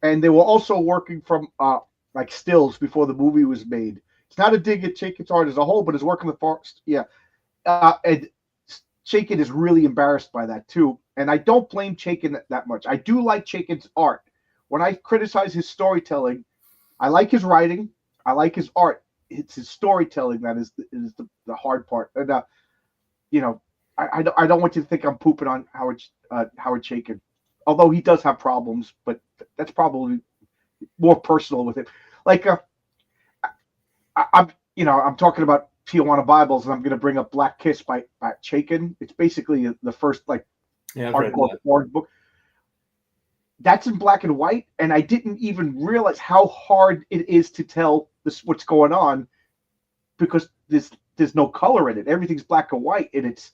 and they were also working from like stills before the movie was made. It's not a dig at Chaykin's art as a whole, but his work in the forest, yeah. And Chaykin is really embarrassed by that too, and I don't blame Chaykin that much. I do like Chaykin's art. When I criticize his storytelling, I like his writing, I like his art. It's his storytelling that is the hard part. And I don't want you to think I'm pooping on Howard Chaykin, although he does have problems, but that's probably more personal with it. Like I'm talking about Tijuana Bibles, and I'm going to bring up Black Kiss by Chaykin. It's basically the first hardcore porn book. That's in black and white, and I didn't even realize how hard it is to tell what's going on because there's no color in it. Everything's black and white, and it's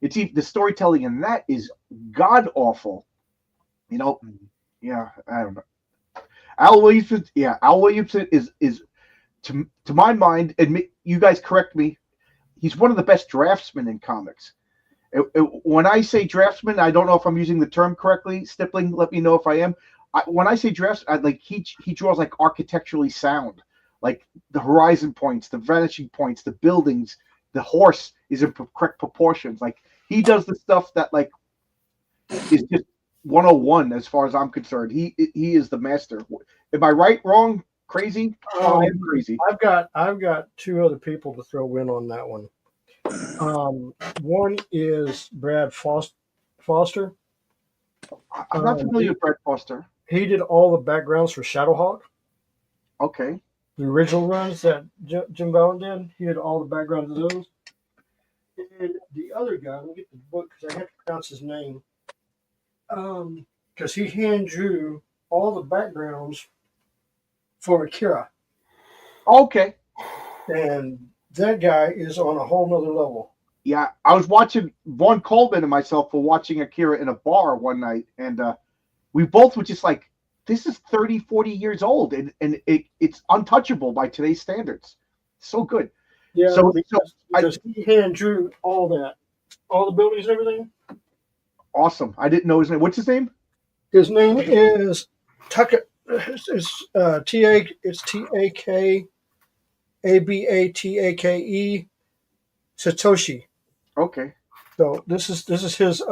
even the storytelling in that is god awful. Yeah, I don't know. Al Williamson is to my mind, and you guys correct me, he's one of the best draftsmen in comics. When I say draftsman, I don't know if I'm using the term correctly. Stippling, let me know if I am. When I say drafts, he draws like architecturally sound, like the horizon points, the vanishing points, the buildings, the horse is in correct proportions. Like he does the stuff that like is just 101 as far as I'm concerned. He is the master. Am I right? Wrong? Crazy? I am crazy. I've got two other people to throw in on that one. One is Brad Foster. I'm not familiar with Brad Foster. He did all the backgrounds for Shadowhawk. Okay. The original runs that Jim Ballard did, he did all the backgrounds of those. And the other guy, let me get the book because I have to pronounce his name. Because he hand drew all the backgrounds for Akira. Okay. And that guy is on a whole nother level. Yeah, I was watching Vaughn Coleman and myself were watching Akira in a bar one night, and we both were just like, this is 30, 40 years old, and it's untouchable by today's standards. So good. Yeah, because he hand drew all that, all the buildings and everything. Awesome. I didn't know his name. What's his name? His name is Tucker. It's TAK Abatake Satoshi. Okay. So this is his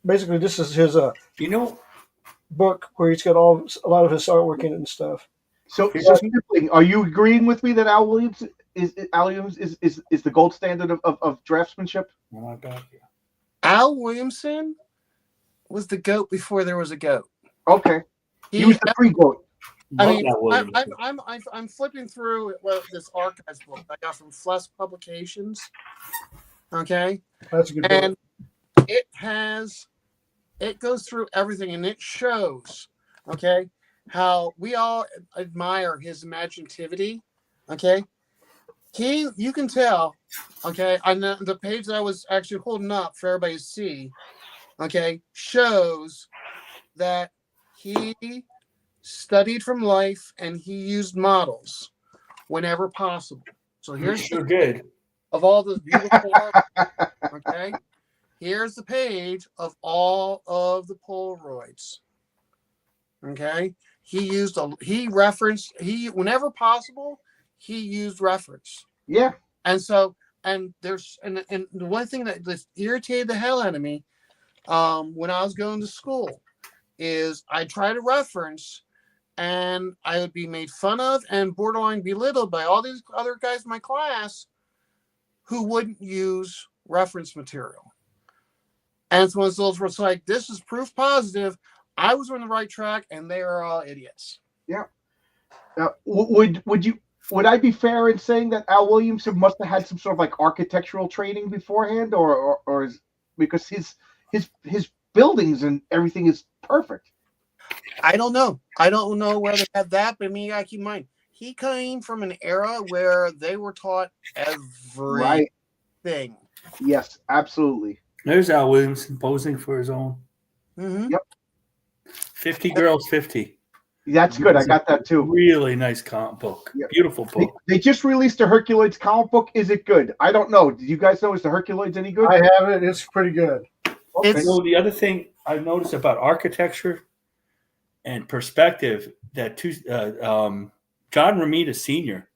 basically this is his You know, book where he's got a lot of his artwork in it and stuff. So, Here's so a- Stripling, are you agreeing with me that Al Williams is the gold standard of draftsmanship? oh, my bad. Al Williamson was the goat before there was a goat. Okay. He was the pre-goat. I Love mean, that Williamson. I'm flipping through this archives book I got from Flesk Publications. Okay, That's a good book. and it goes through everything, and it shows, okay, how we all admire his imaginativity. Okay, you can tell, okay, on the page that I was actually holding up for everybody to see, okay, shows that he studied from life and he used models whenever possible. So He here's sure did. of all the beautiful art. Okay, here's the page of all of the Polaroids. Okay, whenever possible, he used reference. Yeah. And so, and there's and the one thing that just irritated the hell out of me when I was going to school is I try to reference and I would be made fun of and borderline belittled by all these other guys in my class who wouldn't use reference material. And it's one of those where it's like, this is proof positive. I was on the right track and they are all idiots. Yeah. Now, would I be fair in saying that Al Williamson must have had some sort of like architectural training beforehand, or is because his buildings and everything is perfect? I don't know. I don't know where they have that, but I mean, you gotta keep in mind, he came from an era where they were taught everything. Right. Yes, absolutely. There's Al Williamson posing for his own. Mm-hmm. Yep. 50 Girls 50. That's good. I got that too. Really nice comic book. Yep. Beautiful book. They just released a Herculoids comic book. Is it good? I don't know. Did you guys know, is the Herculoids any good? I have it. It's pretty good. Okay. So the other thing I've noticed about architecture and perspective that John Romita Sr.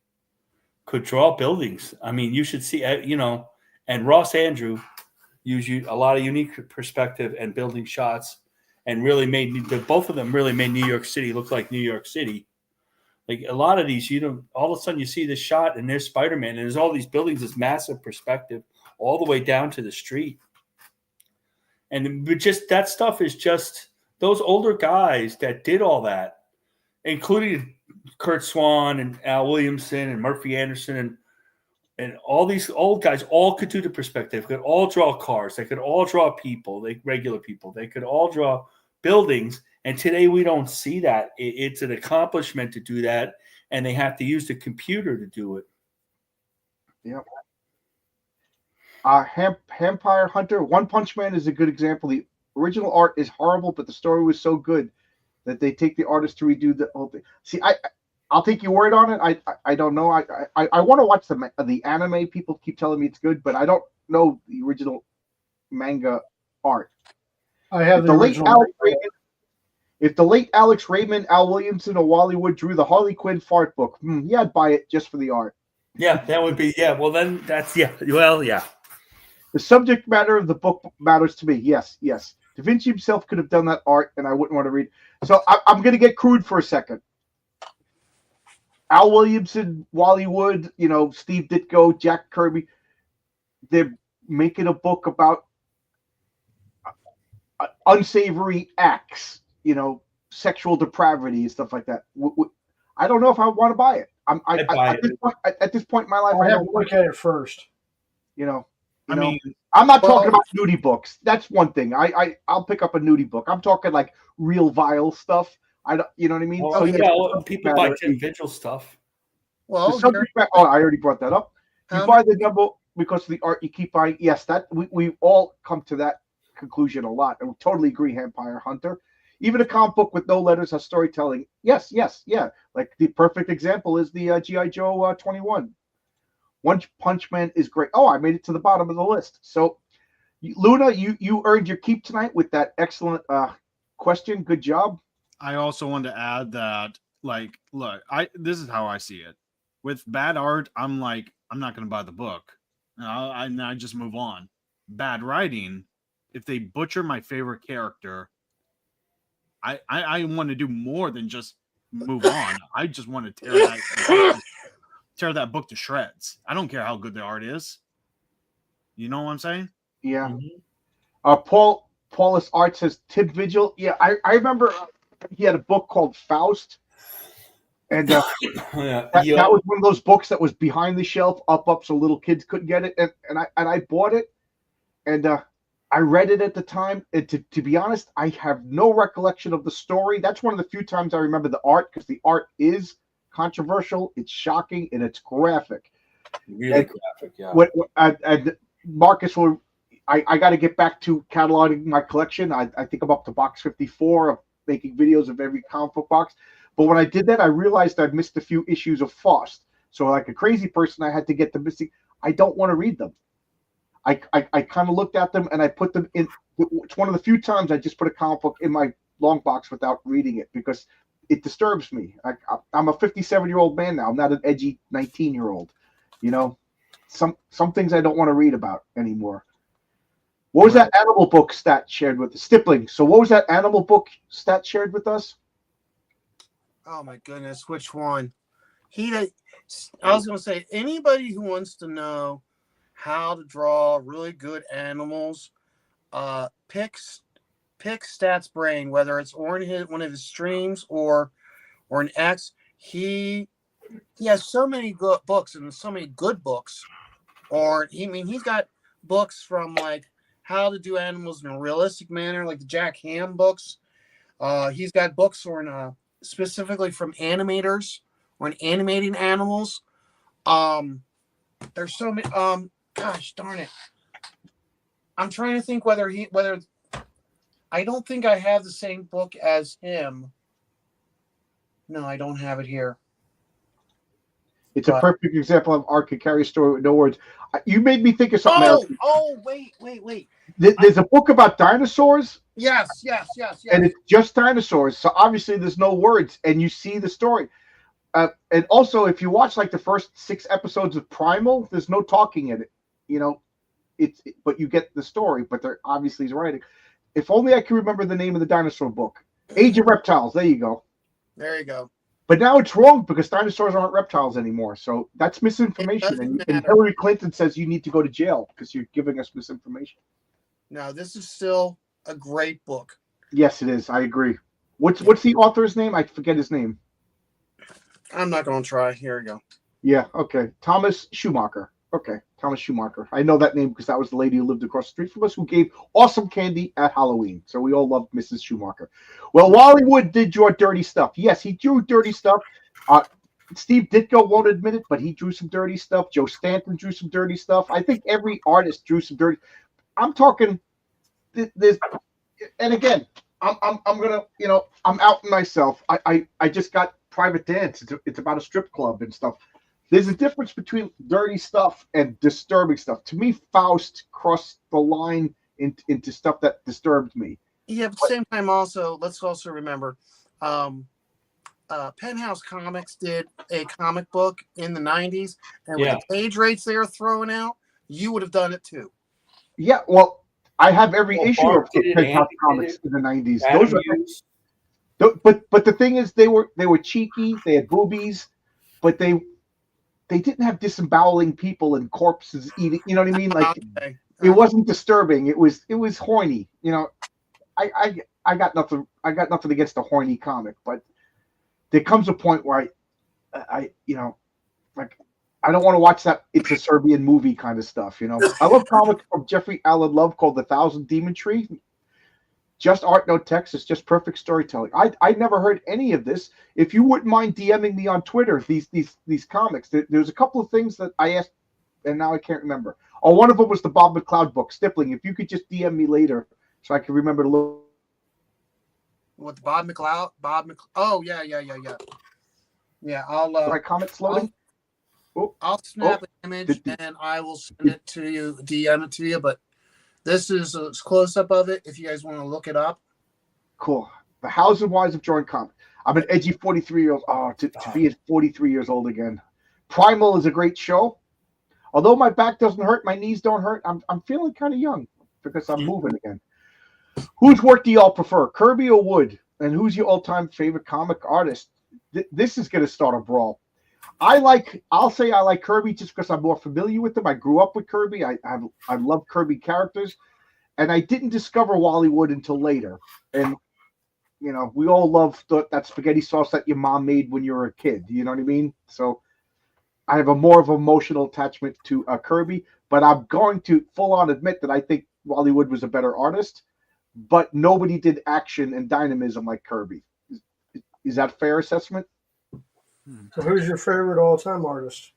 could draw buildings. I mean, you should see, and Ross Andrew used a lot of unique perspective and building shots, and really both of them really made New York City look like New York City. Like a lot of these, all of a sudden you see this shot and there's Spider-Man, and there's all these buildings, this massive perspective all the way down to the street. But just that stuff is just those older guys that did all that, including Kurt Swan and Al Williamson and Murphy Anderson and all these old guys, all could do the perspective, could all draw cars, they could all draw people, regular people, they could all draw buildings. And today we don't see that. It's an accomplishment to do that, and they have to use the computer to do it. Yep. Vampire Hunter, One Punch Man is a good example. The original art is horrible, but the story was so good that they take the artist to redo the whole thing. See, I'll take your word on it. I don't know. I want to watch the anime. People keep telling me it's good, but I don't know the original manga art. I have the original. If the late Alex Raymond, Al Williamson, or Wally Wood drew the Harley Quinn fart book, yeah, I'd buy it just for the art. Yeah, that would be, yeah. Well, then that's, yeah. Well, yeah. The subject matter of the book matters to me. Yes, yes. Da Vinci himself could have done that art, and I wouldn't want to read. So I'm going to get crude for a second. Al Williamson, Wally Wood, Steve Ditko, Jack Kirby, they're making a book about unsavory acts, sexual depravity and stuff like that. I don't know if I want to buy it. At this point in my life, I have to look at it first. I mean, I'm not talking about nudie books. That's one thing. I'll pick up a nudie book. I'm talking like real vile stuff. You know what I mean? Well, so people buy Tim Vigil stuff. Well, I already brought that up. You buy the number because of the art you keep buying. Yes, that we all come to that conclusion a lot, and we totally agree. Vampire Hunter, even a comic book with no letters has storytelling. Yes, yeah. Like the perfect example is the G.I. Joe 21. One Punch Man is great. Oh, I made it to the bottom of the list. So, Luna, you earned your keep tonight with that excellent question. Good job. I also wanted to add that, look, this is how I see it. with bad art, I'm like, I'm not going to buy the book. And I just move on. Bad writing, if they butcher my favorite character, I want to do more than just move on. I just want to tear that book to shreds. I don't care how good the art is. You know what I'm saying? Yeah. Mhm. Paulus Art says Tim Vigil. Yeah, I remember he had a book called Faust, and Yeah, that was one of those books that was behind the shelf, up, so little kids couldn't get it, and I bought it, and I read it at the time. And to be honest, I have no recollection of the story. That's one of the few times I remember the art, because the art is controversial, it's shocking, and it's graphic. really graphic. Yeah. And Marcus will. I got to get back to cataloging my collection. I think I'm up to box 54 of making videos of every comic book box. But when I did that, I realized I'd missed a few issues of Faust. So like a crazy person, I had to get the missing. I don't want to read them. I kind of looked at them and I put them in. It's one of the few times I just put a comic book in my long box without reading it, because it disturbs me. I'm a 57-year-old man now. I'm not an edgy 19-year-old. You know, some things I don't want to read about anymore. What was that animal book stat shared with Stippling? So what was that animal book stat shared with us? Oh my goodness, which one? I was going to say, anybody who wants to know how to draw really good animals, pick Stats Brain, whether it's on one of his streams or an X. He has so many good books and so many good books. He's got books from like how to do animals in a realistic manner, like the Jack Ham books. He's got books on specifically from animators on animating animals. There's so many. Gosh darn it! I'm trying to think whether I don't think I have the same book as him. No, I don't have it here. It's a perfect example of art can carry a story with no words. You made me think of something else. Oh, wait. There's a book about dinosaurs. Yes. And it's just dinosaurs. So obviously there's no words, and you see the story. And also, if you watch like the first 6 episodes of Primal, there's no talking in it. You know, but you get the story. But they're obviously he's writing. If only I could remember the name of the dinosaur book. Age of Reptiles. There you go. There you go. But now it's wrong because dinosaurs aren't reptiles anymore. So that's misinformation. And Hillary Clinton says you need to go to jail because you're giving us misinformation. No, this is still a great book. Yes, it is. I agree. What's the author's name? I forget his name. I'm not going to try. Here we go. Yeah, okay. Thomas Schumacher. Okay, Thomas Schumacher. I know that name because that was the lady who lived across the street from us who gave awesome candy at Halloween. So we all love Mrs. Schumacher. Well, Wally Wood did draw dirty stuff. Yes, he drew dirty stuff. Steve Ditko won't admit it, but he drew some dirty stuff. Joe Stanton drew some dirty stuff. I think every artist drew some dirty. I'm talking this, and again, I'm gonna, I'm outing myself. I just got Private Dance. It's about a strip club and stuff. There's a difference between dirty stuff and disturbing stuff. To me, Faust crossed the line into stuff that disturbed me. Yeah, but at the same time, also, let's also remember, Penthouse Comics did a comic book in the 90s, and with the page rates they were throwing out, you would have done it too. Yeah, well, I have every issue of Penthouse Comics in the 90s. But the thing is, they were cheeky. They had boobies, but they didn't have disemboweling people and corpses eating. You know what I mean? Like it wasn't disturbing. It was horny. I got nothing against a horny comic, but there comes a point where I I don't want to watch that. It's a Serbian movie kind of stuff. I love comics from Jeffrey Allen Love called The Thousand Demon Tree. Just art, no text. It's just perfect storytelling. I never heard any of this. If you wouldn't mind DMing me on Twitter, these comics. There's a couple of things that I asked, and now I can't remember. Oh, one of them was the Bob McLeod book, Stippling. If you could just DM me later so I can remember to look. What, the Bob McLeod? Oh, yeah. Yeah, I'll... my comments loading? I'll snap an image and I will send it to you, DM it to you, but this is a close-up of it if you guys want to look it up. Cool. The Hows and Whys of drawing comics. I'm an edgy 43-year-old. Oh, to be at 43 years old again. Primal is a great show. Although my back doesn't hurt, my knees don't hurt. I'm feeling kind of young because I'm moving again. Whose work do y'all prefer, Kirby or Wood? And who's your all-time favorite comic artist? This is going to start a brawl. I'll say I like Kirby just because I'm more familiar with him. I grew up with Kirby. I love Kirby characters, and I didn't discover Wally Wood until later. And we all love that spaghetti sauce that your mom made when you were a kid. You know what I mean? So I have a more of an emotional attachment to Kirby, but I'm going to full on admit that I think Wally Wood was a better artist, but nobody did action and dynamism like Kirby. Is that a fair assessment? So who's your favorite all-time artist?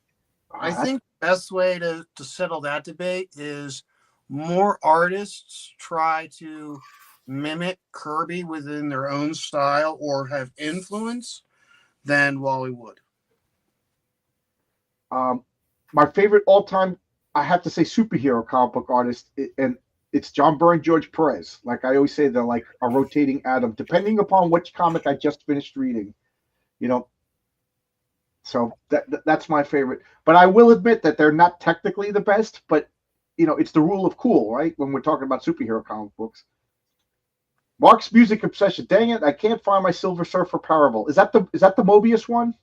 I think the best way to settle that debate is more artists try to mimic Kirby within their own style or have influence than Wally Wood. My favorite all-time, I have to say, superhero comic book artist, and it's John Byrne, George Perez. Like I always say, they're like a rotating atom, depending upon which comic I just finished reading. So that's my favorite. But I will admit that they're not technically the best, but it's the rule of cool, right? When we're talking about superhero comic books. Mark's music obsession. Dang it, I can't find my Silver Surfer Parable. Is that the Mobius one?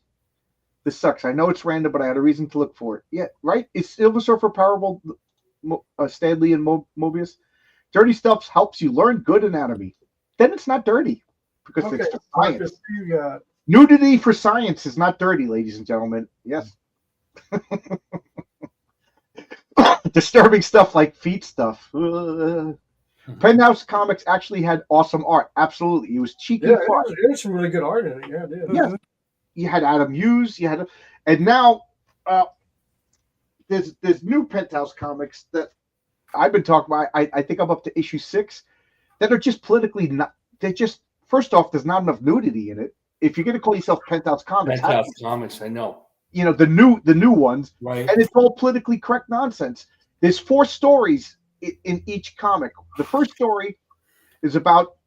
This sucks. I know it's random, but I had a reason to look for it. Yeah, right? Is Silver Surfer Parable Stanley and Mobius? Dirty stuff helps you learn good anatomy. Then it's not dirty because it's just science. You got Nudity for science is not dirty, ladies and gentlemen. Yes. Disturbing stuff like feet stuff. Penthouse Comics actually had awesome art. Absolutely. It was cheeky. Yeah, it was some really good art in it. Yeah, it did. Yeah. You had Adam Hughes. And now there's new Penthouse Comics that I've been talking about. I think I'm up to issue 6 that are just politically not. They're just, first off, there's not enough nudity in it. If you're going to call yourself Penthouse Comics, I know. The new ones, right? And it's all politically correct nonsense. There's 4 stories in each comic. The first story is about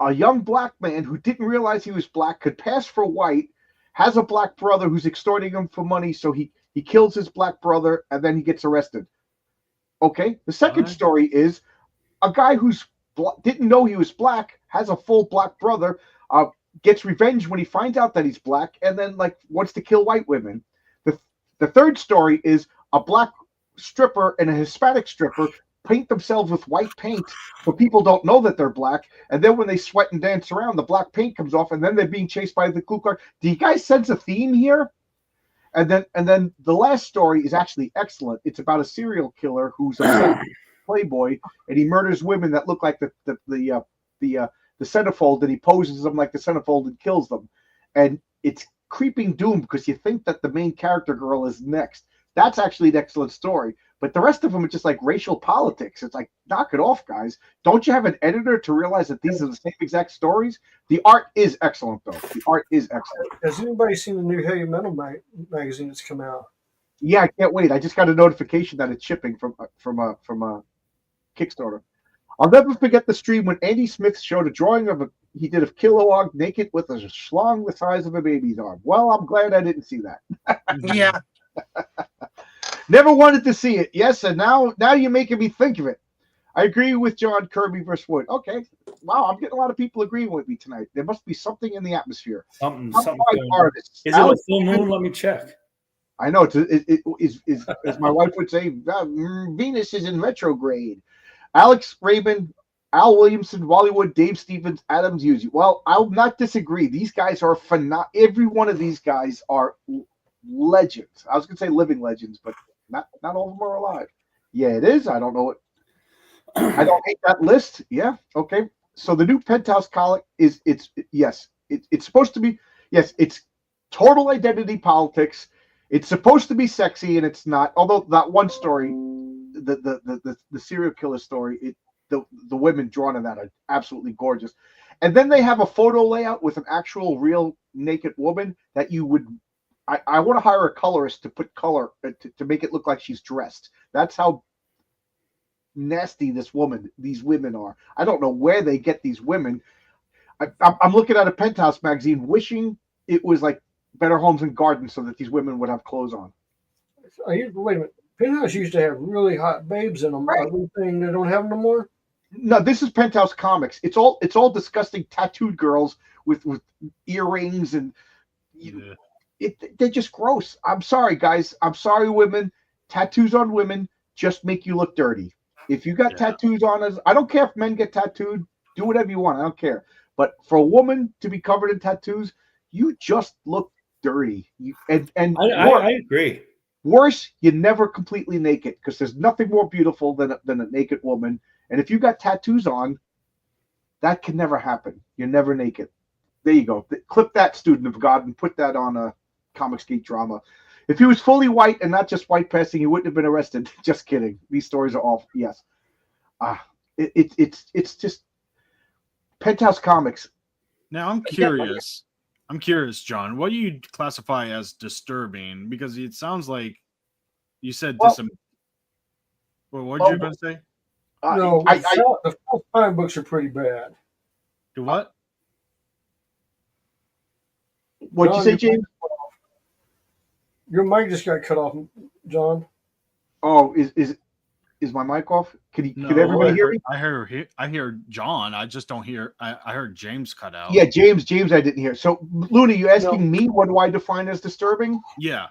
a young black man who didn't realize he was black, could pass for white, has a black brother who's extorting him for money, so he kills his black brother, and then he gets arrested. Okay. The second story is a guy who's didn't know he was black, has a full black brother, gets revenge when he finds out that he's black, and then wants to kill white women. The third story is a black stripper and a Hispanic stripper paint themselves with white paint so people don't know that they're black, and then when they sweat and dance around, the black paint comes off, and then they're being chased by the Ku Klux. Do you guys sense a theme here? And then the last story is actually excellent. It's about a serial killer who's a playboy, and he murders women that look like the centerfold, and he poses them like the centerfold and kills them. And it's creeping doom because you think that the main character girl is next. That's actually an excellent story. But the rest of them are just like racial politics. It's like, knock it off, guys. Don't you have an editor to realize that these are the same exact stories? The art is excellent, though. The art is excellent. Has anybody seen the new Heavy Metal magazine that's come out? Yeah, I can't wait. I just got a notification that it's shipping from a Kickstarter. I'll never forget the stream when Andy Smith showed a drawing of he did of Kilowog naked with a schlong the size of a baby's arm. Well, I'm glad I didn't see that. Yeah. Never wanted to see it. Yes, and now you're making me think of it. I agree with John, Kirby versus Wood. Okay. Wow, I'm getting a lot of people agreeing with me tonight. There must be something in the atmosphere. Something. Artists. Is it a full moon? Let me check. I know. It is, as my wife would say, Venus is in retrograde. Alex Rabin, Al Williamson, Wally Wood, Dave Stevens, Adams Hughes. Well, I'll not disagree. These guys are phenomenal. Every one of these guys are legends. I was going to say living legends, but not all of them are alive. Yeah, it is. I don't know what. I don't hate that list. Yeah. Okay. So the new Penthouse comic it's supposed to be, yes, it's total identity politics. It's supposed to be sexy, and it's not. Although that one story, the serial killer story, the women drawn in that are absolutely gorgeous. And then they have a photo layout with an actual real naked woman that you would. I want to hire a colorist to put color to make it look like she's dressed. That's how nasty these women are. I don't know where they get these women. I'm looking at a Penthouse magazine, wishing it was like Better Homes and Gardens so that these women would have clothes on. Wait a minute. Penthouse used to have really hot babes in them. Right. Are we saying they don't have them no more? No, this is Penthouse Comics. It's all disgusting tattooed girls with earrings and they're just gross. I'm sorry, guys. I'm sorry, women. Tattoos on women just make you look dirty. If you got tattoos on us, I don't care if men get tattooed. Do whatever you want. I don't care. But for a woman to be covered in tattoos, you just look dirty. I agree. Worse, you're never completely naked because there's nothing more beautiful than a naked woman. And if you got tattoos on, that can never happen. You're never naked. There you go. Clip that, student of God, and put that on a Comics Geek drama. If he was fully white and not just white passing, he wouldn't have been arrested. Just kidding. These stories are all yes. It's just Penthouse Comics. Now I'm curious. I'm curious, John. What do you classify as disturbing? Because it sounds like you said what did you going to say? No, the full-time books are pretty bad. Do what? What'd you say, James? Your mic just got cut off, John. Oh, is my mic off? Could everybody hear me? I hear John. I just don't hear. I heard James cut out. Yeah, James, I didn't hear. So, Luna, you asking me what do I define as disturbing? Yeah.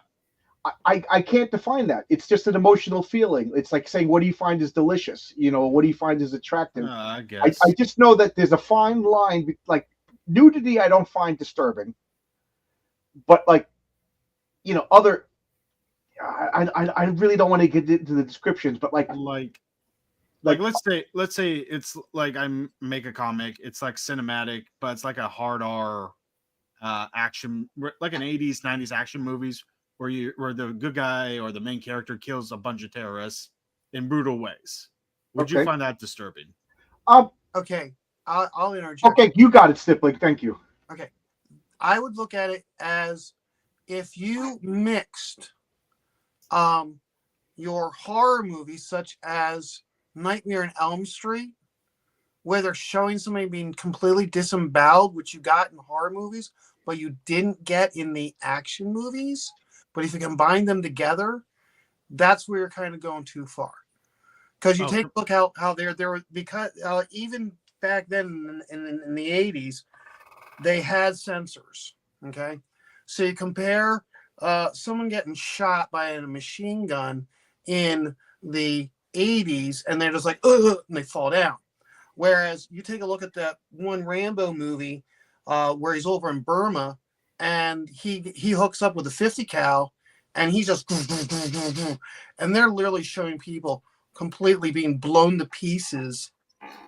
I can't define that. It's just an emotional feeling. It's like saying, what do you find is delicious? What do you find is attractive? I guess. I just know that there's a fine line. Like nudity, I don't find disturbing. But like, other. I really don't want to get into the descriptions, but like let's say it's like I make a comic. It's like cinematic, but it's like a hard R action, like an 80s, 90s action movies where the good guy or the main character kills a bunch of terrorists in brutal ways. Would you find that disturbing? Okay, I'll interject. Okay, you got it, Stipling. Thank you. Okay, I would look at it as if you mixed your horror movies such as Nightmare on Elm Street, where they're showing somebody being completely disemboweled, which you got in horror movies, but you didn't get in the action movies. But if you combine them together, that's where you're kind of going too far. Because you take a look how there were, because even back then in the 80s, they had censors. Okay, so you compare someone getting shot by a machine gun in the 80s, and they're just like, ugh, and they fall down. Whereas you take a look at that one Rambo movie where he's over in Burma, and he hooks up with a 50 cal, and he's just, and they're literally showing people completely being blown to pieces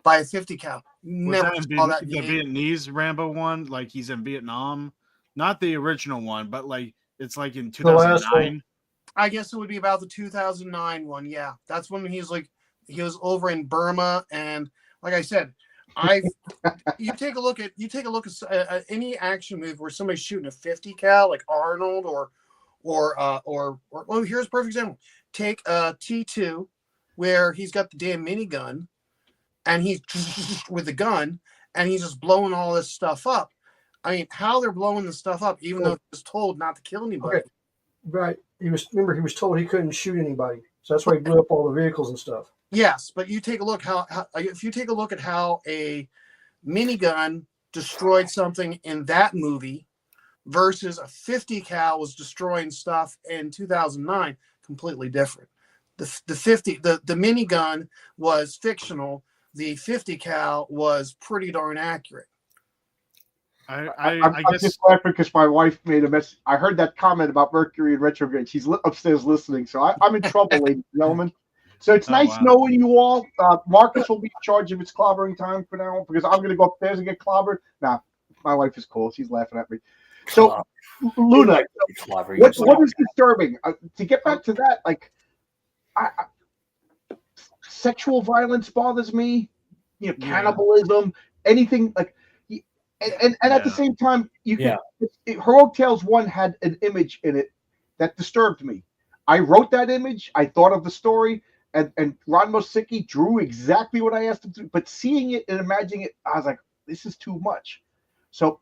by a 50 cal. Never saw that. The Vietnamese Rambo one, like he's in Vietnam, not the original one, but like it's like in 2009. I guess it would be about the 2009 one. Yeah, that's when he was over in Burma, and like I said, you take a look at any action movie where somebody's shooting a 50 cal, like Arnold or here's a perfect example. Take T2, where he's got the damn minigun, and he's with the gun, and he's just blowing all this stuff up. I mean, how they're blowing the stuff up, even though he was told not to kill anybody. Okay. Right. He was told he couldn't shoot anybody, so that's why he blew up all the vehicles and stuff. Yes, but you take a look if you take a look at how a minigun destroyed something in that movie versus a 50 cal was destroying stuff in 2009, completely different. The minigun was fictional. The 50 cal was pretty darn accurate. I'm just laughing because my wife made a mess. I heard that comment about Mercury in retrograde. She's upstairs listening, so I'm in trouble, ladies and gentlemen. So it's nice knowing you all. Marcus will be in charge of its clobbering time for now because I'm going to go upstairs and get clobbered. Nah, my wife is cool. She's laughing at me. So, Luna, what is disturbing? To get back to that, like, sexual violence bothers me. Cannibalism, anything like. And at the same time, Heroic Tales 1 had an image in it that disturbed me. I wrote that image. I thought of the story, and Ron Mosicki drew exactly what I asked him to. But seeing it and imagining it, I was like, this is too much. So,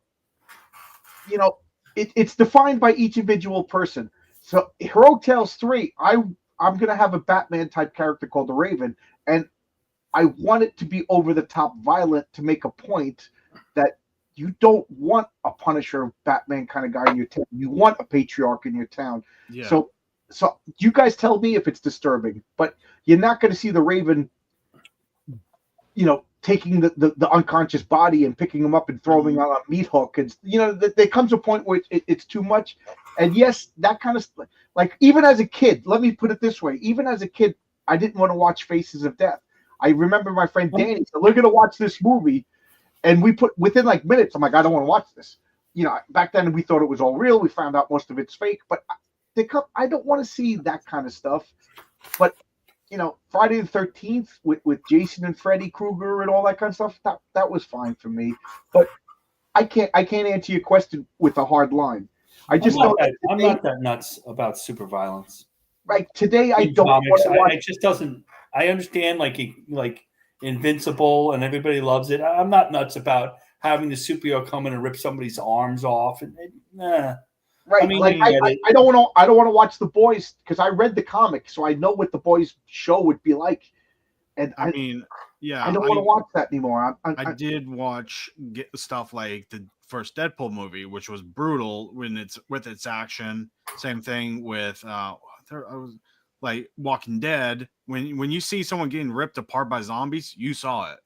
it's defined by each individual person. So Heroic Tales 3, I'm gonna have a Batman type character called the Raven, and I want it to be over the top violent to make a point that you don't want a Punisher Batman kind of guy in your town. You want a patriarch in your town. Yeah. So you guys tell me if it's disturbing, but you're not going to see the Raven, taking the unconscious body and picking him up and throwing him on a meat hook. And there comes a point where it's too much. And yes, that kind of like, even as a kid, let me put it this way: even as a kid, I didn't want to watch Faces of Death. I remember my friend Danny said, "We're going to watch this movie," and we put within like minutes. I'm like, I don't want to watch this. Back then we thought it was all real. We found out most of it's fake, but I don't want to see that kind of stuff. But Friday the 13th with Jason and Freddy Krueger and all that kind of stuff, that was fine for me. But I can't answer your question with a hard line. I just know I'm not that nuts about super violence. Right today, I don't want to watch. It just doesn't. I understand like Invincible and everybody loves it. I'm not nuts about having the superhero come in and rip somebody's arms off. Nah. Right, I don't want to watch The Boys because I read the comic, so I know what The Boys show would be like. And I don't want to watch that anymore. I did watch stuff like the first Deadpool movie, which was brutal with its action. Same thing with I was like Walking Dead. When you see someone getting ripped apart by zombies, you saw it.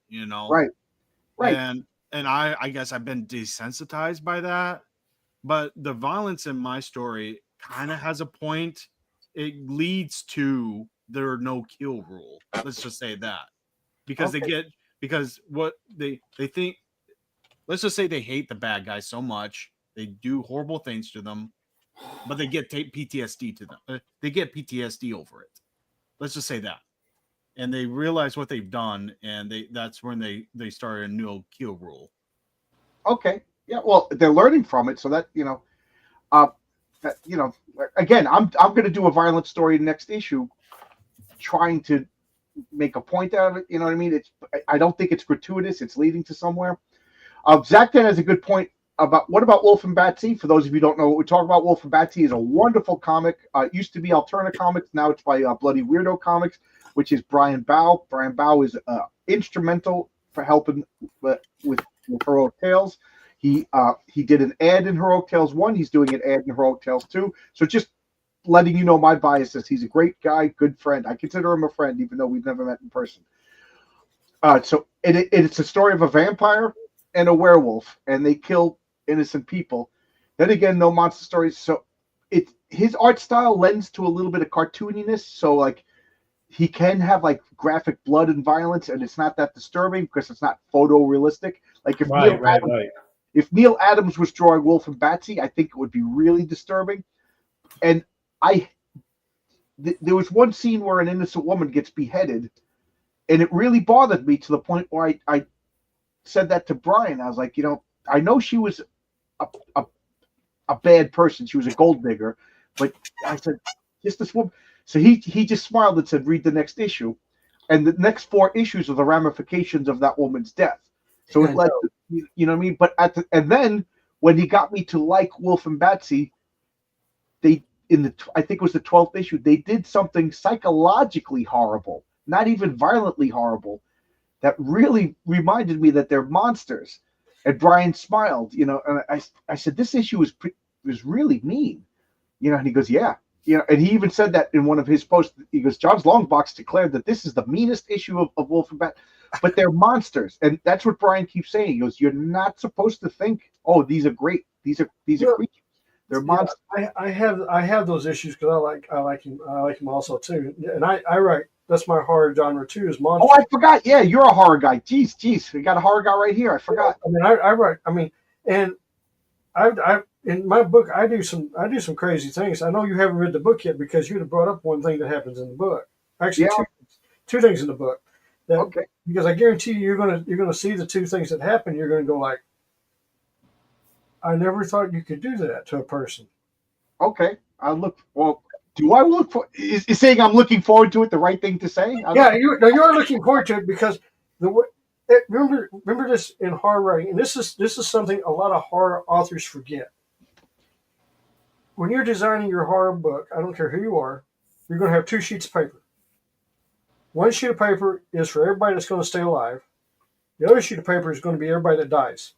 Right. And I guess I've been desensitized by that. But the violence in my story kind of has a point. It leads to their no kill rule. Let's just say that. Because what they think, let's just say they hate the bad guys so much, they do horrible things to them, but they get PTSD to them. They get PTSD over it. Let's just say that. And they realize what they've done, and that's when they start a no kill rule. Okay. Yeah, well, they're learning from it, so that again, I'm going to do a violent story next issue, trying to make a point out of it. You know what I mean? I don't think it's gratuitous. It's leading to somewhere. Zach then has a good point about what about Wolf and Batsy? For those of you who don't know what we're talking about, Wolf and Batsy is a wonderful comic. It used to be Alterna Comics. Now it's by Bloody Weirdo Comics, which is Brian Bow. Brian Bow is instrumental for helping with Heroic Tales. He did an ad in Heroic Tales 1. He's doing an ad in Heroic Tales 2. So just letting you know my biases. He's a great guy, good friend. I consider him a friend, even though we've never met in person. So it's a story of a vampire and a werewolf, and they kill innocent people. Then again, no monster stories. So his art style lends to a little bit of cartooniness. So like he can have like graphic blood and violence, and it's not that disturbing because it's not photorealistic. Like if Neil Adams was drawing Wolf and Batsy, I think it would be really disturbing. And there was one scene where an innocent woman gets beheaded, and it really bothered me to the point where I said that to Brian. I was like, I know she was a bad person. She was a gold digger, but I said, just this woman. So he just smiled and said, read the next issue. And the next 4 issues are the ramifications of that woman's death. So it led to, you know what I mean? But and then when he got me to like Wolf and Batsy, I think it was the 12th issue, they did something psychologically horrible, not even violently horrible, that really reminded me that they're monsters. And Brian smiled, and I said, this issue was really mean, and he goes, yeah. And he even said that in one of his posts. He goes, John's Longbox declared that this is the meanest issue of Wolf and Bat, but they're monsters. And that's what Brian keeps saying. He goes, you're not supposed to think, oh, these are great. These are creatures. They're monsters. I have those issues because I like him also too. And I write, that's my horror genre too, is monsters. Oh, I forgot. Yeah, you're a horror guy. Jeez, we got a horror guy right here. I forgot. I mean, I write. I mean, and I in my book, I do some crazy things. I know you haven't read the book yet because you'd have brought up one thing that happens in the book. Actually, two things in the book. Okay. Because I guarantee you're gonna see the 2 things that happen. You're gonna go like, I never thought you could do that to a person. Okay, do I look for? Is saying I'm looking forward to it the right thing to say? You're looking forward to it because remember this in horror writing, and this is something a lot of horror authors forget. when you're designing your horror book, I don't care who you are, you're going to have 2 sheets of paper. One sheet of paper is for everybody that's going to stay alive. The other sheet of paper is going to be everybody that dies.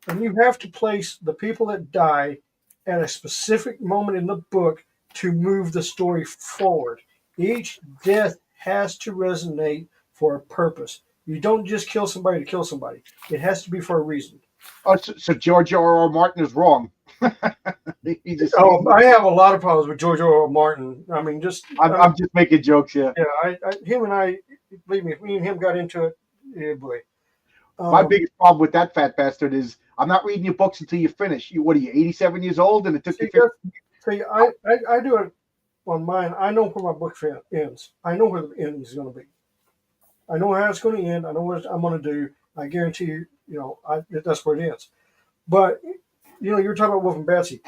And you have to place the people that die at a specific moment in the book to move the story forward. Each death has to resonate for a purpose. You don't just kill somebody to kill somebody. It has to be for a reason. Oh, so George R. Martin is wrong. He just, I have a lot of problems with George R. R. Martin. I mean, I'm just making jokes, yeah. Yeah, him and I, believe me, if me and him got into it, yeah, boy. My biggest problem with that fat bastard is I'm not reading your books until you finish. What are you, 87 years old, and it took you 50 See, I do it on mine. I know where my book ends. I know where the end is going to be. I know how it's going to end. I know what I'm going to do. I guarantee you, that's where it ends. But, you're talking about Wolf and Betsy.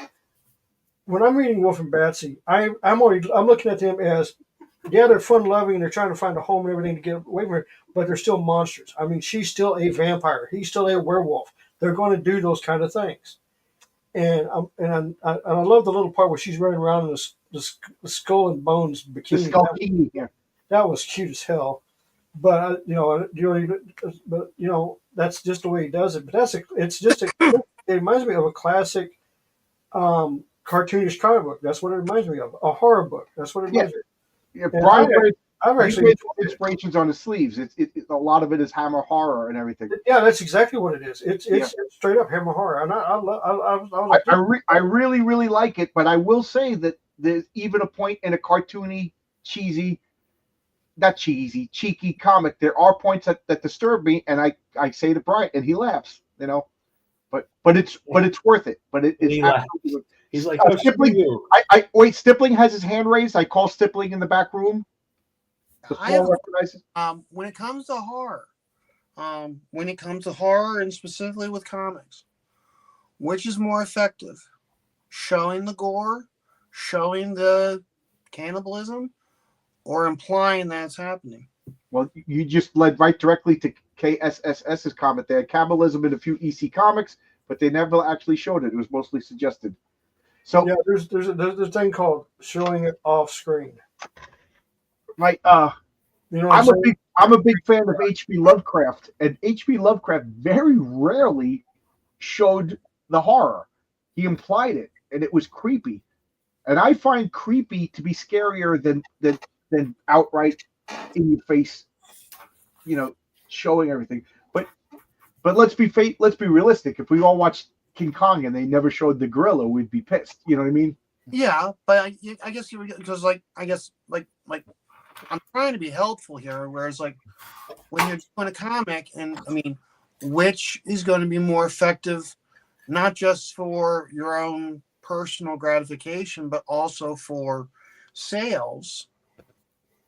When I'm reading Wolf and Betsy, I'm looking at them as, yeah, they're fun loving and they're trying to find a home and everything to get away from her, but they're still monsters. I mean, she's still a vampire. He's still a werewolf. They're going to do those kind of things. And I love the little part where she's running around in the skull and bones bikini. The skull bikini, yeah. That was cute as hell. But that's just the way he does it. But it reminds me of a classic cartoonish comic book. That's what it reminds me of. A horror book. That's what it reminds me of. Yeah, Brian, I've actually inspirations on the sleeves. A lot of it is Hammer horror and everything. Yeah, that's exactly what it is. It's straight up Hammer horror, and I really, really like it. But I will say that there's even a point in a cartoony, cheeky comic. There are points that disturb me, and I say to Brian, and he laughs. But it's worth it. But it's absolutely. He's like, Stippling. Wait. Stippling has his hand raised. I call Stippling in the back room. When it comes to horror, and specifically with comics, which is more effective? Showing the gore, showing the cannibalism, or implying that it's happening? Well, you just led right directly to KSSS's comment. They had cannibalism in a few EC comics, but they never actually showed it. It was mostly suggested. So yeah, there's a thing called showing it off screen. Right. I'm a big fan of H.P. Lovecraft, and H.P. Lovecraft very rarely showed the horror. He implied it, and it was creepy. And I find creepy to be scarier than outright in your face, showing everything. But let's be realistic. If we all watched King Kong and they never showed the gorilla, we'd be pissed. You know what I mean? Yeah, but I guess because I'm trying to be helpful here. Whereas when you're doing a comic, and I mean, which is going to be more effective, not just for your own personal gratification, but also for sales.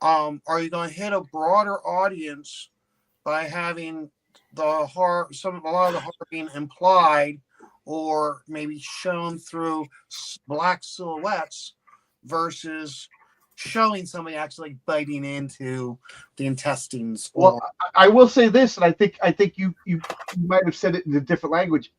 Are you going to hit a broader audience by having a lot of the horror being implied, or maybe shown through black silhouettes, versus showing somebody actually biting into the intestines? Well, I will say this, and I think you might have said it in a different language.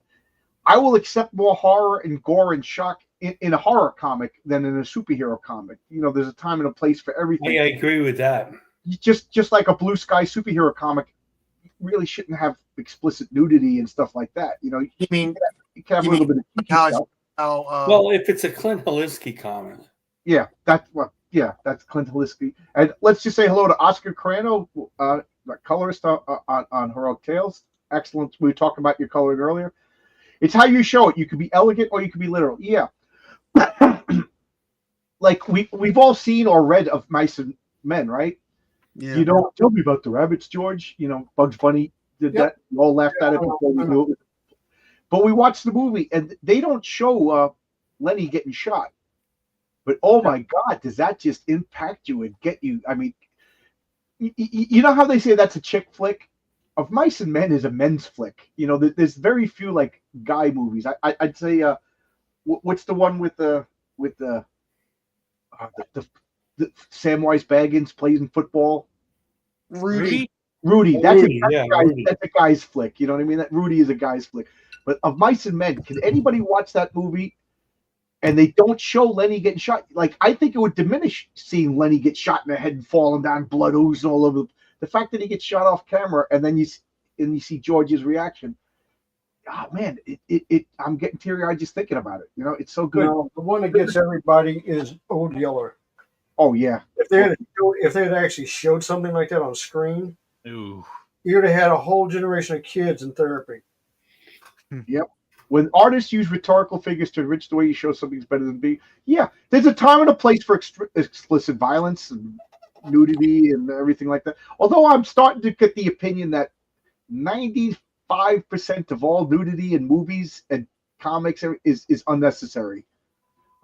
I will accept more horror and gore and shock in a horror comic than in a superhero comic. There's a time and a place for everything. I agree with that. Just like a Blue Sky superhero comic really shouldn't have explicit nudity and stuff like that. You can have a little bit of stuff. Well, if it's a Clint Holinsky comic. Yeah, that's Clint Holinsky. And let's just say hello to Oscar Carano, colorist on Heroic Tales. Excellent. We were talking about your coloring earlier. It's how you show it. You could be elegant or you could be literal. Yeah. Like we've all seen or read of Mice and Men, right? Yeah. You don't tell me about the rabbits, George. Bugs Bunny did that. We all laughed at it before we knew it. But we watched the movie, and they don't show Lenny getting shot. But oh my God, does that just impact you and get you? I mean, you know how they say that's a chick flick? Of Mice and Men is a men's flick. There's very few like guy movies. I'd say what's the one with the Samwise Baggins plays in football? Rudy. That's Rudy. That's a guy's flick. You know what I mean? That Rudy is a guy's flick. But of Mice and Men, can anybody watch that movie and they don't show Lenny getting shot. Like, I think it would diminish seeing Lenny get shot in the head and falling down, blood oozing all over. The fact that he gets shot off camera, and then you see George's reaction. Oh man, I'm getting teary eyed just thinking about it. It's so good. No, the one that gets everybody is Old Yeller. Oh yeah. If they had actually showed something like that on screen, Ooh. you would have had a whole generation of kids in therapy. Yep. When artists use rhetorical figures to enrich the way you show something's better than B, yeah, there's a time and a place for explicit violence and nudity and everything like that. Although I'm starting to get the opinion that 95% of all nudity in movies and comics is unnecessary.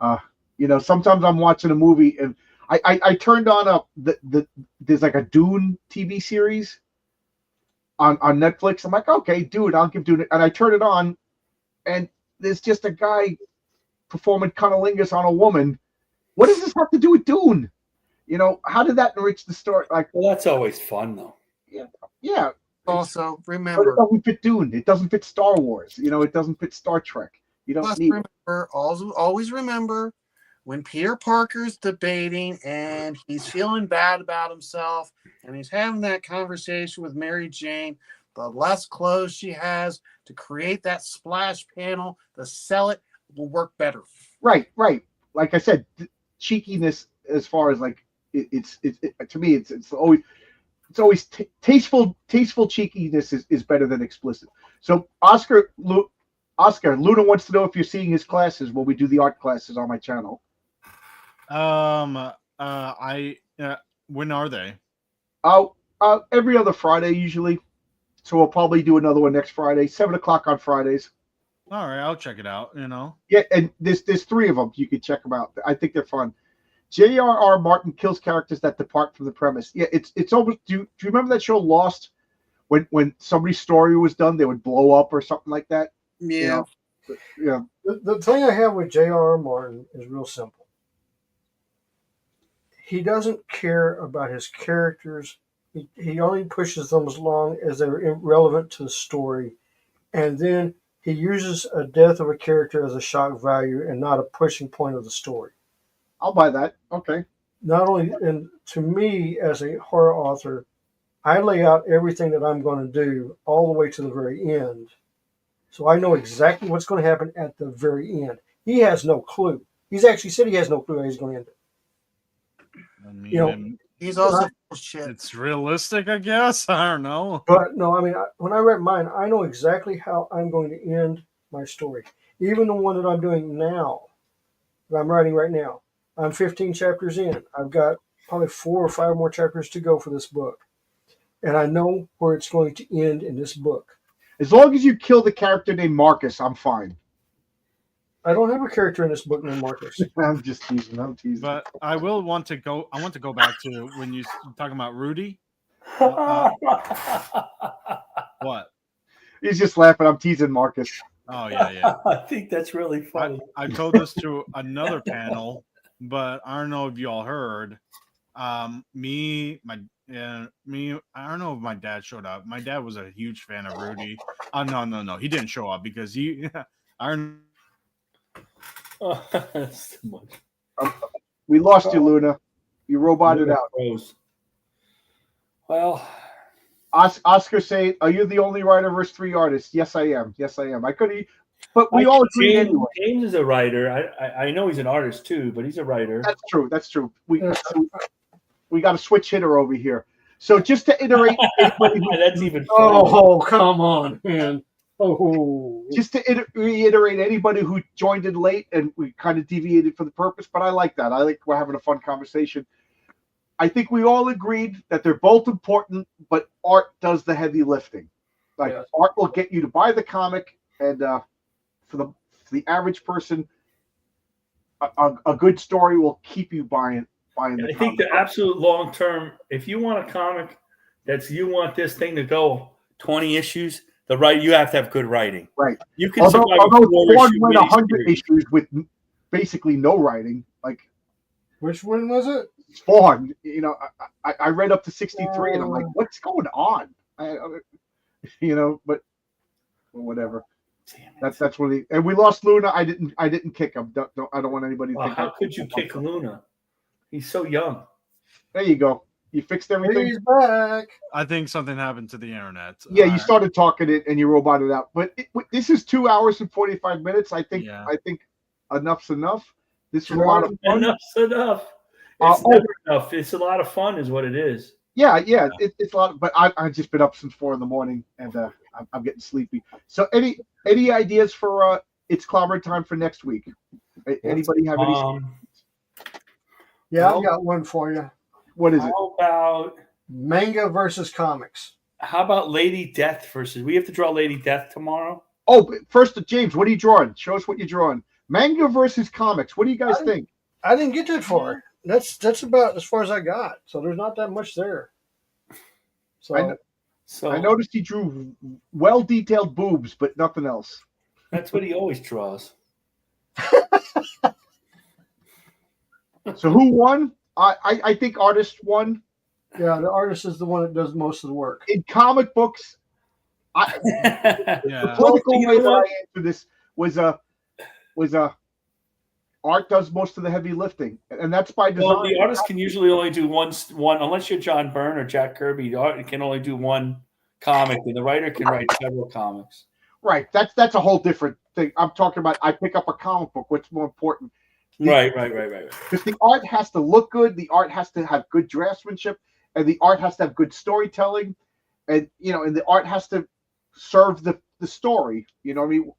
Sometimes I'm watching a movie and I turned on there's like a Dune TV series on Netflix. I'm like, okay, Dune, I'll give Dune, and I turn it on, and there's just a guy performing cunnilingus on a woman. What does this have to do with Dune? How did that enrich the story? Like, well, that's always fun, though. Yeah. Also, But it remember, doesn't fit Dune. It doesn't fit Star Wars. It doesn't fit Star Trek. You don't plus need. remember, always remember when Peter Parker's debating and he's feeling bad about himself and he's having that conversation with Mary Jane, the less clothes she has to create that splash panel to sell it will work better. Right. Like I said, cheekiness as far as like it's to me it's always tasteful cheekiness is better than explicit. So Oscar Luna wants to know if you're seeing his classes when we do the art classes on my channel. When are they? Every other Friday usually. So we'll probably do another one next Friday, 7:00 on Fridays. All right, I'll check it out. Yeah, and there's 3 of them. You can check them out. I think they're fun. J.R.R. Martin kills characters that depart from the premise. Yeah, it's almost. Do you remember that show Lost? When somebody's story was done, they would blow up or something like that. Yeah. Yeah. The thing I have with J.R.R. Martin is real simple. He doesn't care about his characters. He only pushes them as long as they're relevant to the story. And then he uses a death of a character as a shock value and not a pushing point of the story. I'll buy that. Okay. Not only, and to me as a horror author, I lay out everything that I'm going to do all the way to the very end. So I know exactly what's going to happen at the very end. He has no clue. He's actually said he has no clue how he's going to end it. I mean, he's also shit. It's realistic, I guess. I don't know. But no, I mean, when I read mine, I know exactly how I'm going to end my story. Even the one that I'm doing now, that I'm writing right now, I'm 15 chapters in. I've got probably 4 or 5 more chapters to go for this book. And I know where it's going to end in this book. As long as you kill the character named Marcus, I'm fine. I don't have a character in this book named Marcus. I'm just teasing. But I want to go back to when you talking about Rudy. What? He's just laughing. I'm teasing Marcus. Oh yeah. I think that's really funny. I told this to another panel, but I don't know if y'all heard. Me. I don't know if my dad showed up. My dad was a huge fan of Rudy. No. He didn't show up because he. That's too much. We lost you, Luna. You roboted out. Well, Oscar saying, "Are you the only writer versus 3 artists?" Yes, I am. I could, but we all agree anyway. James is a writer. I know he's an artist too, but he's a writer. That's true. We got a switch hitter over here. So just to iterate, that's even. Oh, come on, man. Oh, just to reiterate, anybody who joined in late and we kind of deviated for the purpose, but I like that. I like we're having a fun conversation. I think we all agreed that they're both important, but art does the heavy lifting. Like art will get you to buy the comic, and for the average person, a good story will keep you buying the comic. I think the absolute long term, if you want a comic you want this thing to go 20 issues. You have to have good writing. Right. You can although Ford went 100 series. issues with basically no writing. Like, which one was it? Spawn. I read up to 63, and I'm like, what's going on? But whatever. Damn it. That's what and we lost Luna. I didn't kick him. I don't want anybody to Oh, think. how could you kick Luna? He's so young. There you go. You fixed everything. He's back. I think something happened to the internet. Yeah, you started talking it and you roboted out. But this is 2 hours and 45 minutes. I think enough's enough. This was a lot of fun. Enough's enough. It's never enough. It's a lot of fun, is what it is. Yeah. It's a lot. But I've just been up since 4 a.m. and I'm getting sleepy. So any ideas for it's clobbering time for next week? Anybody have any? Yeah, I've got one for you. What is it? How about manga versus comics? How about Lady Death versus? We have to draw Lady Death tomorrow. Oh, first, James, what are you drawing? Show us what you're drawing. Manga versus comics. What do you guys think? I didn't get that far. That's about as far as I got. So there's not that much there. So I noticed he drew well detailed boobs, but nothing else. That's what he always draws. So who won? I think artist won. Yeah, the artist is the one that does most of the work. In comic books, the political way that I answered this was art does most of the heavy lifting, and that's by design. Well, the artist can usually only do one unless you're John Byrne or Jack Kirby. The artist can only do one comic, and the writer can write several comics. Right. That's a whole different thing. I'm talking about. I pick up a comic book. What's more important? Right. Because the art has to look good. The art has to have good draftsmanship, and the art has to have good storytelling, and and the art has to serve the story. You know what I mean?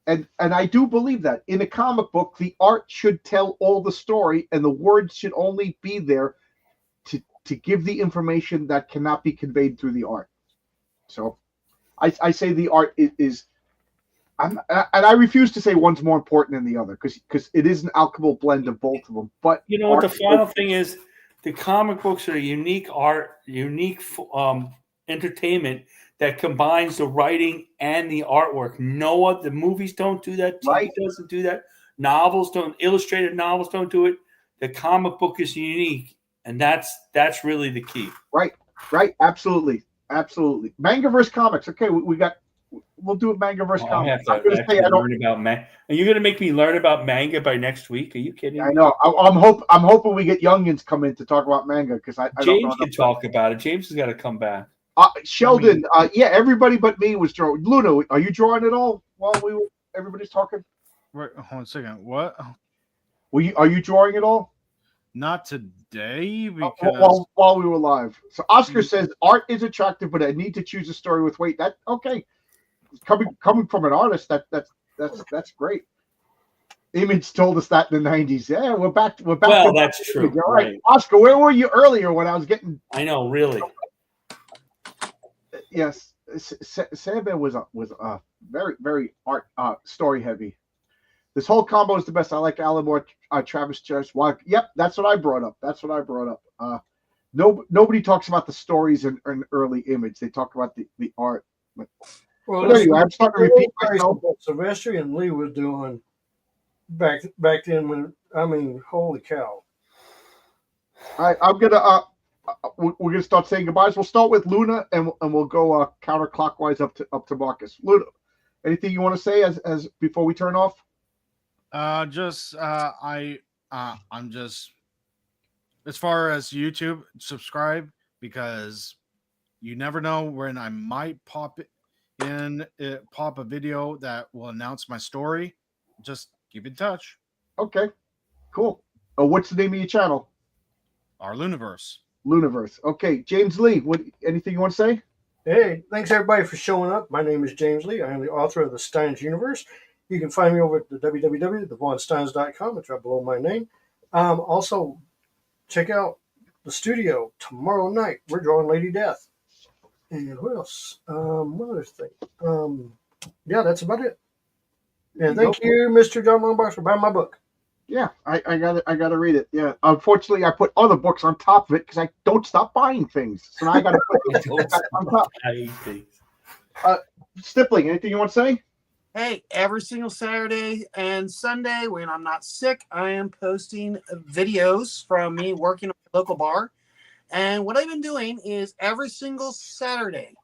And and I do believe that in a comic book, the art should tell all the story, and the words should only be there to give the information that cannot be conveyed through the art. So, I say the art is. And I refuse to say one's more important than the other because it is an alchemical blend of both of them. But you know what the final thing is? The comic books are a unique art, unique entertainment that combines the writing and the artwork. The movies don't do that. TV doesn't do that. Novels don't. Illustrated novels don't do it. The comic book is unique, and that's really the key. Right. Absolutely. Manga versus comics. Okay, we'll do a manga versus comics. I'm going to say learn about manga. Are you going to make me learn about manga by next week? Are you kidding? I know. I'm hoping we get youngins come in to talk about manga because I James don't know can talk about it. James has got to come back. Sheldon, everybody but me was drawing. Luna, are you drawing at all while everybody's talking? Wait, hold on a second. What? Are you drawing at all? Not today because while we were live. So Oscar says art is attractive, but I need to choose a story with weight. That okay. Coming from an artist, that's great. Image told us that in the 90s. Yeah, we're back. Well, that's true. All right, Oscar, where were you earlier when I was getting? I know, really. Yes, Sandman was a very, very story heavy. This whole combo is the best. I like Alan Moore, Travis Chess. Yep, that's what I brought up. Nobody talks about the stories in early Image. They talk about the art. But anyway, I'm starting to repeat myself. What Sylvester and Lee was doing back then holy cow. I'm gonna we're gonna start saying goodbyes. We'll start with Luna and we'll go counterclockwise up to Marcus. Luna, anything you want to say as before we turn off? I'm just as far as YouTube, subscribe because you never know when I might pop a video that will announce my story. Just keep in touch. Okay, cool. What's the name of your channel? Our Luniverse. Okay, James Lee. Anything you want to say? Hey, thanks everybody for showing up. My name is James Lee. I am the author of the Steins Universe. You can find me over at the www.thevonsteins.com. It's right below my name. Also, check out the studio tomorrow night. We're drawing Lady Death. And what else? What other thing? Yeah, that's about it. And thank you, Mr. John Lombard, for buying my book. Yeah, I gotta read it. Yeah, unfortunately, I put other books on top of it because I don't stop buying things. So now I gotta put it on top. Stippling, anything you want to say? Hey, every single Saturday and Sunday when I'm not sick, I am posting videos from me working at a local bar. And what I've been doing is every single Saturday,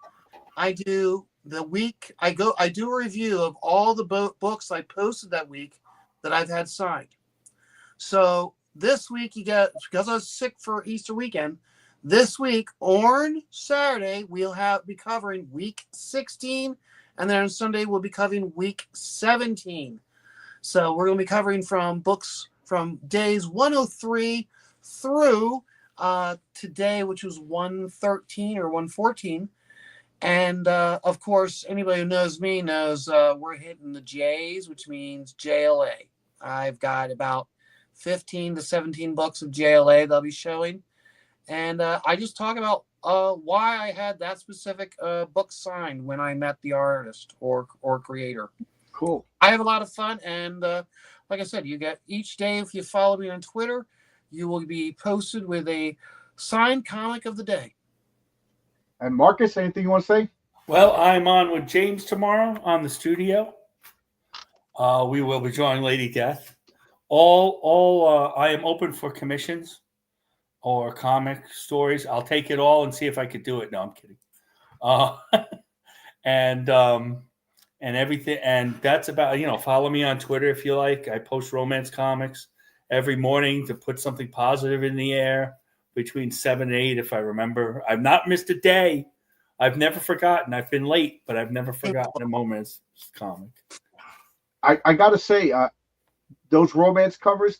I do the week I do a review of all the books I posted that week that I've had signed. So this week you get, because I was sick for Easter weekend, this week on Saturday we'll be covering week 16, and then on Sunday we'll be covering week 17. So we're going to be covering from books from days 103 through today, which was 113 or 114. And of course, anybody who knows me knows we're hitting the J's, which means JLA. I've got about 15 to 17 books of JLA they'll be showing. And I just talk about why I had that specific book signed when I met the artist or creator. Cool. I have a lot of fun. And like I said, you get each day, if you follow me on Twitter, you will be posted with a signed comic of the day. And Marcus, anything you want to say? Well, I'm on with James tomorrow on the studio. We will be drawing Lady Death. I am open for commissions or comic stories. I'll take it all and see if I could do it. No, I'm kidding. And everything, and that's about, follow me on Twitter if you like. I post romance comics every morning to put something positive in the air between 7 and 8, if I remember. I've not missed a day. I've never forgotten. I've been late, but I've never forgotten a romance comic. I got to say, those romance covers,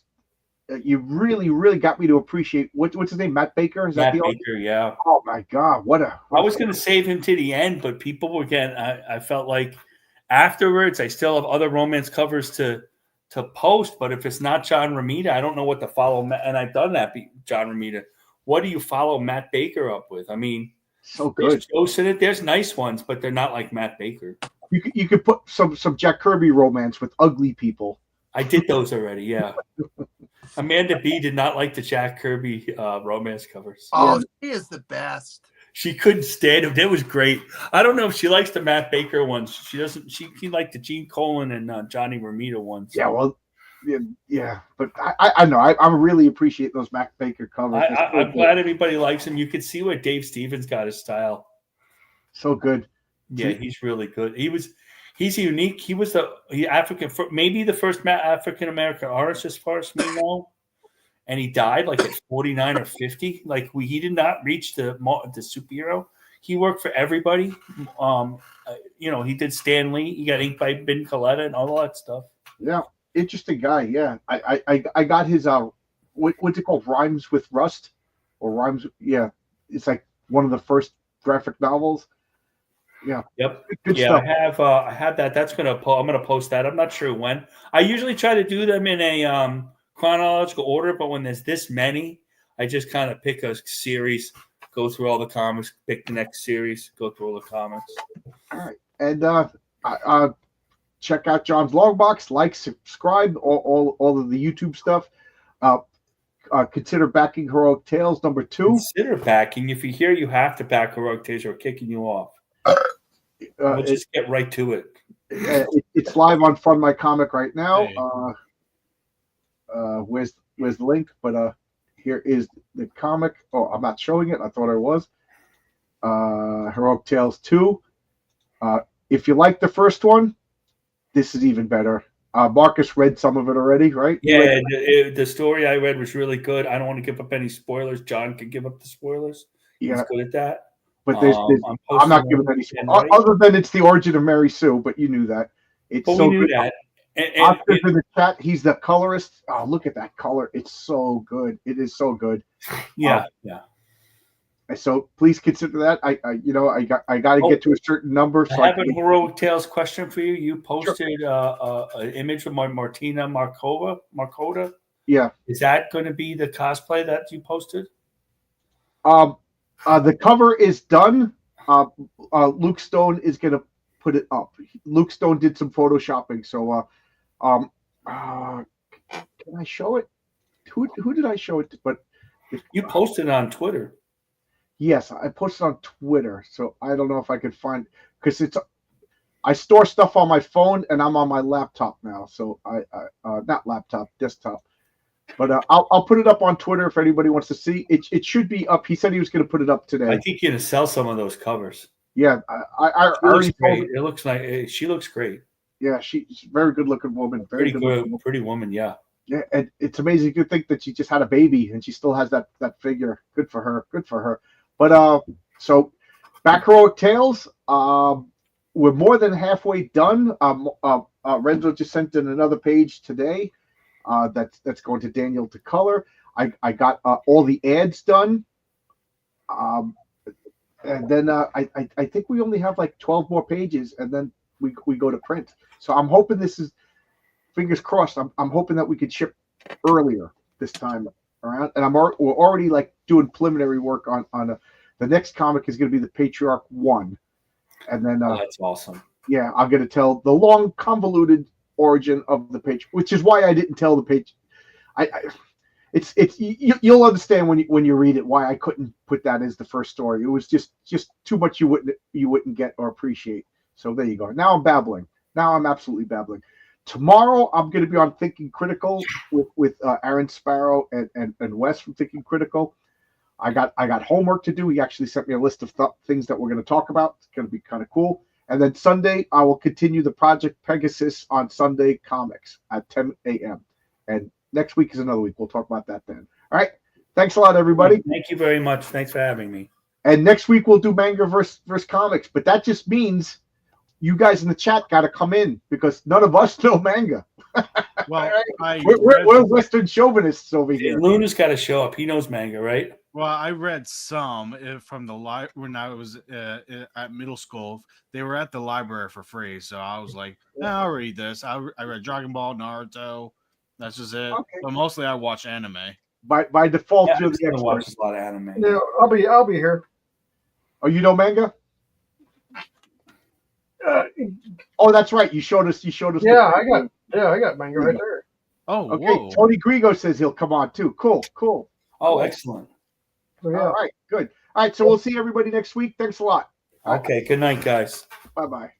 you really, really got me to appreciate. What's his name? Matt Baker? Is Matt that the Baker, yeah. Oh, my God. I was going to save him to the end, but people were getting, I felt like afterwards, I still have other romance covers to post, but if it's not John Romita, I don't know what to follow. And I've done that, John Romita. What do you follow Matt Baker up with? I mean, so good. There's nice ones, but they're not like Matt Baker. You could put some Jack Kirby romance with ugly people. I did those already, yeah. Amanda B did not like the Jack Kirby romance covers. Oh, she is the best. She couldn't stand him. It was great. I don't know if she likes the Matt Baker ones. She doesn't. She liked the Gene Colan and Johnny Romita ones. Yeah, well, yeah. But I know. I really appreciate those Matt Baker covers. I'm glad everybody likes him. You can see where Dave Stevens got his style. So good. Yeah, he's really good. He's unique. He was maybe the first African American artist, as far as we know. And he died like at 49 or 50. Like he did not reach the superhero. He worked for everybody. He did Stan Lee. He got inked by Ben Coletta and all that stuff. Yeah, interesting guy. Yeah, I got his what's it called? Rhymes with Rust, or Rhymes? Yeah, it's like one of the first graphic novels. Yeah. Yep. Good stuff. I have that. I'm gonna post that. I'm not sure when. I usually try to do them in a chronological order, but when there's this many, I just kind of pick a series, go through all the comics, pick the next series, go through all the comics. All right, and check out John's Logbox. Like, subscribe, all of the YouTube stuff. Consider backing Heroic Tales #2. Consider backing. If you hear you have to back Heroic Tales, or kicking you off. We'll just get right to it. It's live on Fund My Comic right now. Where's the link? But here is the comic. Oh, I'm not showing it. I thought I was. Heroic Tales 2. If you like the first one, this is even better. Marcus read some of it already, right? Yeah, the story I read was really good. I don't want to give up any spoilers. John can give up the spoilers. Yeah. He's good at that. But I'm not giving any spoilers. Other than it's the origin of Mary Sue, but you knew that. It's so good. That. Oscar's in the chat. He's the colorist. Oh, look at that color. It's so good. It is so good. Yeah. So please consider that. I got to get to a certain number. So I have a Heroic Tales question for you. You posted an image of Martina Markota. Yeah. Is that going to be the cosplay that you posted? The cover is done. Luke Stone is going to put it up. Luke Stone did some photoshopping. So, can I show it? Who did I show it to? But you posted it on Twitter. Yes, I posted on Twitter. So I don't know if I could find, because I store stuff on my phone and I'm on my laptop now. So not laptop, desktop. But I'll put it up on Twitter if anybody wants to see. It should be up. He said he was going to put it up today. I think you're going to sell some of those covers. Yeah, I She looks already told great. her. It looks like she looks great. Yeah, she's a very good looking woman. Very good looking woman. Pretty woman. Yeah. Yeah, and it's amazing to think that she just had a baby and she still has that figure. Good for her. Good for her. But so Back Heroic Tales, we're more than halfway done. Renzo just sent in another page today. That's going to Daniel to color. I got all the ads done. And then I think we only have like 12 more pages, and then we go to print. So I'm hoping this is, fingers crossed. I'm hoping that we could ship earlier this time around. And we're already like doing preliminary work on the next comic is going to be the Patriarch 1, and then That's awesome. yeah, I'm going to tell the long convoluted origin of the page, which is why I didn't tell the page. You'll understand when you read it why I couldn't put that as the first story. It was just too much you wouldn't get or appreciate. So there you go. Now I'm babbling. Now I'm absolutely babbling. Tomorrow I'm going to be on Thinking Critical with Aaron Sparrow and Wes from Thinking Critical. I got homework to do. He actually sent me a list of things that we're going to talk about. It's going to be kind of cool. And then Sunday I will continue the Project Pegasus on Sunday Comics at 10 a.m. And next week is another week. We'll talk about that then. All right. Thanks a lot, everybody. Thank you very much. Thanks for having me. And next week we'll do manga versus comics. But that just means you guys in the chat got to come in because none of us know manga. Well, we're Western chauvinists over here. Luna's got to show up. He knows manga, right? Well, I read some from the when I was at middle school. They were at the library for free, so I was like, I'll read this. I read Dragon Ball, Naruto. That's just it. Okay. But mostly I watch anime. By default, Yeah, you're the expert. watches a lot of anime. Yeah, I'll be here. Oh, you know manga? Oh, that's right. You showed us. Yeah, I got manga right there. Oh, okay. whoa. Tony Grigo says he'll come on too. Cool. Oh, excellent. So, yeah. All right, good. All right, so we'll see everybody next week. Thanks a lot. Okay. Good night, guys. Bye-bye.